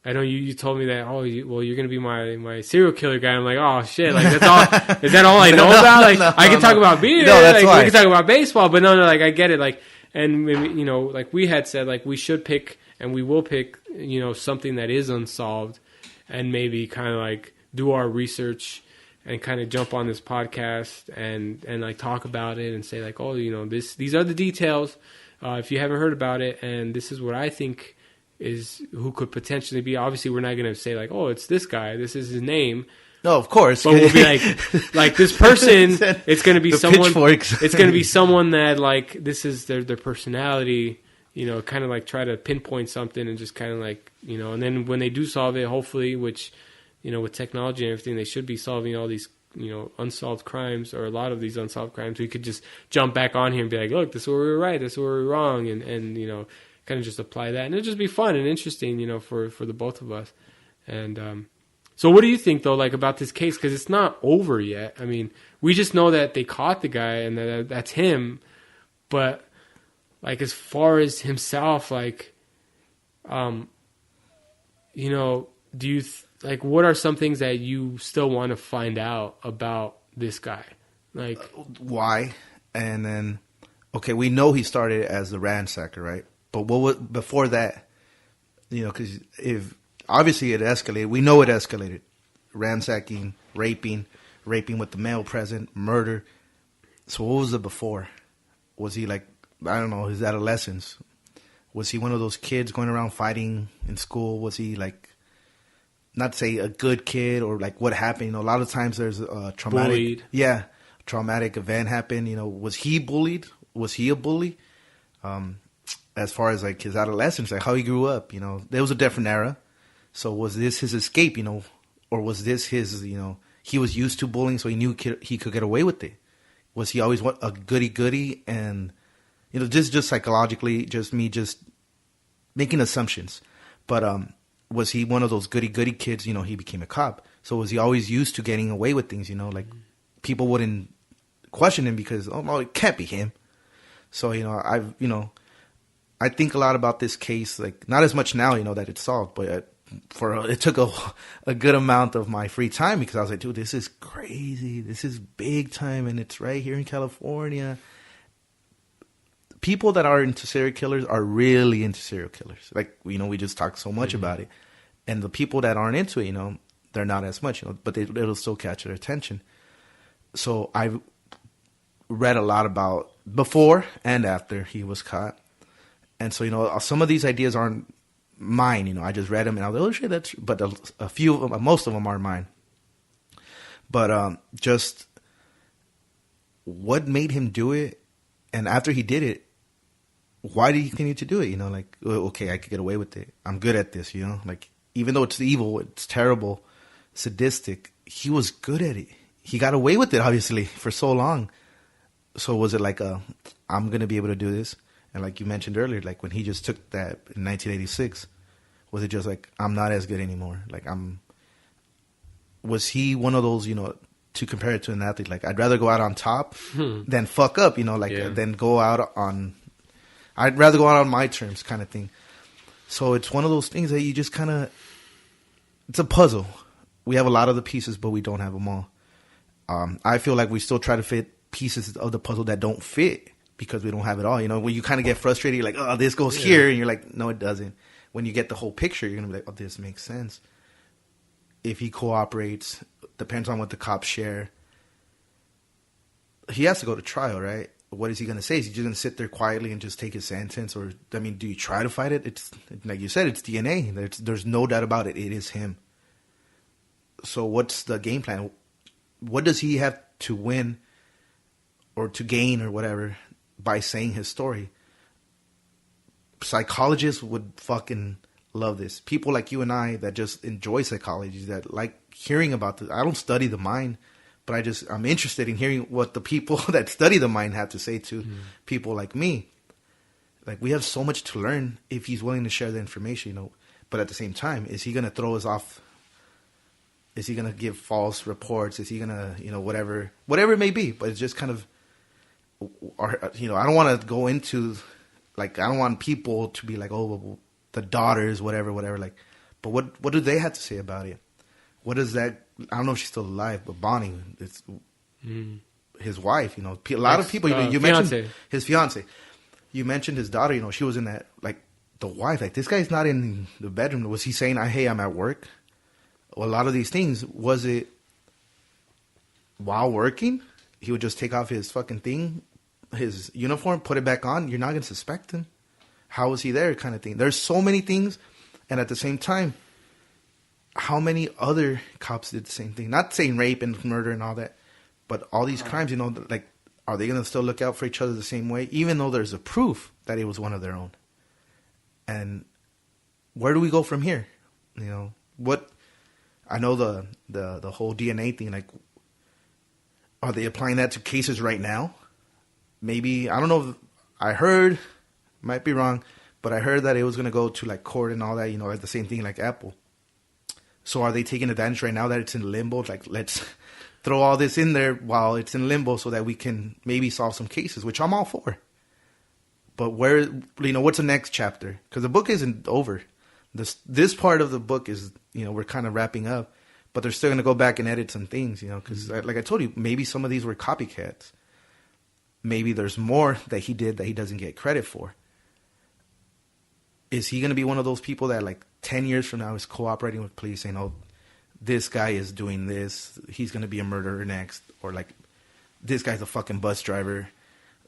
I know you told me that, you're going to be my serial killer guy. I'm like, oh, shit. Like, that's all, is that all I know about? Like, I can talk about beer. No, that's like, why. we can talk about baseball, but no, like, I get it. Like, and maybe, you know, like we had said, like we should pick and we will pick, you know, something that is unsolved, and maybe kind of like do our research and kind of jump on this podcast and like talk about it and say like, oh, you know, these are the details. If you haven't heard about it, and this is what I think is who could potentially be. Obviously, we're not going to say like, oh, it's this guy. This is his name. No, of course. But we'll be like this person. It's going to be someone. Pitchforks. It's going to be someone that like this is their personality. You know, kind of like try to pinpoint something and just kind of like, you know, and then when they do solve it, hopefully, which, you know, with technology and everything, they should be solving all these, you know, unsolved crimes, or a lot of these unsolved crimes. We could just jump back on here and be like, look, this is where we were right, this is where we were wrong, and you know, kind of just apply that, and it'd just be fun and interesting, you know, for the both of us. And so what do you think though, like about this case? Because it's not over yet. I mean, we just know that they caught the guy and that's him, but like as far as himself, like, you know, do you like what are some things that you still want to find out about this guy? Like why? And then, okay, we know he started as the ransacker, right? But what was before that? You know, because if obviously it escalated, we know it escalated. Ransacking, raping with the male present, murder. So what was it before? Was he like, I don't know, his adolescence? Was he one of those kids going around fighting in school? Was he like, not to say a good kid, or like what happened? You know, a lot of times there's a traumatic, bullied. Yeah, traumatic event happened. You know, was he bullied? Was he a bully? As far as like his adolescence, like how he grew up, you know, there was a different era. So was this his escape, you know, or was this his, you know, he was used to bullying, so he knew he could get away with it? Was he always a goody-goody? And, you know, just psychologically, just me just making assumptions. But was he one of those goody-goody kids? You know, he became a cop. So was he always used to getting away with things, you know, like people wouldn't question him because, oh, no, it can't be him. So, you know, I think a lot about this case, like not as much now, you know, that it's solved, but it took a good amount of my free time because I was like, dude, this is crazy. This is big time, and it's right here in California. People that are into serial killers are really into serial killers. Like, you know, we just talked so much about it. And the people that aren't into it, you know, they're not as much, you know, but it'll still catch their attention. So I've read a lot about before and after he was caught. And so, you know, some of these ideas aren't mine, you know, I just read them and I was like, oh shit, but a few of them, most of them are mine. But just what made him do it, and after he did it, why did he continue to do it? You know, like, okay, I could get away with it. I'm good at this, you know, like, even though it's evil, it's terrible, sadistic, he was good at it. He got away with it, obviously, for so long. So was it like, I'm going to be able to do this? And like you mentioned earlier, like when he just took that in 1986, was it just like, I'm not as good anymore? Like was he one of those, you know, to compare it to an athlete, like I'd rather go out on top than fuck up, you know, like than go out on, I'd rather go out on my terms kind of thing. So it's one of those things that you just kind of, it's a puzzle. We have a lot of the pieces, but we don't have them all. I feel like we still try to fit pieces of the puzzle that don't fit because we don't have it all. You know, when you kind of get frustrated, you're like, oh, this goes here. And you're like, no, it doesn't. When you get the whole picture, you're going to be like, oh, this makes sense. If he cooperates, depends on what the cops share. He has to go to trial, right? What is he going to say? Is he just going to sit there quietly and just take his sentence? Or, I mean, do you try to fight it? It's like you said, it's DNA. There's no doubt about it. It is him. So what's the game plan? What does he have to win or to gain or whatever by saying his story? Psychologists would fucking love this. People like you and I that just enjoy psychology, that like hearing about this. I don't study the mind, but I'm interested in hearing what the people that study the mind have to say to people like me. Like, we have so much to learn if he's willing to share the information, you know. But at the same time, is he going to throw us off? Is he going to give false reports? Is he going to, you know, whatever it may be? But it's just kind of, you know, I don't want to go into, like, I don't want people to be like, oh, well, the daughters, whatever. Like, but what do they have to say about it? What is that? I don't know if she's still alive, but Bonnie, it's his wife, you know. A lot of people, you know, you mentioned his fiance. you mentioned his daughter. You know, she was in that, like, the wife. Like, this guy's not in the bedroom. Was he saying, "Hey, I'm at work"? Well, a lot of these things, was it while working? He would just take off his fucking thing, his uniform, put it back on. You're not gonna suspect him. How was he there? Kind of thing. There's so many things, and at the same time, how many other cops did the same thing? Not saying rape and murder and all that, but all these crimes. You know, like, are they gonna still look out for each other the same way, even though there's a proof that it was one of their own? And where do we go from here? You know, what? I know the whole DNA thing. Like, are they applying that to cases right now? Maybe, I don't know. I heard, might be wrong, but I heard that it was going to go to like court and all that. You know, like the same thing like Apple. So are they taking advantage right now that it's in limbo? Like, let's throw all this in there while it's in limbo so that we can maybe solve some cases, which I'm all for. But where, you know, what's the next chapter? Because the book isn't over. This part of the book is, you know, we're kind of wrapping up, but they're still going to go back and edit some things, you know, because like I told you, maybe some of these were copycats. Maybe there's more that he did that he doesn't get credit for. Is he going to be one of those people that like 10 years from now is cooperating with police saying, "Oh, this guy is doing this. He's going to be a murderer next." Or like, "This guy's a fucking bus driver.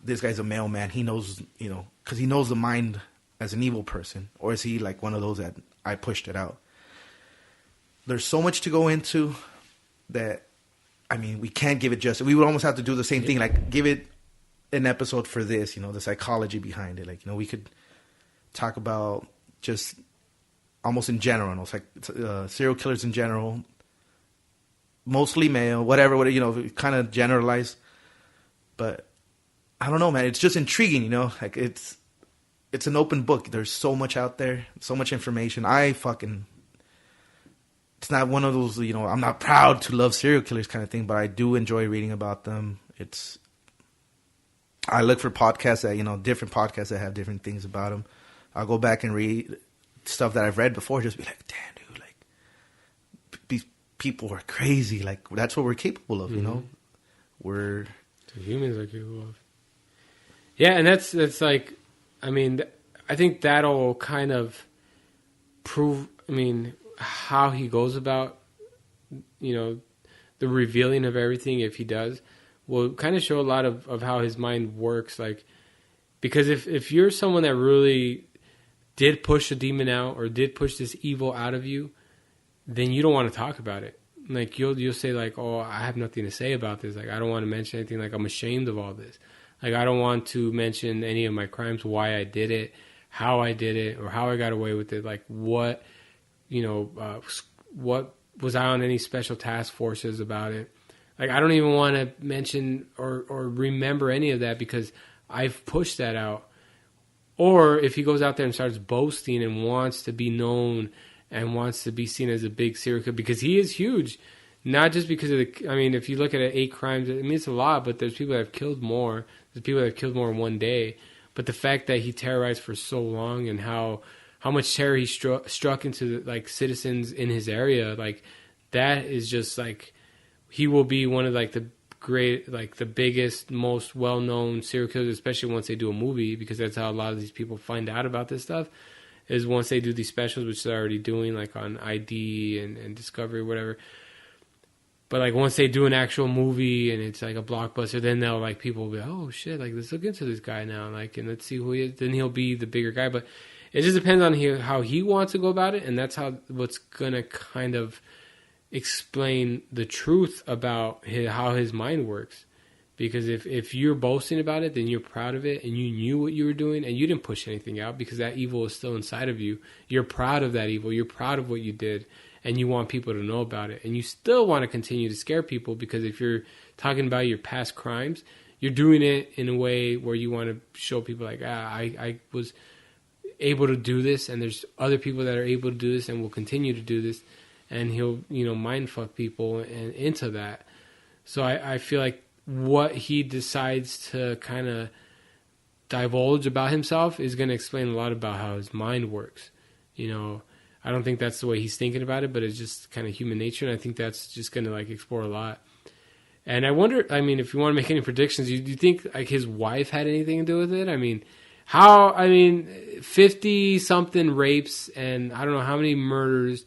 This guy's a mailman. He knows, you know, because he knows the mind as an evil person." Or is he like one of those that I pushed it out? There's so much to go into that, I mean, we can't give it just, we would almost have to do the same thing, like give it an episode for this, you know, the psychology behind it. Like, you know, we could talk about just almost in general, you know, it's like serial killers in general, mostly male, whatever, you know, kind of generalize. But I don't know, man. It's just intriguing, you know. Like, it's an open book. There's so much out there, so much information. It's not one of those, you know, I'm not proud to love serial killers kind of thing, but I do enjoy reading about them. I look for podcasts that, you know, different podcasts that have different things about them. I'll go back and read stuff that I've read before, just be like, damn, dude, like, these people are crazy. Like, that's what we're capable of, you know? The humans are capable of. Yeah, and that's like, I mean, I think that'll kind of prove, I mean, how he goes about, you know, the revealing of everything, if he does, will kind of show a lot of how his mind works. Like, because if you're someone that really did push a demon out or did push this evil out of you, then you don't want to talk about it. Like, you'll say like, "Oh, I have nothing to say about this. Like, I don't want to mention anything. Like, I'm ashamed of all this. Like, I don't want to mention any of my crimes, why I did it, how I did it, or how I got away with it. Like, what, you know, what was I on any special task forces about it? Like, I don't even want to mention or remember any of that because I've pushed that out." Or if he goes out there and starts boasting and wants to be known and wants to be seen as a big serial killer, because he is huge, not just because of I mean, if you look at it, 8 crimes, I mean, it's a lot, but there's people that have killed more. There's people that have killed more in one day. But the fact that he terrorized for so long and how much terror he struck into like citizens in his area, like, that is just like, he will be one of like the great, like the biggest, most well-known serial killers, especially once they do a movie, because that's how a lot of these people find out about this stuff, is once they do these specials, which they're already doing, like on ID and Discovery or whatever. But like once they do an actual movie and it's like a blockbuster, then they'll like, people will be, "Oh shit, like let's look into this guy now, like, and let's see who he is." Then he'll be the bigger guy. But it just depends on how he wants to go about it, and that's what's gonna kind of explain the truth about how his mind works. Because if you're boasting about it, then you're proud of it and you knew what you were doing and you didn't push anything out because that evil is still inside of you. You're proud of that evil. You're proud of what you did and you want people to know about it. And you still want to continue to scare people, because if you're talking about your past crimes, you're doing it in a way where you want to show people like, I was able to do this, and there's other people that are able to do this and will continue to do this. And he'll, mind fuck people and into that. So I feel like what he decides to kind of divulge about himself is going to explain a lot about how his mind works. I don't think that's the way he's thinking about it, but it's just kind of human nature. And I think that's just going to like explore a lot. And I wonder, if you want to make any predictions, do you think like his wife had anything to do with it? I mean, How, I mean, 50-something rapes and I don't know how many murders.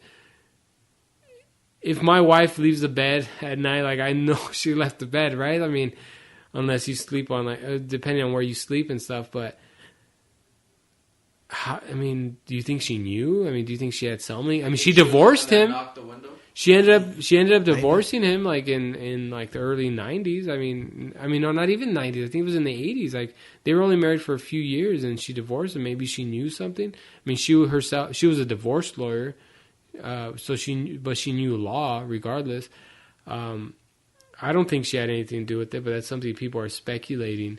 If my wife leaves the bed at night, like, I know she left the bed, right? I mean, unless you sleep on, like, depending on where you sleep and stuff, but, how, I mean, do you think she knew? I mean, do you think she had something? I mean, she divorced him. Knocked the window? She ended up divorcing him, like, in like the early 90s. I mean, no, not even 90s. I think it was in the 80s. Like, they were only married for a few years, and she divorced him. Maybe she knew something. I mean, she was a divorce lawyer, so she knew law regardless. I don't think she had anything to do with it, but that's something people are speculating.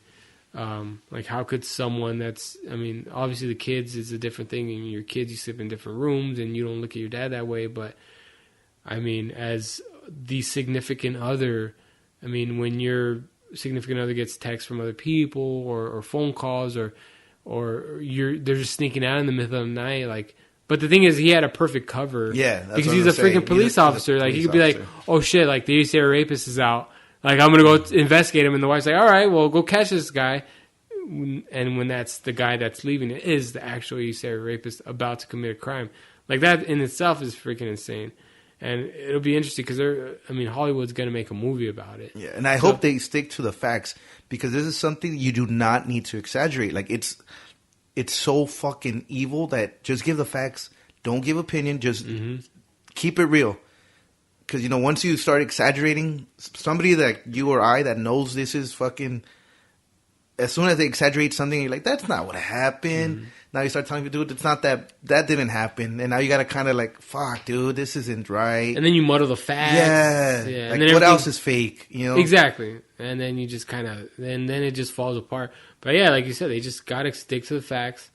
Like, how could someone I mean, obviously the kids is a different thing, and your kids, you sleep in different rooms, and you don't look at your dad that way, but I mean, as the significant other, I mean, when your significant other gets texts from other people or phone calls or they're just sneaking out in the middle of the night, like, but the thing is, he had a perfect cover. Yeah, because he's a freaking police officer. Like, he could be like, oh shit, like, the East Area Rapist is out. Like, I'm going to go investigate him. And the wife's like, all right, well, go catch this guy. And when that's the guy that's leaving, it is the actual East Area Rapist about to commit a crime. Like, that in itself is freaking insane. And it'll be interesting because Hollywood's going to make a movie about it. Yeah, and I hope they stick to the facts because this is something you do not need to exaggerate. Like, it's so fucking evil that just give the facts. Don't give opinion. Just keep it real. Because, you know, once you start exaggerating, somebody that you or I that knows this is fucking... As soon as they exaggerate something, you're like, that's not what happened. Mm-hmm. Now you start telling people, dude, it's not that didn't happen. And now you got to kind of like, fuck, dude, this isn't right. And then you muddle the facts. Yeah. Like, and then what else is fake, you know? Exactly. And then you just kind of, then it just falls apart. But yeah, like you said, they just got to stick to the facts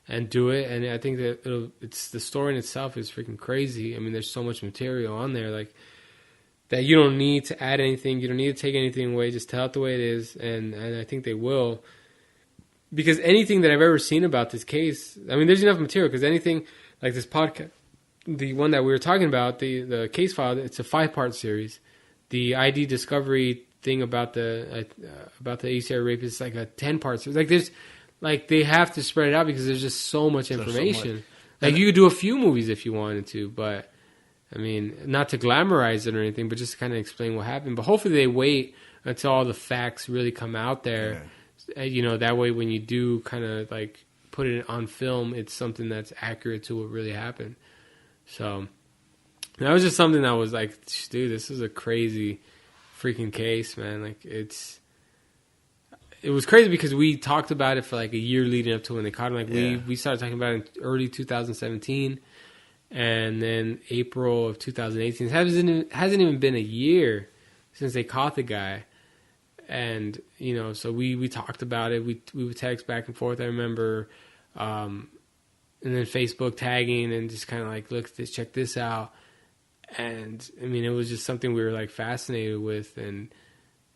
and do it. And I think that it's the story in itself is freaking crazy. I mean, there's so much material on there, like, that you don't need to add anything. You don't need to take anything away. Just tell it the way it is. And I think they will. Because anything that I've ever seen about this case, I mean, there's enough material. Because anything like this podcast, the one that we were talking about, the case file, it's a 5-part series. The ID discovery thing about the East Area Rapist is like a 10-part series. Like, there's, like, they have to spread it out because there's just so much information. So much. Like, you could do a few movies if you wanted to, but... I mean, not to glamorize it or anything, but just to kind of explain what happened. But hopefully they wait until all the facts really come out there. Yeah. You know, that way when you do kind of like put it on film, it's something that's accurate to what really happened. So that was just something that was like, dude, this is a crazy freaking case, man. Like, it was crazy because we talked about it for like a year leading up to when they caught him. Like, we started talking about it in early 2017. And then April of 2018. It hasn't even been a year since they caught the guy. And, you know, so we talked about it. We would text back and forth, I remember. And then Facebook tagging and just kind of like, look, check this out. And, I mean, it was just something we were, like, fascinated with. And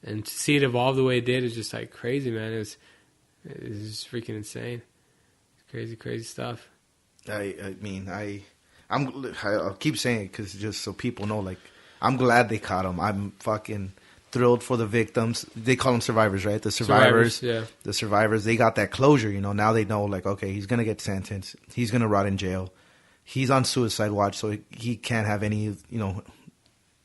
to see it evolve the way it did is just, like, crazy, man. It was just freaking insane. Crazy, crazy stuff. I'll keep saying it because just so people know, like, I'm glad they caught him. I'm fucking thrilled for the victims. They call them survivors, right? The survivors. Yeah. The survivors, they got that closure, you know. Now they know, like, okay, he's going to get sentenced. He's going to rot in jail. He's on suicide watch, so he can't have any, you know,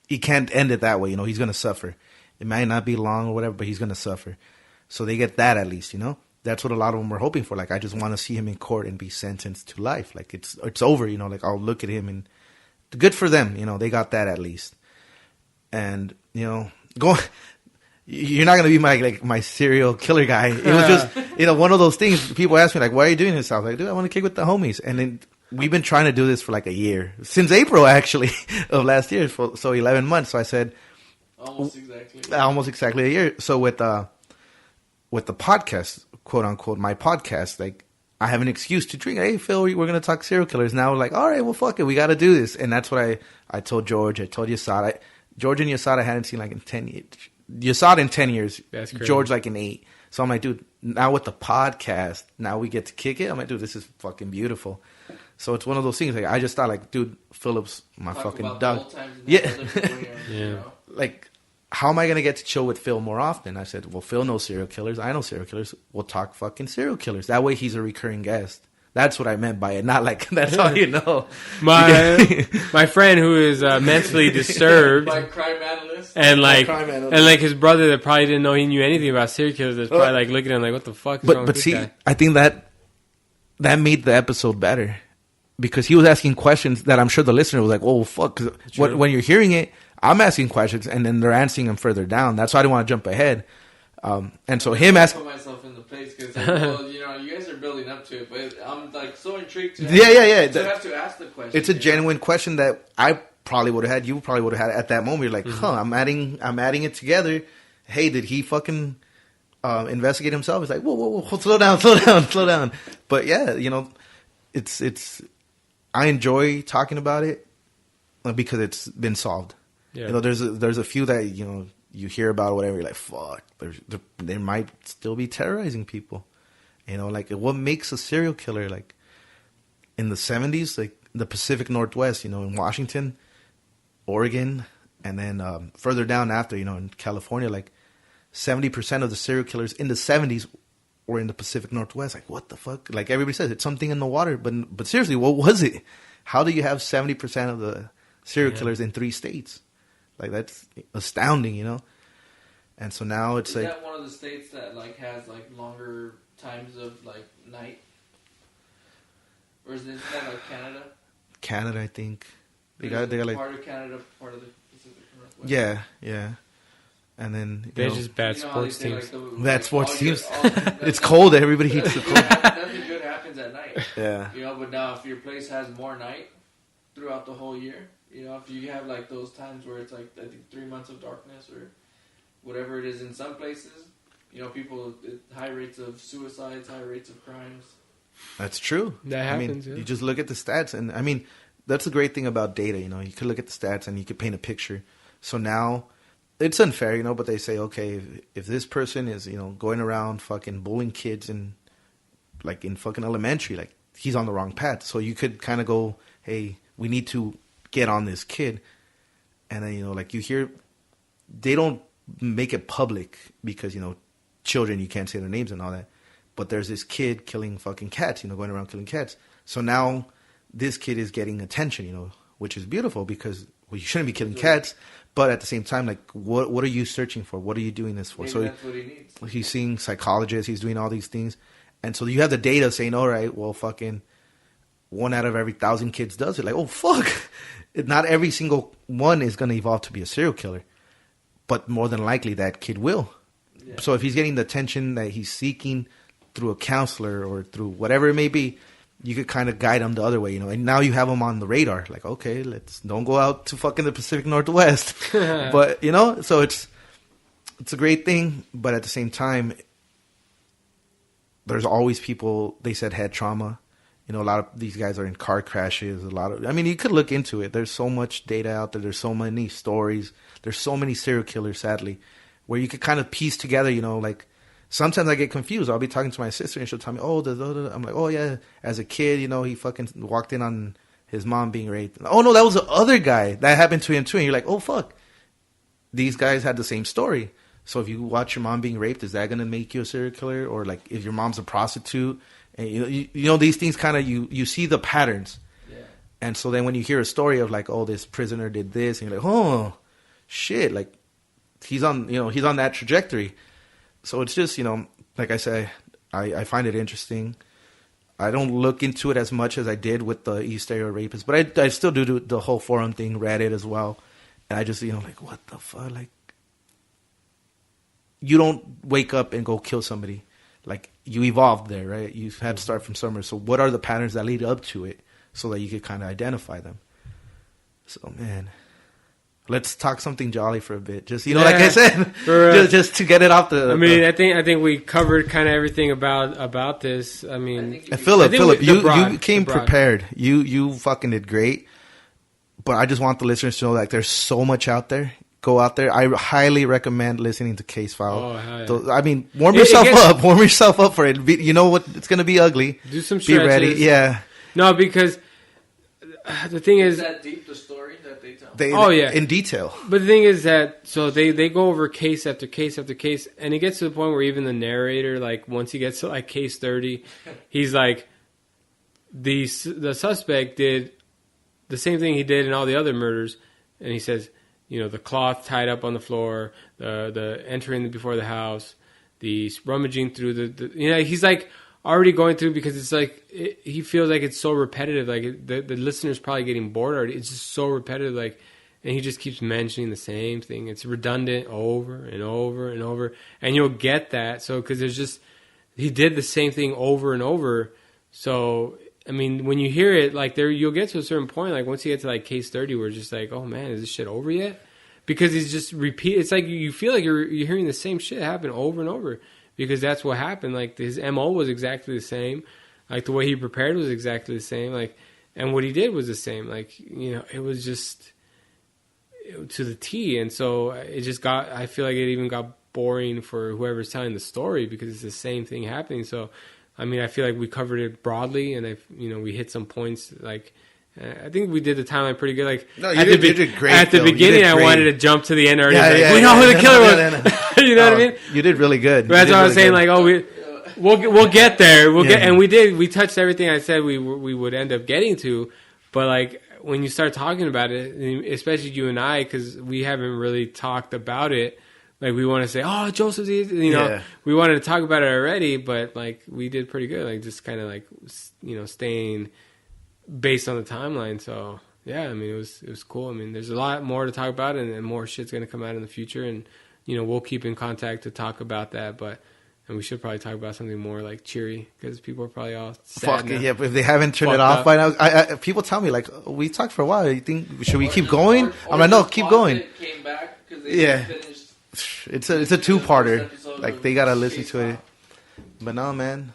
he can't end it that way, you know. He's going to suffer. It might not be long or whatever, but he's going to suffer. So they get that at least, you know. That's what a lot of them were hoping for. Like, I just want to see him in court and be sentenced to life. Like, it's over, you know. Like, I'll look at him and good for them, you know. They got that at least. And, you know, you're not going to be my serial killer guy. It was just, you know, one of those things. People ask me, like, why are you doing this? I was like, dude, I want to kick with the homies. And then we've been trying to do this for like a year. Since April, actually, of last year. So 11 months. So I said. Almost exactly a year. So with the podcast, quote unquote, my podcast, like, I have an excuse to drink. Hey, Phil, we're going to talk serial killers. Now we're like, all right, well, fuck it. We got to do this. And that's what I told George. I told Yasad. George and Yasad I hadn't seen like in 10 years. Yasad in 10 years. That's crazy. George like in 8. So I'm like, dude, now with the podcast, now we get to kick it. I'm like, dude, this is fucking beautiful. So it's one of those things. Like, I just thought, like, dude, Phillip's my fucking dog. Yeah. Like, how am I going to get to chill with Phil more often? I said, well, Phil knows serial killers. I know serial killers. We'll talk fucking serial killers. That way he's a recurring guest. That's what I meant by it. Not like, that's all you know. My friend who is mentally disturbed. My crime analyst. And like his brother that probably didn't know he knew anything about serial killers is probably like looking at him like, what the fuck is wrong with this guy? I think that made the episode better. Because he was asking questions that I'm sure the listener was like, oh, fuck. When you're hearing it, I'm asking questions, and then they're answering them further down. That's why I didn't want to jump ahead. And so him asking... I put myself in the place, because, well, you know, you guys are building up to it, but I'm, like, so intrigued to have to ask the question. It's a genuine question that I probably would have had. You probably would have had at that moment. You're like, I'm adding it together. Hey, did he fucking investigate himself? It's like, whoa, slow down. But, yeah, you know, it's... I enjoy talking about it because it's been solved. Yeah. You know, there's a few that, you know, you hear about or whatever, you're like, fuck, they might still be terrorizing people. You know, like, what makes a serial killer? Like, in the 70s, like, the Pacific Northwest, you know, in Washington, Oregon, and then further down after, you know, in California, like, 70% of the serial killers in the 70s were in the Pacific Northwest. Like, what the fuck? Like, everybody says it's something in the water, but seriously, what was it? How do you have 70% of the serial killers in 3 states? Like, that's astounding, you know? And so now it's like... Is that one of the states that, like, has, like, longer times of, like, night? Or is that, like, Canada? Canada, I think. They got like... Part of Canada, part of the Pacific Northwest. Yeah. And then they're just bad sports teams. Bad sports teams. It's cold. Everybody hates the cold. Nothing good happens at night. Yeah. You know, but now if your place has more night throughout the whole year, you know, if you have like those times where it's like, I think 3 months of darkness or whatever it is in some places, you know, people, high rates of suicides, high rates of crimes. That's true. That happens. You just look at the stats, and I mean, that's the great thing about data. You know, you could look at the stats and you could paint a picture. So now, it's unfair, you know, but they say, okay, if this person is, you know, going around fucking bullying kids in fucking elementary, like, he's on the wrong path. So you could kind of go, hey, we need to get on this kid. And then, you know, like, you hear, they don't make it public because, you know, children, you can't say their names and all that. But there's this kid killing fucking cats, you know, going around killing cats. So now this kid is getting attention, you know, which is beautiful because, well, you shouldn't be killing cats. But at the same time, like, what are you searching for? What are you doing this for? Maybe so that's what he needs. He's seeing psychologists. He's doing all these things. And so you have the data saying, all right, well, fucking 1 out of every 1,000 kids does it. Like, oh, fuck. Not every single one is going to evolve to be a serial killer. But more than likely, that kid will. Yeah. So if he's getting the attention that he's seeking through a counselor or through whatever it may be, you could kind of guide him the other way, you know. And now you have him on the radar. Like, okay, don't go out to fucking the Pacific Northwest. But, you know, so it's a great thing. But at the same time, there's always people, they said, had trauma. You know, a lot of these guys are in car crashes. I mean, you could look into it. There's so much data out there. There's so many stories. There's so many serial killers, sadly, where you could kind of piece together, you know, like, sometimes I get confused. I'll be talking to my sister and she'll tell me, I'm like, oh yeah, as a kid, you know, he fucking walked in on his mom being raped. Oh no, that was the other guy. That happened to him too. And you're like, oh fuck. These guys had the same story. So if you watch your mom being raped, is that going to make you a serial killer? Or like if your mom's a prostitute? And you know these things kind of, you see the patterns. Yeah. And so then when you hear a story of like, oh, this prisoner did this, and you're like, oh, shit, like he's on that trajectory. So it's just, you know, like I say, I find it interesting. I don't look into it as much as I did with the East Area Rapist, but I still do the whole forum thing, Reddit as well. And I just, you know, like, what the fuck? Like, you don't wake up and go kill somebody. Like, you evolved there, right? You had to start from somewhere. So what are the patterns that lead up to it so that you could kind of identify them? So, man... Let's talk something jolly for a bit. Just, you know, like I said, just to get it off the... I mean, I think we covered kind of everything about this. I mean... Phillip, you came prepared. You fucking did great. But I just want the listeners to know, like, there's so much out there. Go out there. I highly recommend listening to Case File. Oh, hell yeah. So, I mean, warm yourself up. Warm yourself up for it. You know what? It's going to be ugly. Do some stretches. Be ready. Yeah. No, because... the thing is that deep, the story that they tell. In detail. But the thing is that so they go over case after case after case, and it gets to the point where even the narrator, like once he gets to like case 30, he's like, the suspect did the same thing he did in all the other murders, and he says, the cloth tied up on the floor, the entering before the house, the rummaging through the he's like already going through, because it's like he feels like it's so repetitive, like the listener's probably getting bored already. It's just so repetitive, like, and he just keeps mentioning the same thing. It's redundant over and over and over, and you'll get that. So because he did the same thing over and over. So I mean, when you hear it, like you'll get to a certain point, like once you get to like case 30, where it's just like, oh man, is this shit over yet? Because he's just repeat. It's like you feel like you're hearing the same shit happen over and over, because that's what happened. Like his MO was exactly the same, like the way he prepared was exactly the same, like, and what he did was the same. Like it was just to the T, and so it just got. I feel like it even got boring for whoever's telling the story, because it's the same thing happening. So. I mean, I feel like we covered it broadly, and we hit some points. Like, I think we did the timeline pretty good. Like, no, you did great. At the beginning, I wanted to jump to the end already. We know who the killer was. You know what I mean? You did really good. But that's what I was saying. Good. Like, we'll get there. And we did. We touched everything I said we would end up getting to. But like when you start talking about it, especially you and I, because we haven't really talked about it. Like, we want to say, oh, Joseph, we wanted to talk about it already, but, like, we did pretty good. Like, just kind of, like, staying based on the timeline. So, yeah, I mean, it was cool. I mean, there's a lot more to talk about, and more shit's going to come out in the future. And, we'll keep in contact to talk about that. And we should probably talk about something more, like, cheery, because people are probably all sad now. Yeah, but if they haven't turned it off by now. I people tell me, like, we talked for a while. You think, should we keep going? I'm like, no, keep going. Came back because they finished. It's a two-parter. Like, they gotta listen to it. But no, man.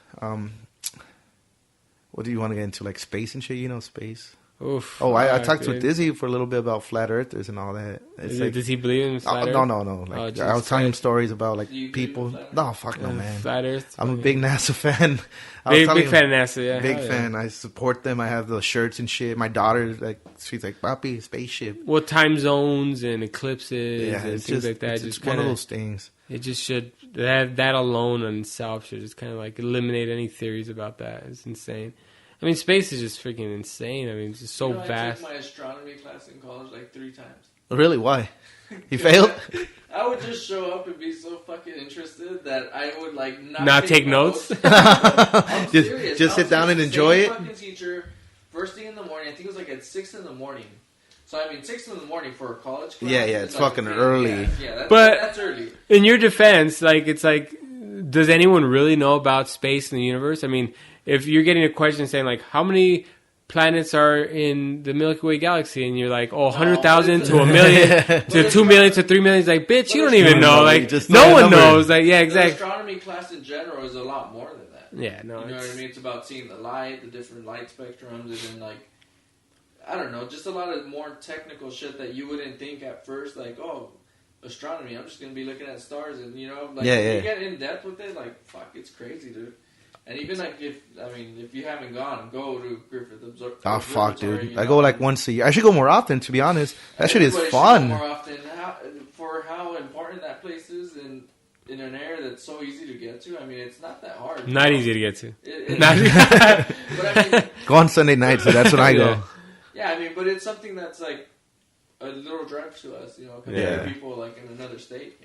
What do you want to get into? Like space and shit? Space. Oof. Oh, I talked with Dizzy for a little bit about flat earthers and all that. Does he believe in flat Earth? No. Like, I was telling him stories about like people. No, fuck no, man. Flat Earth. I'm a big NASA fan. Big fan of NASA. Yeah. Big fan. I support them. I have the shirts and shit. My daughter, like, she's like, "Papi, spaceship." Well, time zones and eclipses and things like that. It's one of those things. It just should that alone in itself should just kind of like eliminate any theories about that. It's insane. I mean, space is just freaking insane. I mean, it's just so vast. I took my astronomy class in college like 3 times. Really? Why? You failed? I would just show up and be so fucking interested that I would like not take notes. I'm serious. Just sit down and enjoy it. Fucking teacher, first thing in the morning. I think it was like at 6 in the morning. So I mean, 6 in the morning for a college class. Yeah, it's like fucking early. Yeah, but that's early. In your defense, like it's like, does anyone really know about space and the universe? I mean, if you're getting a question saying like, how many planets are in the Milky Way galaxy, and you're like, 100,000 to 1 million to 2 million to 3 million, it's like, bitch, you don't even know. Like, no one knows. Like, yeah, exactly. The astronomy class in general is a lot more than that. Yeah, no, you know what I mean? It's about seeing the light, the different light spectrums, and then like, I don't know, just a lot of more technical shit that you wouldn't think at first. Like, astronomy, I'm just gonna be looking at stars, and you get in depth with it, like, fuck, it's crazy, dude. And even like if you haven't gone, go to Griffith Observatory. Oh fuck, dude! I go like once a year. I should go more often, to be honest. That shit is fun. More often, for how important that place is in an area that's so easy to get to. I mean, it's not that hard. Not easy to get to. But I mean, go on Sunday nights. So that's when I go. Yeah, I mean, but it's something that's like a little drive to us, compared to people like in another state,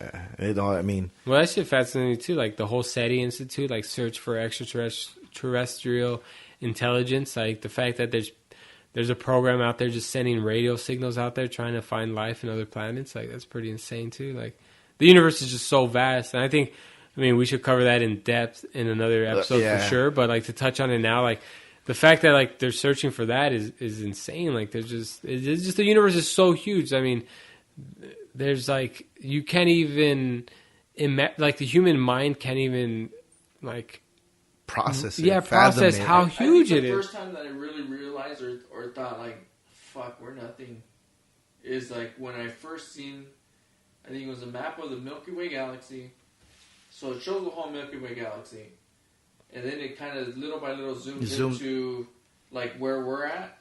I mean, well, that shit fascinating too. Like the whole SETI Institute, like search for extraterrestrial intelligence. Like the fact that there's a program out there just sending radio signals out there trying to find life in other planets. Like that's pretty insane too. Like the universe is just so vast, and I mean, we should cover that in depth in another episode for sure. But like to touch on it now, like the fact that like they're searching for that is insane. Like it's just the universe is so huge. I mean, there's like you can't even like the human mind can't even like process it. Yeah, process how huge it is. The first time that I really realized or thought like, fuck, we're nothing, is like when I first seen, I think it was a map of the Milky Way galaxy. So it shows the whole Milky Way galaxy, and then it kind of little by little zooms into like where we're at,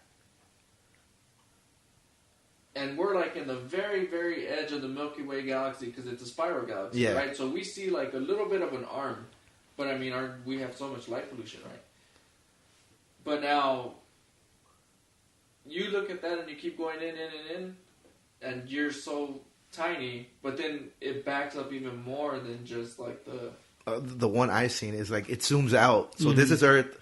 And we're like in the very, very edge of the Milky Way galaxy because it's a spiral galaxy, Yeah. right? So we see like a little bit of an arm, but I mean, we have so much light pollution, right? But now, you look at that and you keep going in, and you're so tiny, but then it backs up even more than just like the one I've seen is like it zooms out. So this is Earth.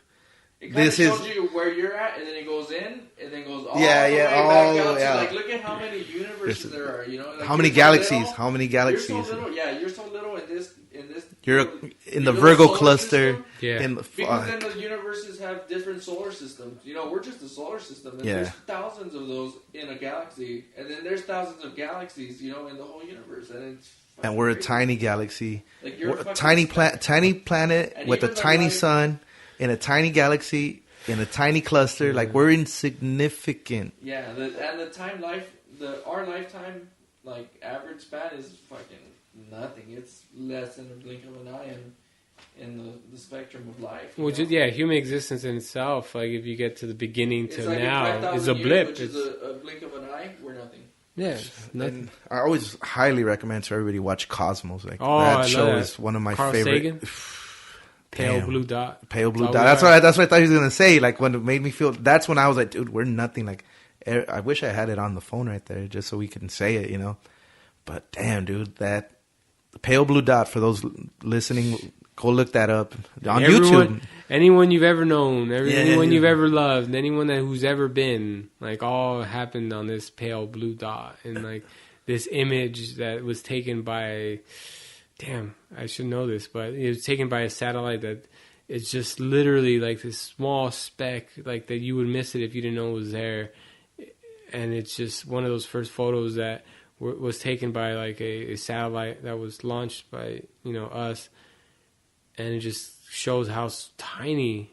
It kind of shows you where you're at, and then it goes in, and then goes all the way back out. So like, look at how many universes there are. You know, like, how many galaxies? Little, how many galaxies? You're so little. Yeah, you're so little in this. You're in the Virgo cluster. System, yeah. Because then the universes have different solar systems. You know, we're just a solar system. And there's thousands of those in a galaxy, and then there's thousands of galaxies. You know, in the whole universe, and we're crazy. A tiny galaxy. Like you're a tiny planet and with a tiny sun in a tiny galaxy in a tiny cluster. Like we're insignificant. Yeah, and the time our lifetime like average span is fucking nothing. It's less than a blink of an eye in the spectrum of life. Which is human existence in itself. Like if you get to the beginning to like now, is a blip. Which is a blink of an eye. We're nothing. Yeah, nothing. I always highly recommend to everybody watch Cosmos. Like that show is one of my Carl favorite. Sagan? Pale blue dot. Pale blue dot. That's what I thought he was gonna say. Like when it made me feel. That's when I was like, dude, we're nothing. Like I wish I had it on the phone right there just so we can say it, you know. But damn, dude, that pale blue dot. For those listening, go look that up on YouTube. Anyone you've ever known, anyone you've ever loved, anyone who's ever been, like all happened on this pale blue dot, and like this image that was taken by. Damn, I should know this, but it was taken by a satellite that is just literally like this small speck, like that you would miss it if you didn't know it was there. And it's just one of those first photos that was taken by like a satellite that was launched by, us. And it just shows how tiny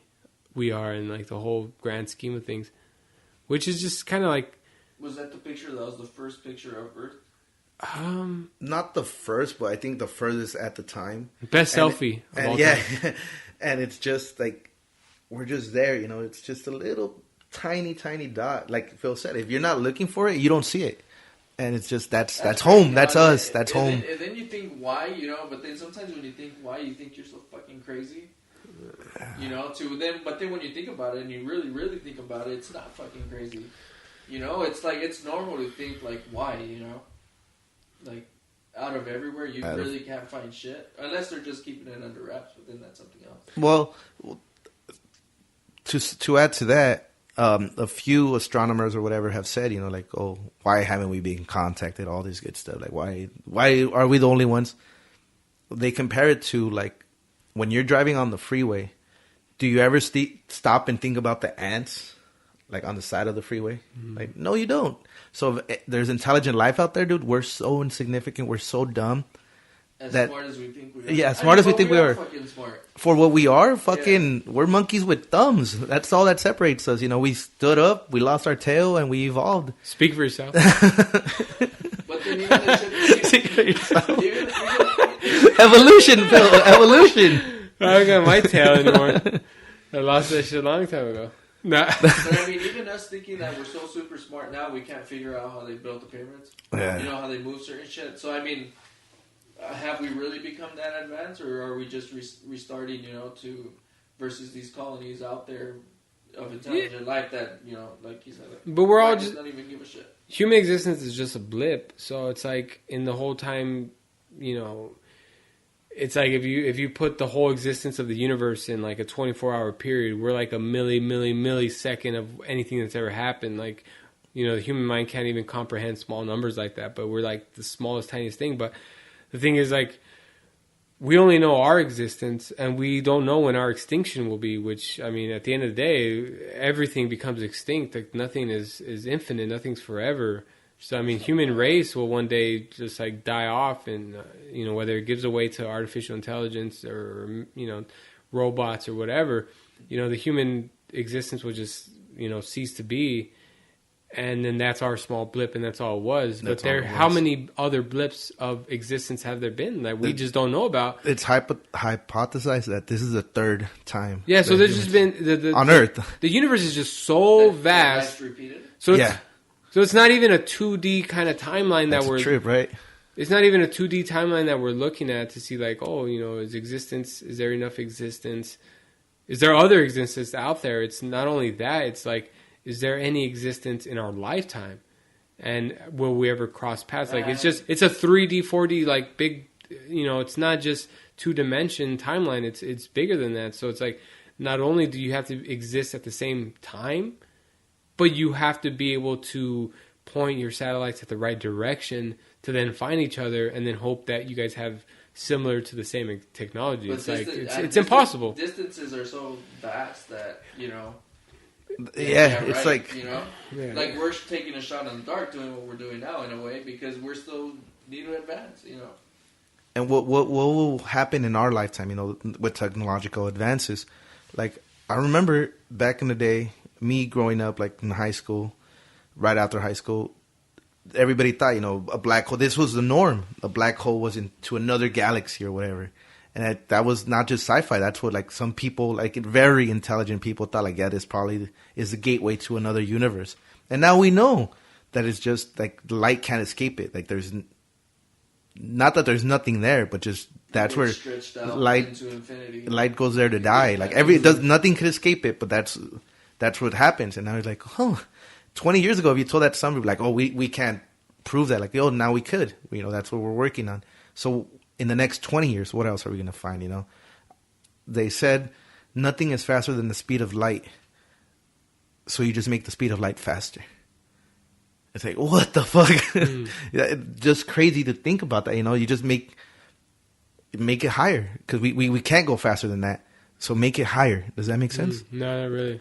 we are in like the whole grand scheme of things, which is just kind of like. Was that the picture that was the first picture of Earth? Not the first, but I think the furthest at the time. Best selfie of all time. And it's just like we're just there, it's just a little tiny dot. Like Phil said, if you're not looking for it, you don't see it. And it's just that's home. That's us. That's home. And then you think why, but then sometimes when you think why, you think you're so fucking crazy. But then when you think about it and you really, really think about it, it's not fucking crazy. It's like it's normal to think like why, like out of everywhere you really can't find shit unless they're just keeping it under wraps, but then that's something else. Well, to add to that, a few astronomers or whatever have said, like, oh, why haven't we been contacted? All this good stuff. Like, why are we the only ones? They compare it to like when you're driving on the freeway. Do you ever stop and think about the ants? Like on the side of the freeway? Mm-hmm. Like, no, you don't. So if there's intelligent life out there, dude. We're so insignificant. We're so dumb. Smart as we think we are. Yeah, smart as we think we are. Fucking smart. For what we are, we're monkeys with thumbs. That's all that separates us. We stood up, we lost our tail, and we evolved. Speak for yourself. But then Speak for yourself. Evolution, Phil. Evolution. I don't got my tail anymore. I lost that shit a long time ago. Nah. But I mean, even us thinking that we're so super smart now, we can't figure out how they built the pyramids. Yeah. How they move certain shit. So I mean, have we really become that advanced, or are we just restarting? To versus these colonies out there of intelligent life that like you said. Like, but we're all just not even give a shit. Human existence is just a blip. So it's like in the whole time, it's like if you put the whole existence of the universe in like a 24-hour period, we're like a millisecond of anything that's ever happened. Like, the human mind can't even comprehend small numbers like that, but we're like the smallest, tiniest thing. But the thing is, like, we only know our existence, and we don't know when our extinction will be, which, I mean, at the end of the day, everything becomes extinct. Like, nothing is infinite. Nothing's forever. So, I mean, human race will one day just, like, die off, and, whether it gives away to artificial intelligence or, robots or whatever, the human existence will just, cease to be. And then that's our small blip, and that's all it was. But how many other blips of existence have there been that we just don't know about? It's hypothesized that this is the third time. Yeah, so there's just been... on Earth. The universe is just so vast. Repeated? So So it's not even a 2D kind of timeline That's that we're a trip, right? It's not even a 2D timeline that we're looking at to see like, oh, is there enough existence? Is there other existence out there? It's not only that, it's like, is there any existence in our lifetime? And will we ever cross paths? Like, it's a 3D, 4D, like big, it's not just 2-dimension timeline. It's bigger than that. So it's like, not only do you have to exist at the same time, but you have to be able to point your satellites at the right direction to then find each other and then hope that you guys have similar to the same technology. But it's impossible. Distances are so vast that, Yeah, it's right, like... Like we're taking a shot in the dark doing what we're doing now in a way because we're still need to advance, And what will happen in our lifetime, with technological advances? Like, I remember back in the day, me growing up, like in high school, right after high school, everybody thought, a black hole, this was the norm. A black hole was into another galaxy or whatever. And that was not just sci-fi. That's what, like, some people, like, very intelligent people thought, like, yeah, this probably is the gateway to another universe. And now we know that it's just, like, the light can't escape it. Like, there's... Not that there's nothing there, but just that's where light goes there to die. Like nothing could escape it, but that's what happens. And now it's like, 20 years ago, if you told that to somebody, like, oh, we can't prove that. Like, now we could. That's what we're working on. So in the next 20 years, what else are we going to find? They said nothing is faster than the speed of light. So you just make the speed of light faster. It's like, what the fuck? Just crazy to think about that, You just make it higher. Because we can't go faster than that. So make it higher. Does that make sense? No, not really.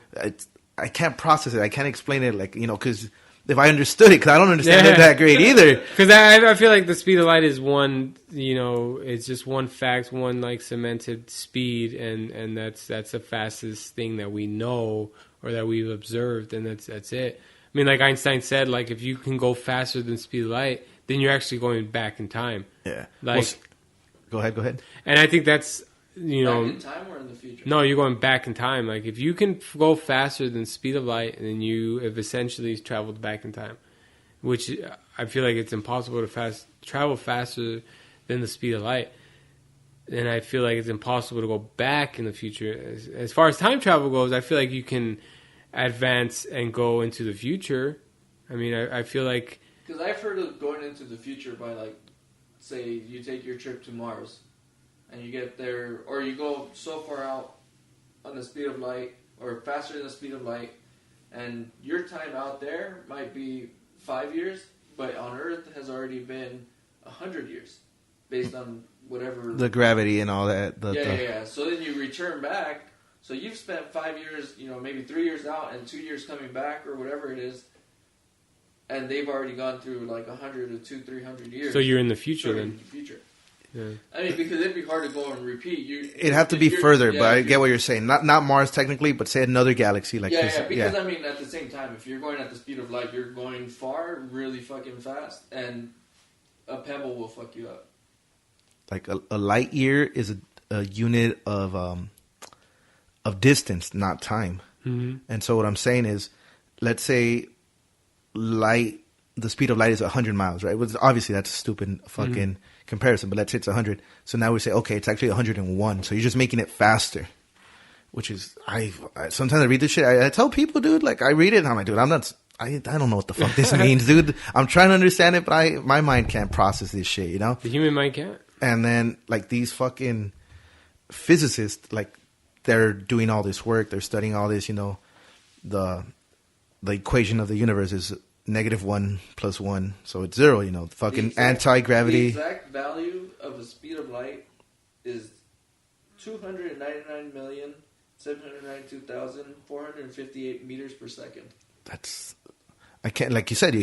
I can't process it. I can't explain it, like, because if I understood it, because I don't understand it that great either. Because I feel like the speed of light is one, it's just one fact, one, like, cemented speed. And that's the fastest thing that we know or that we've observed. And that's it. I mean, like Einstein said, like, if you can go faster than the speed of light, then you're actually going back in time. Yeah. Like, go ahead. And I think that's, Back in time or in the future? No, you're going back in time. Like, if you can go faster than the speed of light, then you have essentially traveled back in time. Which I feel like it's impossible to travel faster than the speed of light. And I feel like it's impossible to go back in the future. As far as time travel goes, I feel like you can advance and go into the future. I mean, I feel like... Because I've heard of going into the future by, like, say, you take your trip to Mars, and you get there, or you go so far out on the speed of light, or faster than the speed of light, and your time out there might be 5 years, but on Earth has already been 100 years, based on whatever... The gravity and all that. Yeah. So then you return back... So you've spent 5 years, maybe 3 years out and 2 years coming back or whatever it is, and they've already gone through like 100 or 200-300 years. So you're in the future then. In the future. Yeah. I mean, because it'd be hard to go and repeat. It'd have to be further, but I get what you're saying. Not Mars technically, but say another galaxy. Like because I mean, at the same time, if you're going at the speed of light, you're going far, really fucking fast, and a pebble will fuck you up. Like a light year is a unit of distance, not time. Mm-hmm. And so what I'm saying is, let's say the speed of light is 100 miles, right? Obviously, that's a stupid fucking comparison, but let's say it's 100. So now we say, okay, it's actually 101. So you're just making it faster, which is, I sometimes I read this shit. I tell people, dude, like, I read it and I'm like, dude, I don't know what the fuck this means, dude. I'm trying to understand it, but my mind can't process this shit, The human mind can't. And then, like, these fucking physicists, like, they're doing all this work. They're studying all this, the equation of the universe is -1 + 1. So it's 0, fucking anti-gravity. The exact value of the speed of light is 299,792,458 meters per second. That's... I can't, like you said,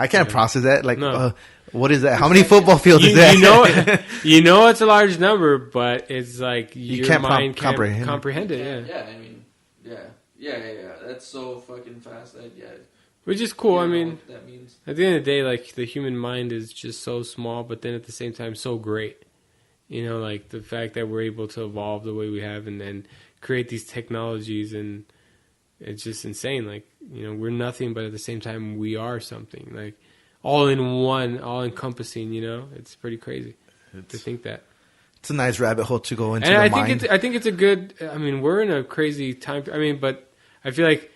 I can't process that. Like, no. What is that? How many football fields is that? It's a large number, but it's like your mind can't comprehend it. Yeah, I mean, yeah. That's so fucking fast. Which is cool. I mean, that means. At the end of the day, like, the human mind is just so small, but then at the same time so great. Like the fact that we're able to evolve the way we have and create these technologies and it's just insane. Like, you know, we're nothing, but at the same time, we are something. Like, all in one, all encompassing. You know, it's pretty crazy to think that. It's a nice rabbit hole to go into. And I think it's a good. I mean, we're in a crazy time. I mean, but I feel like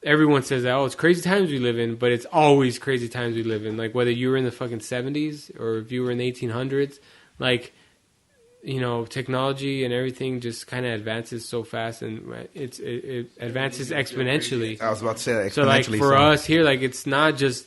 everyone says that, oh, it's crazy times we live in, but it's always crazy times we live in. Like, whether you were in the fucking 70s or if you were in the 1800s, like, you know, technology and everything just kind of advances so fast, and it advances exponentially. I was about to say that, exponentially. So, like, for us here, like, it's not just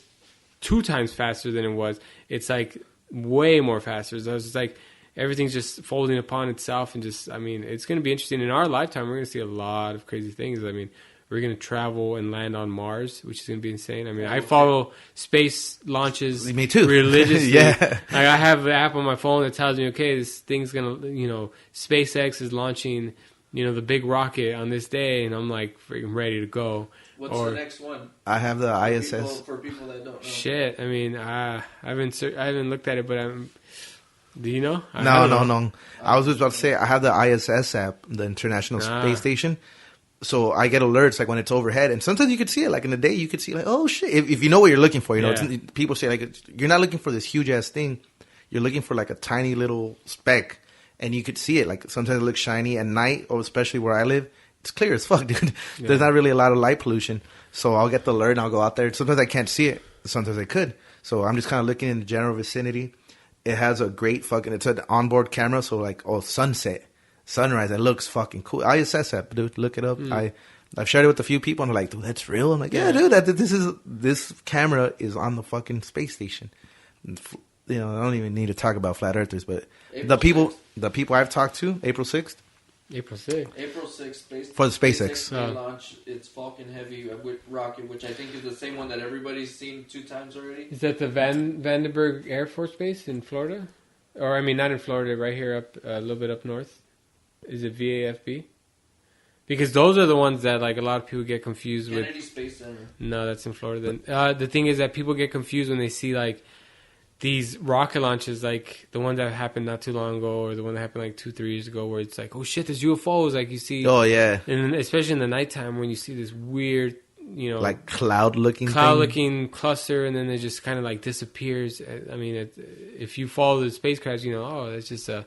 2 times faster than it was. It's, like, way more faster. So it's like everything's just folding upon itself, and just, I mean, it's going to be interesting. In our lifetime, we're going to see a lot of crazy things. I mean, we're going to travel and land on Mars, which is going to be insane. I mean, I follow space launches Me too. religiously. Yeah. Like, I have an app on my phone that tells me, okay, this thing's going to, you know, SpaceX is launching, you know, the big rocket on this day, and I'm like freaking ready to go. What's the next one? I have the ISS. For people that don't know. Shit, I mean, I haven't looked at it, but do you know? No. I was just about to say, I have the ISS app, the International Space Station. So I get alerts like when it's overhead, and sometimes you could see it. Like in the day, you could see like, oh shit! If you know what you're looking for, you know, people say like you're not looking for this huge ass thing, you're looking for like a tiny little speck, and you could see it. Like sometimes it looks shiny at night, or especially where I live, it's clear as fuck, dude. Yeah. There's not really a lot of light pollution, so I'll get the alert and I'll go out there. Sometimes I can't see it, sometimes I could. So I'm just kind of looking in the general vicinity. It has a great it's an onboard camera, so like sunset. Sunrise, it looks fucking cool. ISS app, dude, look it up. I've shared it with a few people, and they're like, dude, that's real. I'm like, yeah, dude, this camera is on the fucking space station. You know, I don't even need to talk about flat earthers, but the people I've talked to, April 6th, space for the SpaceX launch its Falcon Heavy rocket, which I think is the same one that everybody's seen 2 times already. Is that the Vandenberg Air Force Base in Florida? Or I mean, not in Florida, right here up a little bit up north. Is it VAFB? Because those are the ones that like a lot of people get confused with. Kennedy Space Center. No, that's in Florida. Then the thing is that people get confused when they see like these rocket launches, like the one that happened not too long ago, or the one that happened like 2-3 years ago, where it's like, oh shit, there's UFOs. Like you see. Oh yeah. And especially in the nighttime when you see this weird, you know, like cloud-looking cluster, and then it just kind of like disappears. I mean, if you follow the spacecraft, you know, oh, that's just a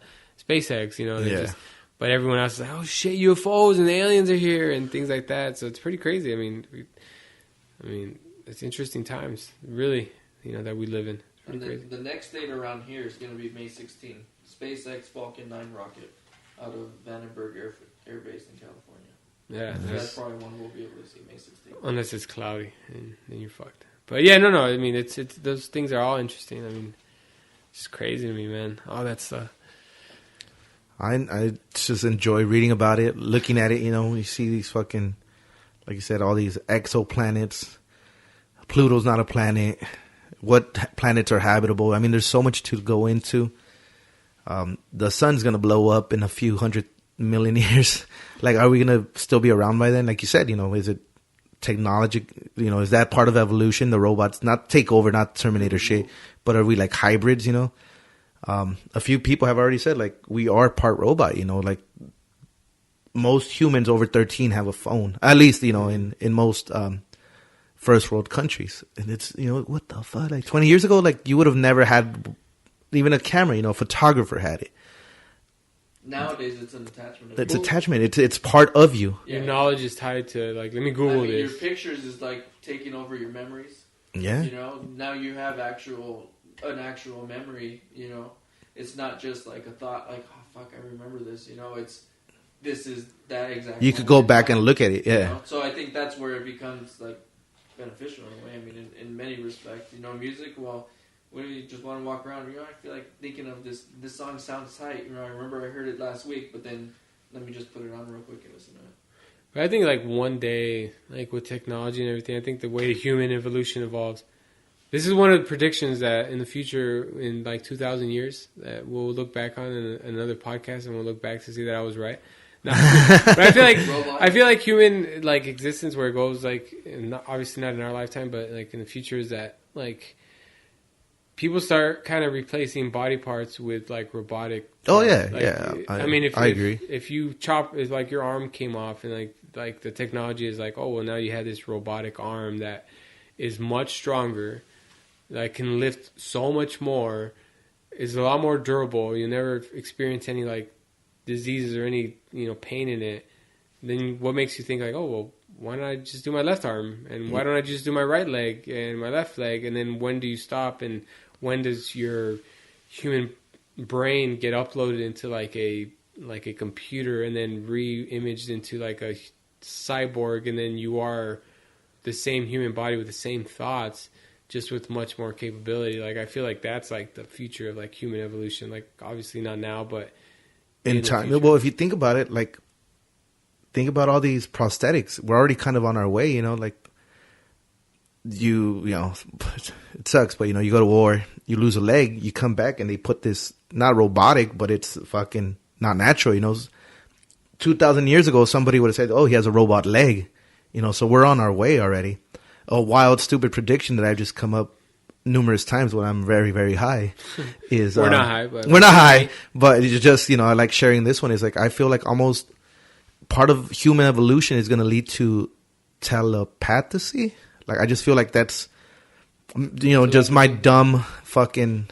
SpaceX. You know, yeah. But everyone else is like, oh shit, UFOs and the aliens are here and things like that. So it's pretty crazy. I mean, it's interesting times, really, you know, that we live in. It's pretty crazy. The next date around here is going to be May 16th. SpaceX Falcon 9 rocket out of Vandenberg Air Base in California. Yeah, so that's probably one we'll be able to see May 16th. Unless it's cloudy, and then you're fucked. But yeah, no. I mean, it's those things are all interesting. I mean, it's crazy to me, man. All that stuff. I just enjoy reading about it, looking at it. You know, you see these fucking, like you said, all these exoplanets. Pluto's not a planet. What planets are habitable? I mean, there's so much to go into. The sun's gonna blow up in a few 100 million years. Like, are we gonna still be around by then? Like you said, you know, is it technology? You know, is that part of evolution? The robots not take over, not Terminator shit, but are we like hybrids? You know. A few people have already said, like, we are part robot, you know, like most humans over 13 have a phone, at least, you know, in most, first world countries. And it's, you know, what the fuck? Like 20 years ago, like you would have never had even a camera, you know, a photographer had it. Nowadays, it's an attachment. It's attachment. It's part of you. Your knowledge is tied to, like, let me Google this. Your pictures is like taking over your memories. Yeah. You know, now you have an actual memory, you know. It's not just like a thought, like, oh, fuck, I remember this, you know. This is that exact. You could go back and look at it, yeah. You know? So I think that's where it becomes, like, beneficial in a way. I mean, in many respects. You know, music, well, when you just want to walk around, you know, I feel like thinking of this song sounds tight. You know, I remember I heard it last week, but then let me just put it on real quick and listen to it. But I think, like, one day, like, with technology and everything, I think the way human evolution evolves, this is one of the predictions that in the future, in like 2,000 years, that we'll look back on in another podcast, and we'll look back to see that I was right. No, but I feel like human like existence, where it goes, like, obviously not in our lifetime, but like in the future, is that like people start kind of replacing body parts with like robotic. Oh yeah, like, yeah. I mean, if I agree. If you chop, it's like your arm came off, and like the technology is like, oh well, now you have this robotic arm that is much stronger, that can lift so much more, is a lot more durable. You never experience any like diseases or any pain in it. Then what makes you think like, oh well, why don't I just do my left arm, and why don't I just do my right leg and my left leg? And then when do you stop, and when does your human brain get uploaded into like a computer and then re-imaged into like a cyborg, and then you are the same human body with the same thoughts, just with much more capability? Like I feel like that's like the future of like human evolution. Like obviously not now, but in time. Well, if you think about it, like think about all these prosthetics. We're already kind of on our way, like you know, it sucks, but you go to war, you lose a leg, you come back and they put this, not robotic, but it's fucking not natural, 2,000 years ago, somebody would have said, oh, he has a robot leg, so we're on our way already. A wild, stupid prediction that I've just come up numerous times when I'm very, very high is we're not high, but it's just, I like sharing this one. Is like, I feel like almost part of human evolution is going to lead to telepathy. Like, I just feel like that's, just my dumb fucking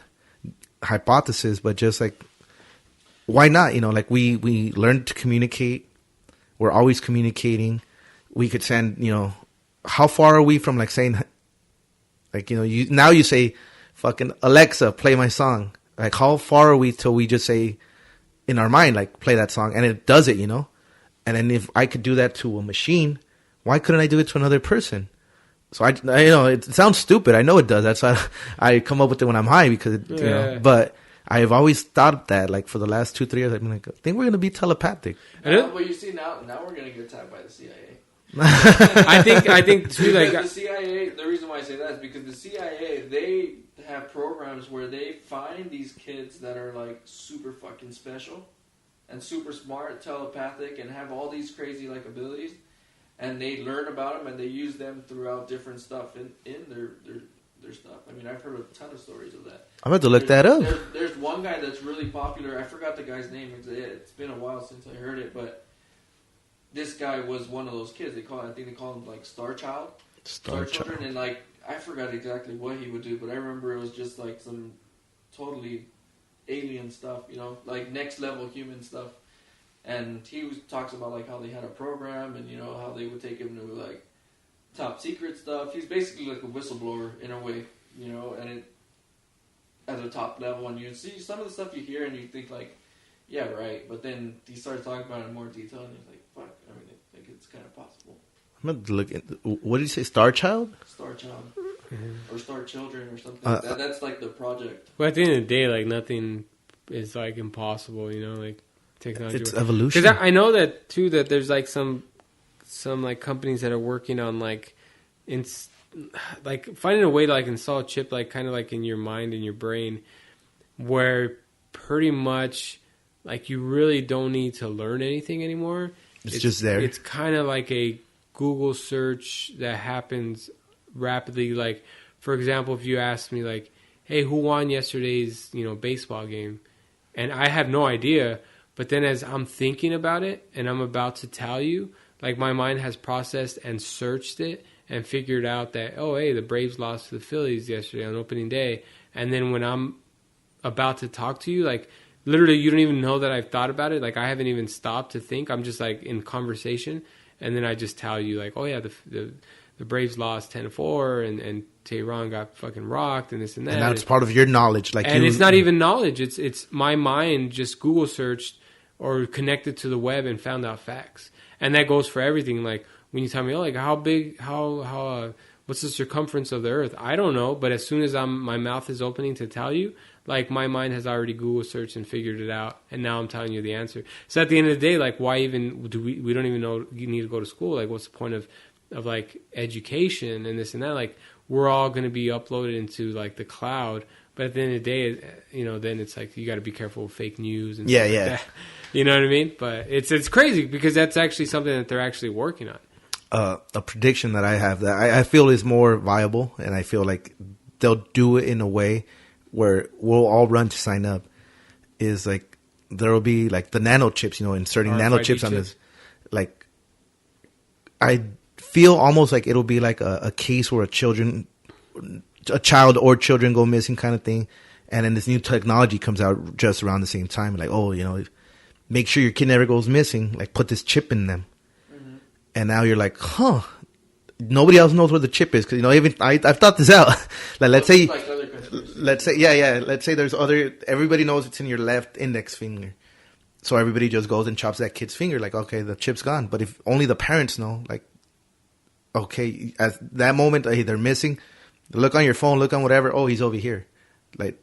hypothesis, but just like, why not? Like we learned to communicate. We're always communicating. We could send, how far are we from like saying, like, now you say, fucking Alexa, play my song. Like, how far are we till we just say in our mind, like, play that song, and it does it, And then if I could do that to a machine, why couldn't I do it to another person? So I it sounds stupid. I know it does. That's why I come up with it when I'm high, because but I've always thought that, like, for the last 2-3 years, I've been like, I think we're gonna be telepathic. But you see, now we're gonna get tapped by the CIA. I think too, like the CIA. The reason why I say that is because the CIA, they have programs where they find these kids that are like super fucking special and super smart, telepathic, and have all these crazy like abilities, and they learn about them and they use them throughout different stuff in their stuff. I mean, I've heard a ton of stories of that. I'm about to look that up. There's one guy that's really popular. I forgot the guy's name. It's been a while since I heard it, but this guy was one of those kids. I think they call him like Star Child. Star Children, and like I forgot exactly what he would do, but I remember it was just like some totally alien stuff, like next level human stuff. And he talks about like how they had a program, and how they would take him to like top secret stuff. He's basically like a whistleblower in a way, and it at a top level. And you see some of the stuff you hear, and you think like, yeah, right. But then he starts talking about it in more detail, and you're like, fuck. I mean, I think it's kind of possible. I'm going to look at, what did you say, Star Child? Star Child. Mm-hmm. Or Star Children or something like that. That's like the project. But at the end of the day, like, nothing is like impossible, like technology. It's evolution. Because I know that too, that there's like some like companies that are working on like finding a way to like install a chip, like kind of like in your mind and your brain, where pretty much like you really don't need to learn anything anymore. It's just there. It's kind of like a Google search that happens rapidly. Like, for example, if you ask me like, hey, who won yesterday's, baseball game? And I have no idea. But then as I'm thinking about it and I'm about to tell you, like my mind has processed and searched it and figured out that, oh, hey, the Braves lost to the Phillies yesterday on opening day. And then when I'm about to talk to you, like literally you don't even know that I've thought about it. Like I haven't even stopped to think. I'm just like in conversation. And then I just tell you like, oh yeah, the Braves lost 10-4 and Tehran got fucking rocked and this and that. And that's part of your knowledge. And it's not even knowledge. It's my mind just Google searched or connected to the web and found out facts. And that goes for everything. Like when you tell me, oh, like how big, what's the circumference of the earth? I don't know. But as soon as my mouth is opening to tell you, like my mind has already Google searched and figured it out. And now I'm telling you the answer. So at the end of the day, like why even do we don't even know you need to go to school? Like what's the point of like education and this and that? Like we're all going to be uploaded into like the cloud. But at the end of the day, then it's like you got to be careful with fake news and stuff like that. You know what I mean? But it's crazy because that's actually something that they're actually working on. A prediction that I have that I feel is more viable, and I feel like they'll do it in a way where we'll all run to sign up is like there will be like the nano chips, inserting nano chips on this. Like, I feel almost like it'll be like a case where a child or children go missing kind of thing. And then this new technology comes out just around the same time. Like, make sure your kid never goes missing. Like, put this chip in them. Mm-hmm. And now you're like, nobody else knows where the chip is. Because, even I've thought this out. Like, let's say there's everybody knows it's in your left index finger. So everybody just goes and chops that kid's finger. Like, okay, the chip's gone. But if only the parents know, like, okay, at that moment, hey, they're missing. Look on your phone, look on whatever. Oh, he's over here. Like,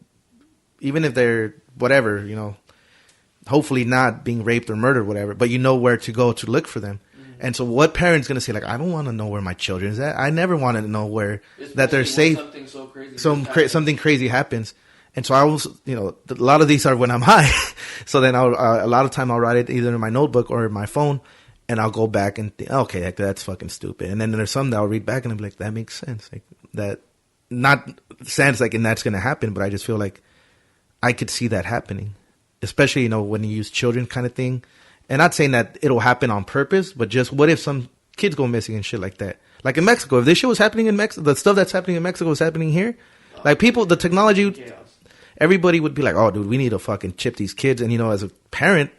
even if they're whatever, hopefully not being raped or murdered, whatever, but you know where to go to look for them. Mm-hmm. And so what parent's going to say, like, I don't want to know where my children's at. I never want to know that they're safe. Something crazy happens. And so I was, a lot of these are when I'm high. So then a lot of time I'll write it either in my notebook or my phone, and I'll go back and think, okay, that's fucking stupid. And then there's some that I'll read back and I'll be like, that makes sense. Like, that, not sense like, and that's going to happen, but I just feel like I could see that happening, especially, when you use children kind of thing. And not saying that it'll happen on purpose, but just what if some kids go missing and shit like that? Like in Mexico, if this shit was happening in Mexico, the stuff that's happening in Mexico is happening here. Like people, the technology, everybody would be like, oh, dude, we need to fucking chip these kids. And, as a parent,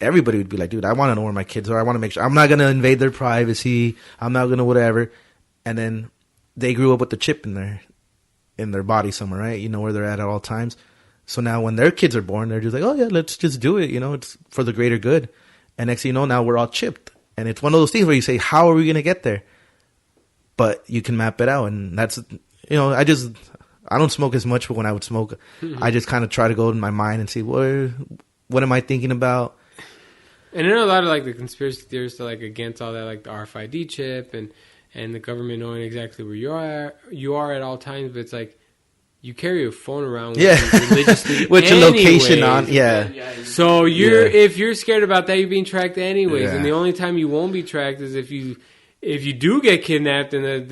everybody would be like, dude, I want to know where my kids are. I want to make sure I'm not going to invade their privacy. I'm not going to whatever. And then they grew up with the chip in their body somewhere, right? You know where they're at all times. So now when their kids are born, they're just like, oh, yeah, let's just do it. It's for the greater good. And next thing you know, now we're all chipped. And it's one of those things where you say, how are we going to get there? But you can map it out. And that's, I don't smoke as much, but when I would smoke, I just kind of try to go in my mind and see, what am I thinking about? And I know a lot of like the conspiracy theorists are like against all that, like the RFID chip and the government knowing exactly where you are at all times. But it's like, you carry your phone around with you religiously with your location on, So if you're scared about that, you're being tracked anyways. And the only time you won't be tracked is if you do get kidnapped and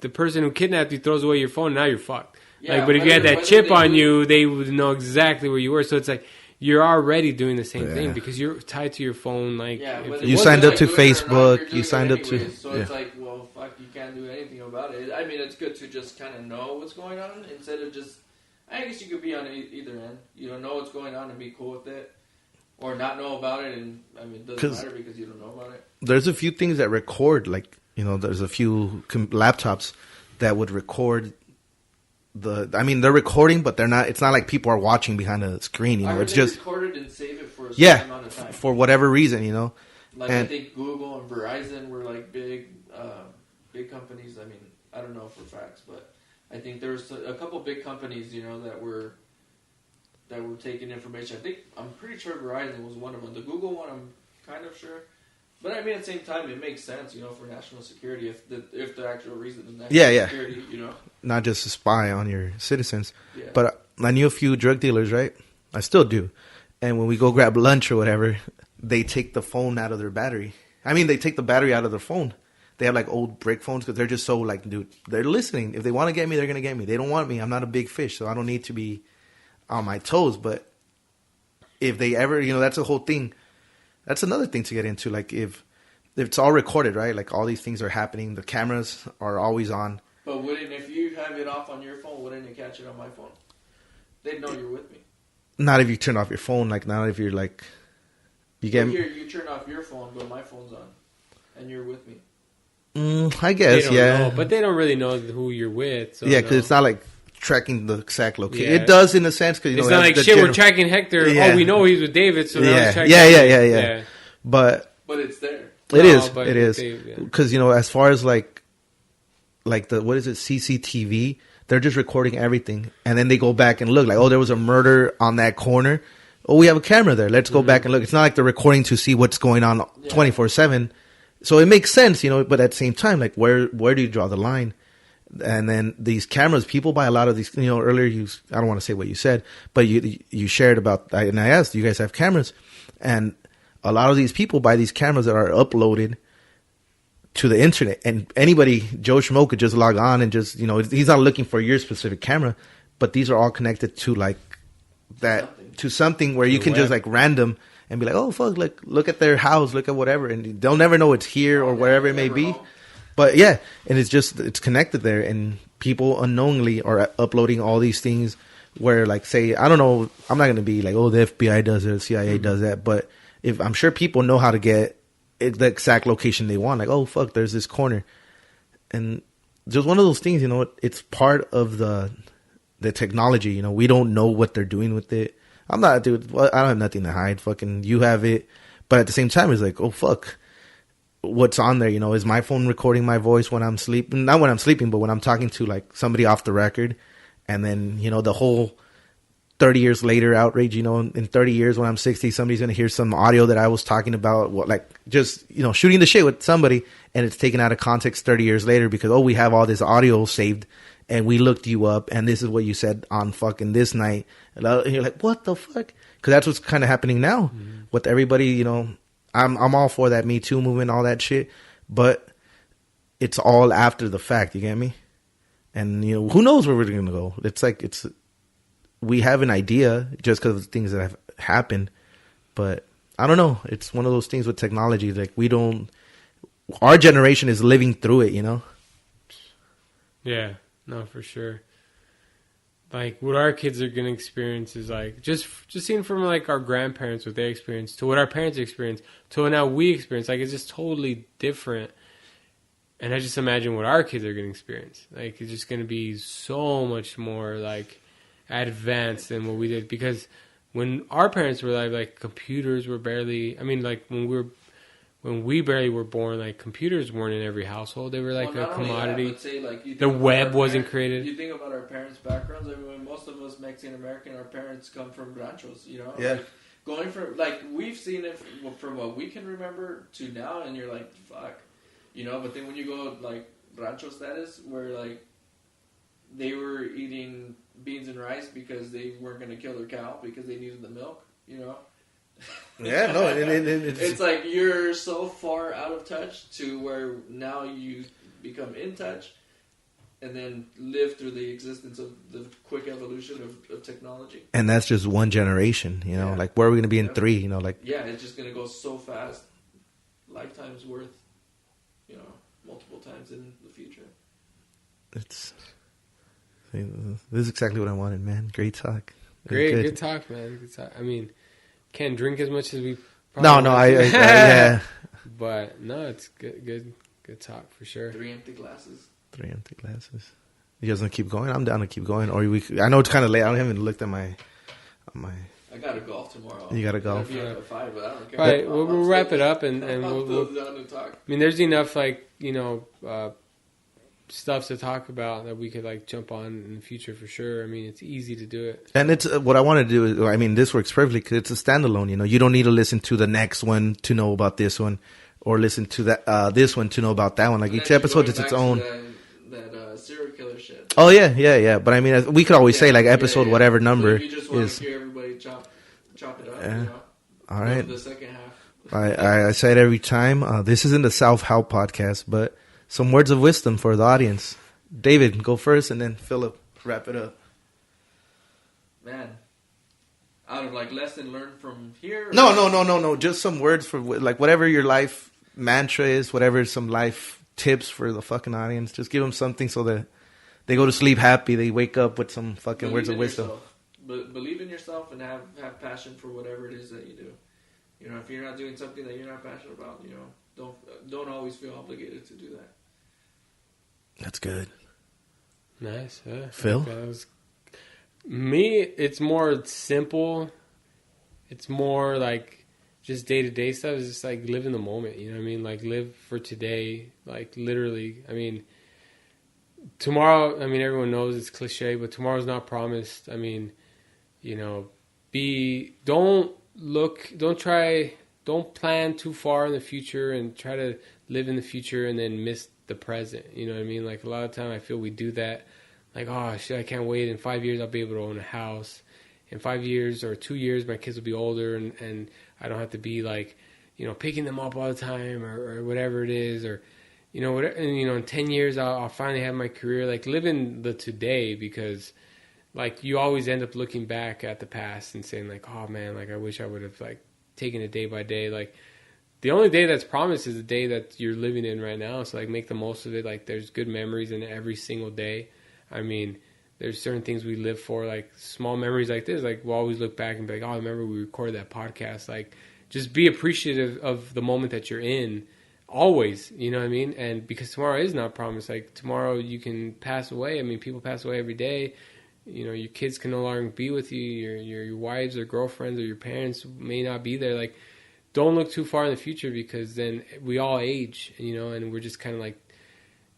the person who kidnapped you throws away your phone. Now you're fucked. But if you had that chip on you, they would know exactly where you were. So it's like you're already doing the same thing because you're tied to your phone. Like you signed up to Facebook, you signed up to. So it's like, well, fuck, you can't do anything about it. I mean, it's good to just kind of know what's going on instead of just. I guess you could be on either end. Know what's going on and be cool with it, or not know about it, and I mean, it doesn't matter because you don't know about it. There's a few things that record, like there's a few laptops that would record. They're recording, but they're not. It's not like people are watching behind a screen. It's just recorded and save it for a certain amount of time. For whatever reason, Like I think Google and Verizon were like big companies. I mean, I don't know for facts, but I think there's a couple big companies, that were taking information. I'm pretty sure Verizon was one of them. The Google one, I'm kind of sure. But I mean, at the same time, it makes sense, for national security. If the actual reason is national security, not just to spy on your citizens. Yeah. But I knew a few drug dealers, right? I still do. And when we go grab lunch or whatever, they take the phone out of their battery. I mean, they take the battery out of their phone. They have like old brick phones because they're just so like, dude, they're listening. If they want to get me, they're gonna get me. They don't want me. I'm not a big fish, so I don't need to be on my toes. But if they ever, that's a whole thing. That's another thing to get into. Like if it's all recorded, right? Like all these things are happening. The cameras are always on. But if you have it off on your phone, wouldn't it catch it on my phone? They'd know you're with me. Not if you turn off your phone. Like not if you're like, you get. You turn off your phone, but my phone's on, and you're with me. I guess, know, but they don't really know who you're with. So because it's not like tracking the exact location. Yeah. It does in a sense because it's not like shit. We're tracking Hector. Yeah. Oh, we know he's with David, so now he's tracking. Yeah. But it's there. It is because as far as like the what is it CCTV, they're just recording everything, and then they go back and look like, oh, there was a murder on that corner. Oh, we have a camera there. Let's go back and look. It's not like they're recording to see what's going on 24/7. So it makes sense, but at the same time, like where do you draw the line? And then these cameras, people buy a lot of these, earlier I don't want to say what you said, but you shared about, and I asked, do you guys have cameras? And a lot of these people buy these cameras that are uploaded to the internet, and anybody, Joe Schmo, could just log on and just, he's not looking for your specific camera. but these are all connected to like that Something. to something where you The can just web. like random and be like, oh fuck, like look at their house, look at whatever, and they'll never know it's here or wherever it may Never be. home. But yeah, and it's connected there, and people unknowingly are uploading all these things. Where like say I don't know, I'm not gonna be like, oh, the FBI does it, CIA does that, but if I'm sure people know how to get the exact location they want, like, oh fuck, there's this corner, and just one of those things, you know, it's part of the technology. You know, we don't know what they're doing with it. I'm not, dude. Well, I don't have nothing to hide. Fucking, you have it, but at the same time, it's like, oh fuck, what's on there? You know, is my phone recording my voice when I'm sleeping? Not when I'm sleeping, but when I'm talking to like somebody off the record, and then you know the whole 30 years later outrage. You know, in 30 years when I'm 60, somebody's gonna hear some audio that I was talking about, what like just you know shooting the shit with somebody, and it's taken out of context 30 years later because oh we have all this audio saved. And we looked you up, and this is what you said on fucking this night. And you're like, what the fuck? Because that's what's kind of happening now with everybody. You know, I'm all for that Me Too movement, all that shit, but it's all after the fact. You get me? And you know, who knows where we're gonna go? It's like we have an idea just because of the things that have happened, but I don't know. It's one of those things with technology. Like we don't. Our generation is living through it. You know. Yeah. No, for sure. Like what our kids are gonna experience is like just seeing from like our grandparents what they experienced to what our parents experienced to what now we experience. Like it's just totally different. And I just imagine what our kids are gonna experience. Like it's just gonna be so much more like advanced than what we did. Because when our parents were like computers were barely. I mean, like when we barely were born, like computers weren't in every household. They were like Well, a not only commodity. that, but say, like, you think The about web our wasn't created. You think about our parents' backgrounds. I mean, most of us Mexican American, our parents come from ranchos. You know, Yeah. like, going from like we've seen it from what we can remember to now, and you're like, fuck, you know. But then when you go like rancho status, where like they were eating beans and rice because they weren't going to kill their cow because they needed the milk, you know. Yeah, no, It's like you're so far out of touch to where now you become in touch and then live through the existence of the quick evolution of technology. and that's just one generation, you know. Yeah. Like where are we gonna be in Yep. 3? You know, like Yeah, it's just going to go so fast. Lifetimes worth, you know, multiple times in the future. it's. This is exactly what I wanted, man. Great talk. Great, Good. good talk, man. Good talk. I mean, can't drink as much as we. No, probably want to. yeah. But no, it's good talk for sure. 3 empty glasses. 3 empty glasses. You guys gonna keep going? I'm down to keep going. Or I know it's kind of late. I haven't even looked at my. I got to golf tomorrow. You gotta golf? I'll be up at 5, but I don't care. All right, I'm we'll still- wrap it up and I'm we'll. still down to talk. I mean, there's enough like stuff to talk about that we could like jump on in the future for sure. I mean, it's easy to do it. And it's what I want to do is, I mean, this works perfectly because it's a standalone. You know, you don't need to listen to the next one to know about this one, or listen to that this one to know about that one. Like And each then episode going is its back to own. That serial killer shit. Oh yeah. But I mean, we could always say like episode yeah. whatever So number if you just want is. to hear everybody chop it up, Yeah. you know. All right. The second half. I say it every time. This isn't the South Help podcast, but some words of wisdom for the audience. David, go first, and then Phillip, wrap it up. Man, out of like lesson learned from here. No. Just some words for like whatever your life mantra is, whatever some life tips for the fucking audience. Just give them something so that they go to sleep happy. They wake up with some fucking words of wisdom. Believe in yourself and have passion for whatever it is that you do. You know, if you're not doing something that you're not passionate about, you know, don't always feel obligated to do that. That's good. Nice, yeah. Phil? That was, me, it's more simple. It's more like just day-to-day stuff. It's just like live in the moment, you know what I mean? Like live for today, like literally. I mean, tomorrow, I mean, everyone knows it's cliche, but tomorrow's not promised. I mean, you know, don't plan too far in the future and try to live in the future and then miss the present. You know what I mean? Like a lot of time I feel we do that. Like, oh shit, I can't wait. In 5 years I'll be able to own a house. In 5 years or 2 years my kids will be older and I don't have to be like, you know, picking them up all the time or whatever it is, or you know, whatever, and you know, in 10 years I'll finally have my career. Like live in the today, because like you always end up looking back at the past and saying like, oh man, like I wish I would have like taken it day by day. Like the only day that's promised is the day that you're living in right now. So like make the most of it. Like there's good memories in every single day. I mean, there's certain things we live for, like small memories like this. Like we'll always look back and be like, oh, I remember we recorded that podcast. Like just be appreciative of the moment that you're in always, you know what I mean? And because tomorrow is not promised. Like tomorrow you can pass away. I mean, people pass away every day. You know, your kids can no longer be with you. Your wives or girlfriends or your parents may not be there. Like, don't look too far in the future because then we all age, you know, and we're just kind of like,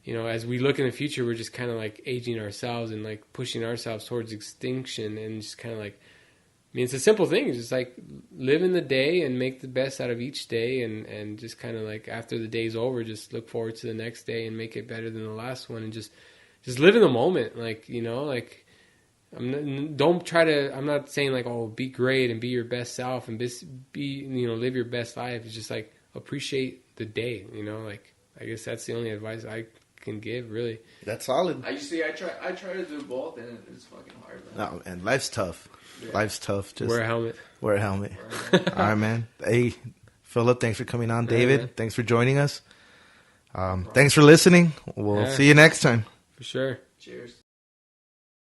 you know, as we look in the future, we're just kind of like aging ourselves and like pushing ourselves towards extinction and just kind of like, I mean, it's a simple thing. It's just like live in the day and make the best out of each day and just kind of like after the day's over, just look forward to the next day and make it better than the last one and just live in the moment. Like, you know, like, I'm not saying like, oh, be great and be your best self and be, you know, live your best life. It's just like appreciate the day, you know, like I guess that's the only advice I can give, really. That's solid. I try to do both and it's fucking hard, man. No, and life's tough. Yeah. Life's tough. Just wear a helmet. Wear a helmet. All right, man. Hey, Phillip, thanks for coming on. David, thanks for joining us. Thanks for listening. We'll see you next time. For sure. Cheers.